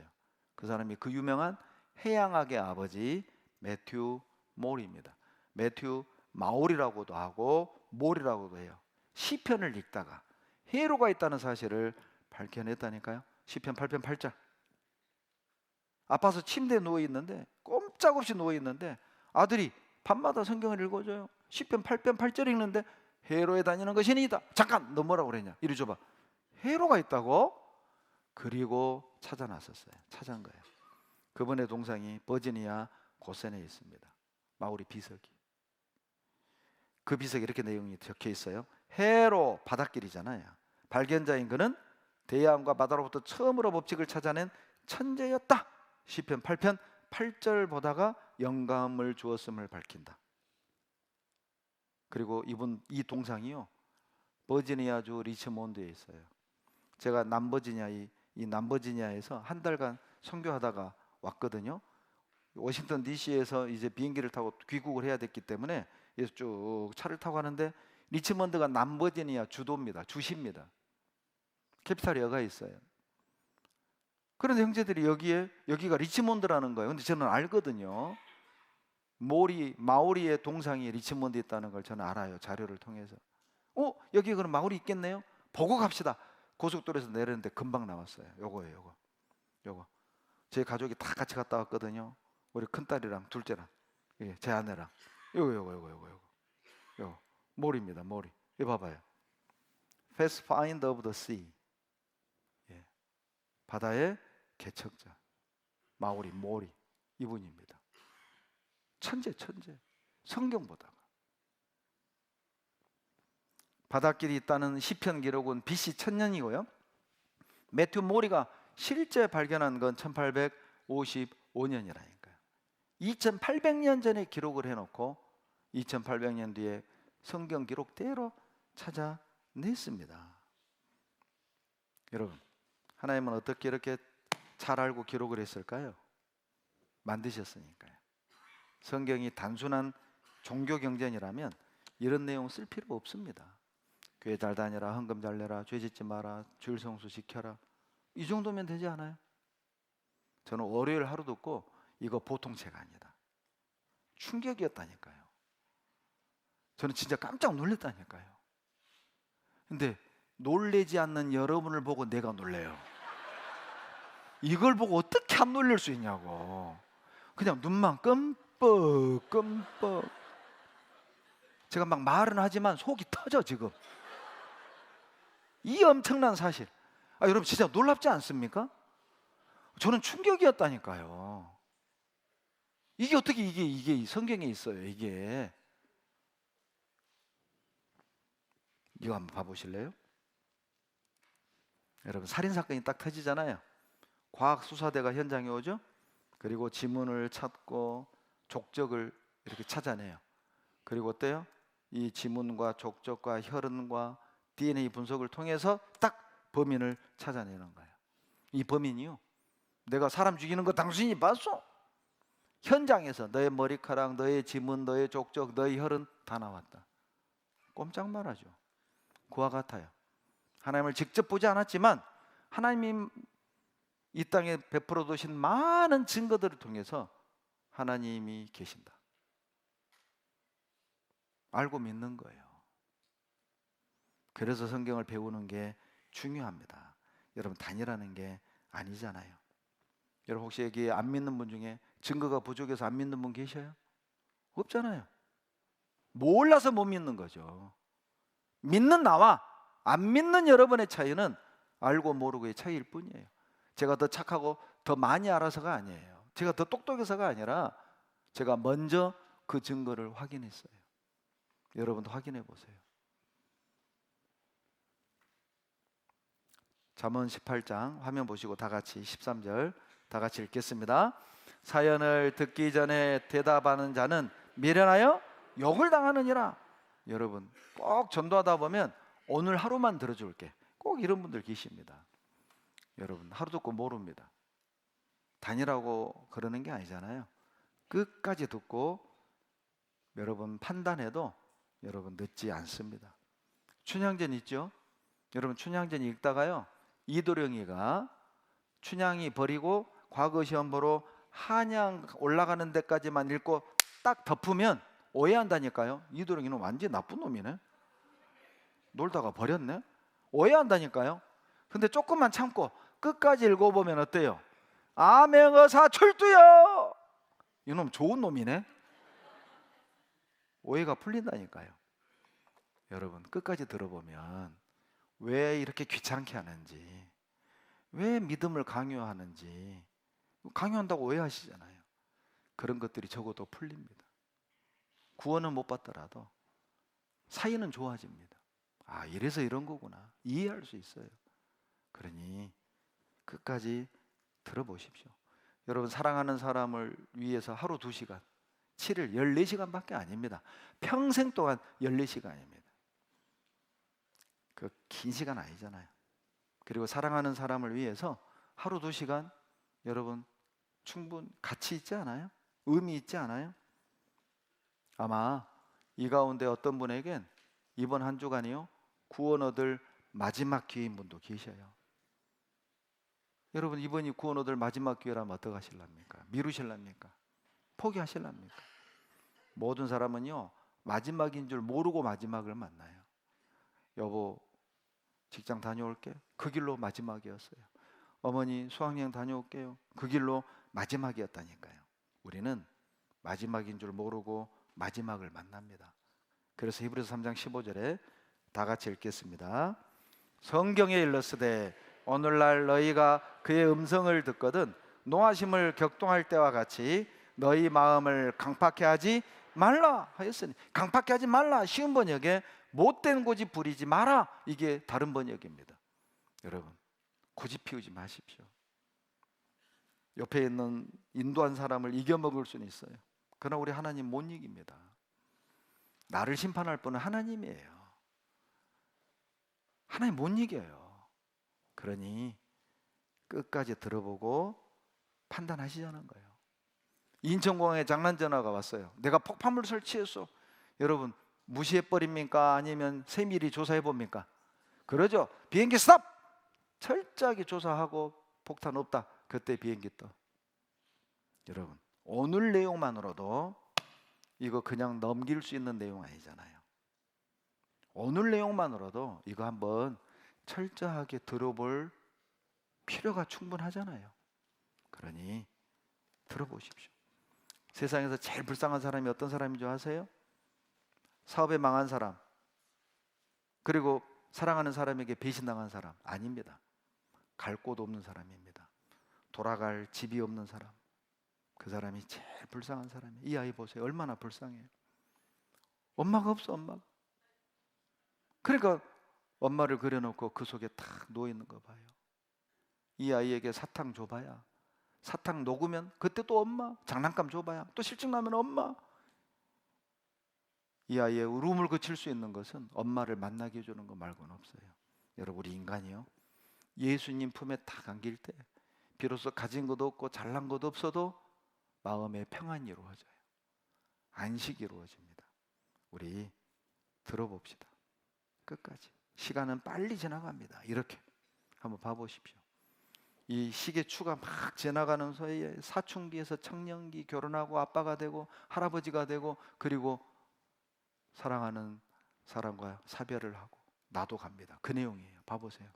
그 사람이 그 유명한 해양학의 아버지 매튜 몰입니다. 매튜 마올이라고도 하고 몰이라고도 해요. 시편을 읽다가 회로가 있다는 사실을 밝혀냈다니까요. 시편 8편 8절. 아파서 침대에 누워있는데 꼼짝없이 누워있는데 아들이 밤마다 성경을 읽어줘요. 시편 8편 8절 읽는데 회로에 다니는 것이니이다. 잠깐 너 뭐라고 그랬냐? 이리 줘봐. 회로가 있다고? 그리고 찾아 난 거예요. 그분의 동상이 버지니아 고센에 있습니다. 마오리 비석이. 그 비석에 이렇게 내용이 적혀 있어요. 회로 바닷길이잖아요. 발견자인 그는 대양과 바다로부터 처음으로 법칙을 찾아낸 천재였다. 시편 8편 8절 보다가 영감을 주었음을 밝힌다. 그리고 이 동상이요 버지니아주 리치몬드에 있어요. 제가 이 남버지니아에서 한 달간 선교하다가 왔거든요. 워싱턴 DC에서 이제 비행기를 타고 귀국을 해야 됐기 때문에 쭉 차를 타고 가는데 리치몬드가 남버지니아 주도입니다. 주시입니다. 캐피탈 여가 있어요. 그런데 형제들이 여기가 리치몬드라는 거예요. 근데 저는 알거든요. 마오리의 동상이 리치몬드에 있다는 걸 저는 알아요. 자료를 통해서. 여기 그럼 마오리 있겠네요. 보고 갑시다. 고속도로에서 내렸는데 금방 나왔어요. 요거예요. 요거. 제 가족이 다 같이 갔다 왔거든요. 우리 큰딸이랑 둘째랑 제 아내랑 요거 몰입니다. 몰이. 이거 봐봐요. Fast find of the sea. 바다의 개척자 마오리 몰이 이분입니다. 천재 성경보다가. 바닷길이 있다는 시편 기록은 BC 1000년이고요. 매튜 모리가 실제 발견한 건 1855년이라니까요. 2800년 전에 기록을 해놓고 2800년 뒤에 성경 기록대로 찾아냈습니다. 여러분, 하나님은 어떻게 이렇게 잘 알고 기록을 했을까요? 만드셨으니까요. 성경이 단순한 종교 경전이라면 이런 내용 쓸 필요 없습니다. 교회 잘 다녀라, 헌금 잘 내라, 죄 짓지 마라, 주일 성수 지켜라. 이 정도면 되지 않아요? 저는 월요일 하루 듣고 이거 보통 책 아니다. 충격이었다니까요. 저는 진짜 깜짝 놀랐다니까요. 근데 놀래지 않는 여러분을 보고 내가 놀래요. 이걸 보고 어떻게 안 놀랄 수 있냐고. 그냥 눈만 끔뻑 제가 막 말은 하지만 속이 터져 지금. 이 엄청난 사실. 여러분 진짜 놀랍지 않습니까? 저는 충격이었다니까요. 이게 어떻게 이게 성경에 있어요. 이게. 이거 한번 봐보실래요? 여러분 살인사건이 딱 터지잖아요. 과학수사대가 현장에 오죠. 그리고 지문을 찾고 족적을 이렇게 찾아내요. 그리고 어때요? 이 지문과 족적과 혈흔과 DNA 분석을 통해서 딱 범인을 찾아내는 거예요. 이 범인이요, 내가 사람 죽이는 거 당신이 봤어? 현장에서 너의 머리카락, 너의 지문, 너의 족적, 너의 혈흔 다 나왔다. 꼼짝 말하죠. 그와 같아요. 하나님을 직접 보지 않았지만 하나님이 이 땅에 베풀어 두신 많은 증거들을 통해서 하나님이 계신다. 알고 믿는 거예요. 그래서 성경을 배우는 게 중요합니다. 여러분 단일하는 게 아니잖아요. 여러분 혹시 여기 안 믿는 분 중에 증거가 부족해서 안 믿는 분 계셔요? 없잖아요. 몰라서 못 믿는 거죠. 믿는 나와 안 믿는 여러분의 차이는 알고 모르고의 차이일 뿐이에요. 제가 더 착하고 더 많이 알아서가 아니에요. 제가 더 똑똑해서가 아니라 제가 먼저 그 증거를 확인했어요. 여러분도 확인해 보세요. 잠언 18장 화면 보시고 다 같이 13절 다 같이 읽겠습니다. 사연을 듣기 전에 대답하는 자는 미련하여 욕을 당하느니라. 여러분 꼭 전도하다 보면 오늘 하루만 들어줄게, 꼭 이런 분들 계십니다. 여러분 하루 듣고 모릅니다. 다니라고 그러는 게 아니잖아요. 끝까지 듣고 여러분 판단해도 여러분 늦지 않습니다. 춘향전 있죠? 여러분 춘향전 읽다가요, 이도령이가 춘향이 버리고 과거 시험 보러 한양 올라가는 데까지만 읽고 딱 덮으면 오해한다니까요. 이도령이는 완전 나쁜 놈이네. 놀다가 버렸네. 오해한다니까요. 근데 조금만 참고 끝까지 읽어보면 어때요? 암행어사 출두요. 이놈 좋은 놈이네. 오해가 풀린다니까요. 여러분 끝까지 들어보면 왜 이렇게 귀찮게 하는지, 왜 믿음을 강요하는지, 강요한다고 오해하시잖아요. 그런 것들이 적어도 풀립니다. 구원은 못 받더라도 사이는 좋아집니다. 아, 이래서 이런 거구나 이해할 수 있어요. 그러니 끝까지 들어보십시오. 여러분 사랑하는 사람을 위해서 하루 2시간, 7일 14시간밖에 아닙니다. 평생 동안 14시간입니다. 그 긴 시간 아니잖아요. 그리고 사랑하는 사람을 위해서 하루 2시간 여러분 충분 가치 있지 않아요? 의미 있지 않아요? 아마 이 가운데 어떤 분에겐 이번 한 주간이요 구원 얻을 마지막 기회인 분도 계셔요. 여러분 이번이 구원 얻을 마지막 기회라면 어떡 하실랍니까? 미루실랍니까? 포기하실랍니까? 모든 사람은요 마지막인 줄 모르고 마지막을 만나요. 여보 직장 다녀올게, 그 길로 마지막이었어요. 어머니 수학여행 다녀올게요, 그 길로 마지막이었다니까요. 우리는 마지막인 줄 모르고 마지막을 만납니다. 그래서 히브리서 3장 15절에 다 같이 읽겠습니다. 성경에 일렀으되 오늘날 너희가 그의 음성을 듣거든 노하심을 격동할 때와 같이 너희 마음을 강팍해 하지 말라 하였으니, 강팍해 하지 말라, 쉬운 번역에 못된 고집 부리지 마라, 이게 다른 번역입니다. 여러분 고집 피우지 마십시오. 옆에 있는 인도한 사람을 이겨먹을 수는 있어요. 그러나 우리 하나님 못 이깁니다. 나를 심판할 분은 하나님이에요. 하나님 못 이겨요. 그러니 끝까지 들어보고 판단하시자는 거예요. 인천공항에 장난 전화가 왔어요. 내가 폭탄물 설치했어. 여러분 무시해버립니까? 아니면 세밀히 조사해봅니까? 그러죠. 비행기 스탑! 철저하게 조사하고 폭탄 없다. 그때 비행기 떠. 여러분 오늘 내용만으로도 이거 그냥 넘길 수 있는 내용 아니잖아요. 오늘 내용만으로도 이거 한번 철저하게 들어볼 필요가 충분하잖아요. 그러니 들어보십시오. 세상에서 제일 불쌍한 사람이 어떤 사람인 줄 아세요? 사업에 망한 사람, 그리고 사랑하는 사람에게 배신당한 사람 아닙니다. 갈 곳 없는 사람입니다. 돌아갈 집이 없는 사람, 그 사람이 제일 불쌍한 사람이에요. 이 아이 보세요. 얼마나 불쌍해요. 엄마가 없어, 엄마가. 그러니까 엄마를 그려놓고 그 속에 탁 누워있는 거 봐요. 이 아이에게 사탕 줘봐야, 사탕 녹으면 그때 또 엄마, 장난감 줘봐야 또 실증 나면 엄마. 이 아이의 울음을 그칠 수 있는 것은 엄마를 만나게 해주는 것 말고는 없어요. 여러분 우리 인간이요 예수님 품에 딱 안길 때 비로소 가진 것도 없고 잘난 것도 없어도 마음의 평안이 이루어져요. 안식이 이루어집니다. 우리 들어봅시다. 끝까지. 시간은 빨리 지나갑니다. 이렇게 한번 봐보십시오. 이 시계추가 막 지나가는 사이에 사춘기에서 청년기, 결혼하고 아빠가 되고 할아버지가 되고, 그리고 사랑하는 사람과 사별을 하고 나도 갑니다. 그 내용이에요. 봐보세요.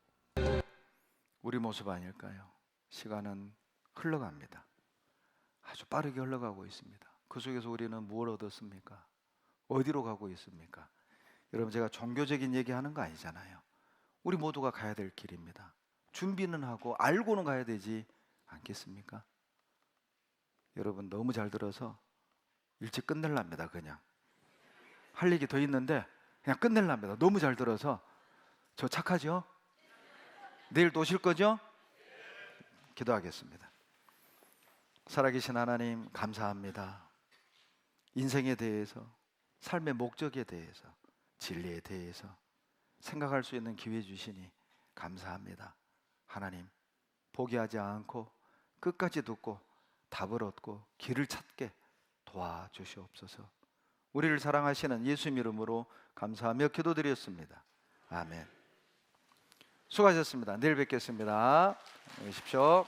우리 모습 아닐까요? 시간은 흘러갑니다. 아주 빠르게 흘러가고 있습니다. 그 속에서 우리는 무엇을 얻었습니까? 어디로 가고 있습니까? 여러분 제가 종교적인 얘기하는 거 아니잖아요. 우리 모두가 가야 될 길입니다. 준비는 하고 알고는 가야 되지 않겠습니까? 여러분 너무 잘 들어서 일찍 끝낼랍니다. 그냥 할 얘기 더 있는데 그냥 끝낼랍니다. 너무 잘 들어서. 저 착하죠? 내일 또 오실 거죠? 기도하겠습니다. 살아계신 하나님 감사합니다. 인생에 대해서, 삶의 목적에 대해서, 진리에 대해서 생각할 수 있는 기회 주시니 감사합니다. 하나님, 포기하지 않고 끝까지 듣고 답을 얻고 길을 찾게 도와주시옵소서. 우리를 사랑하시는 예수님 이름으로 감사하며 기도드렸습니다. 아멘. 수고하셨습니다. 내일 뵙겠습니다. 안녕히 계십시오.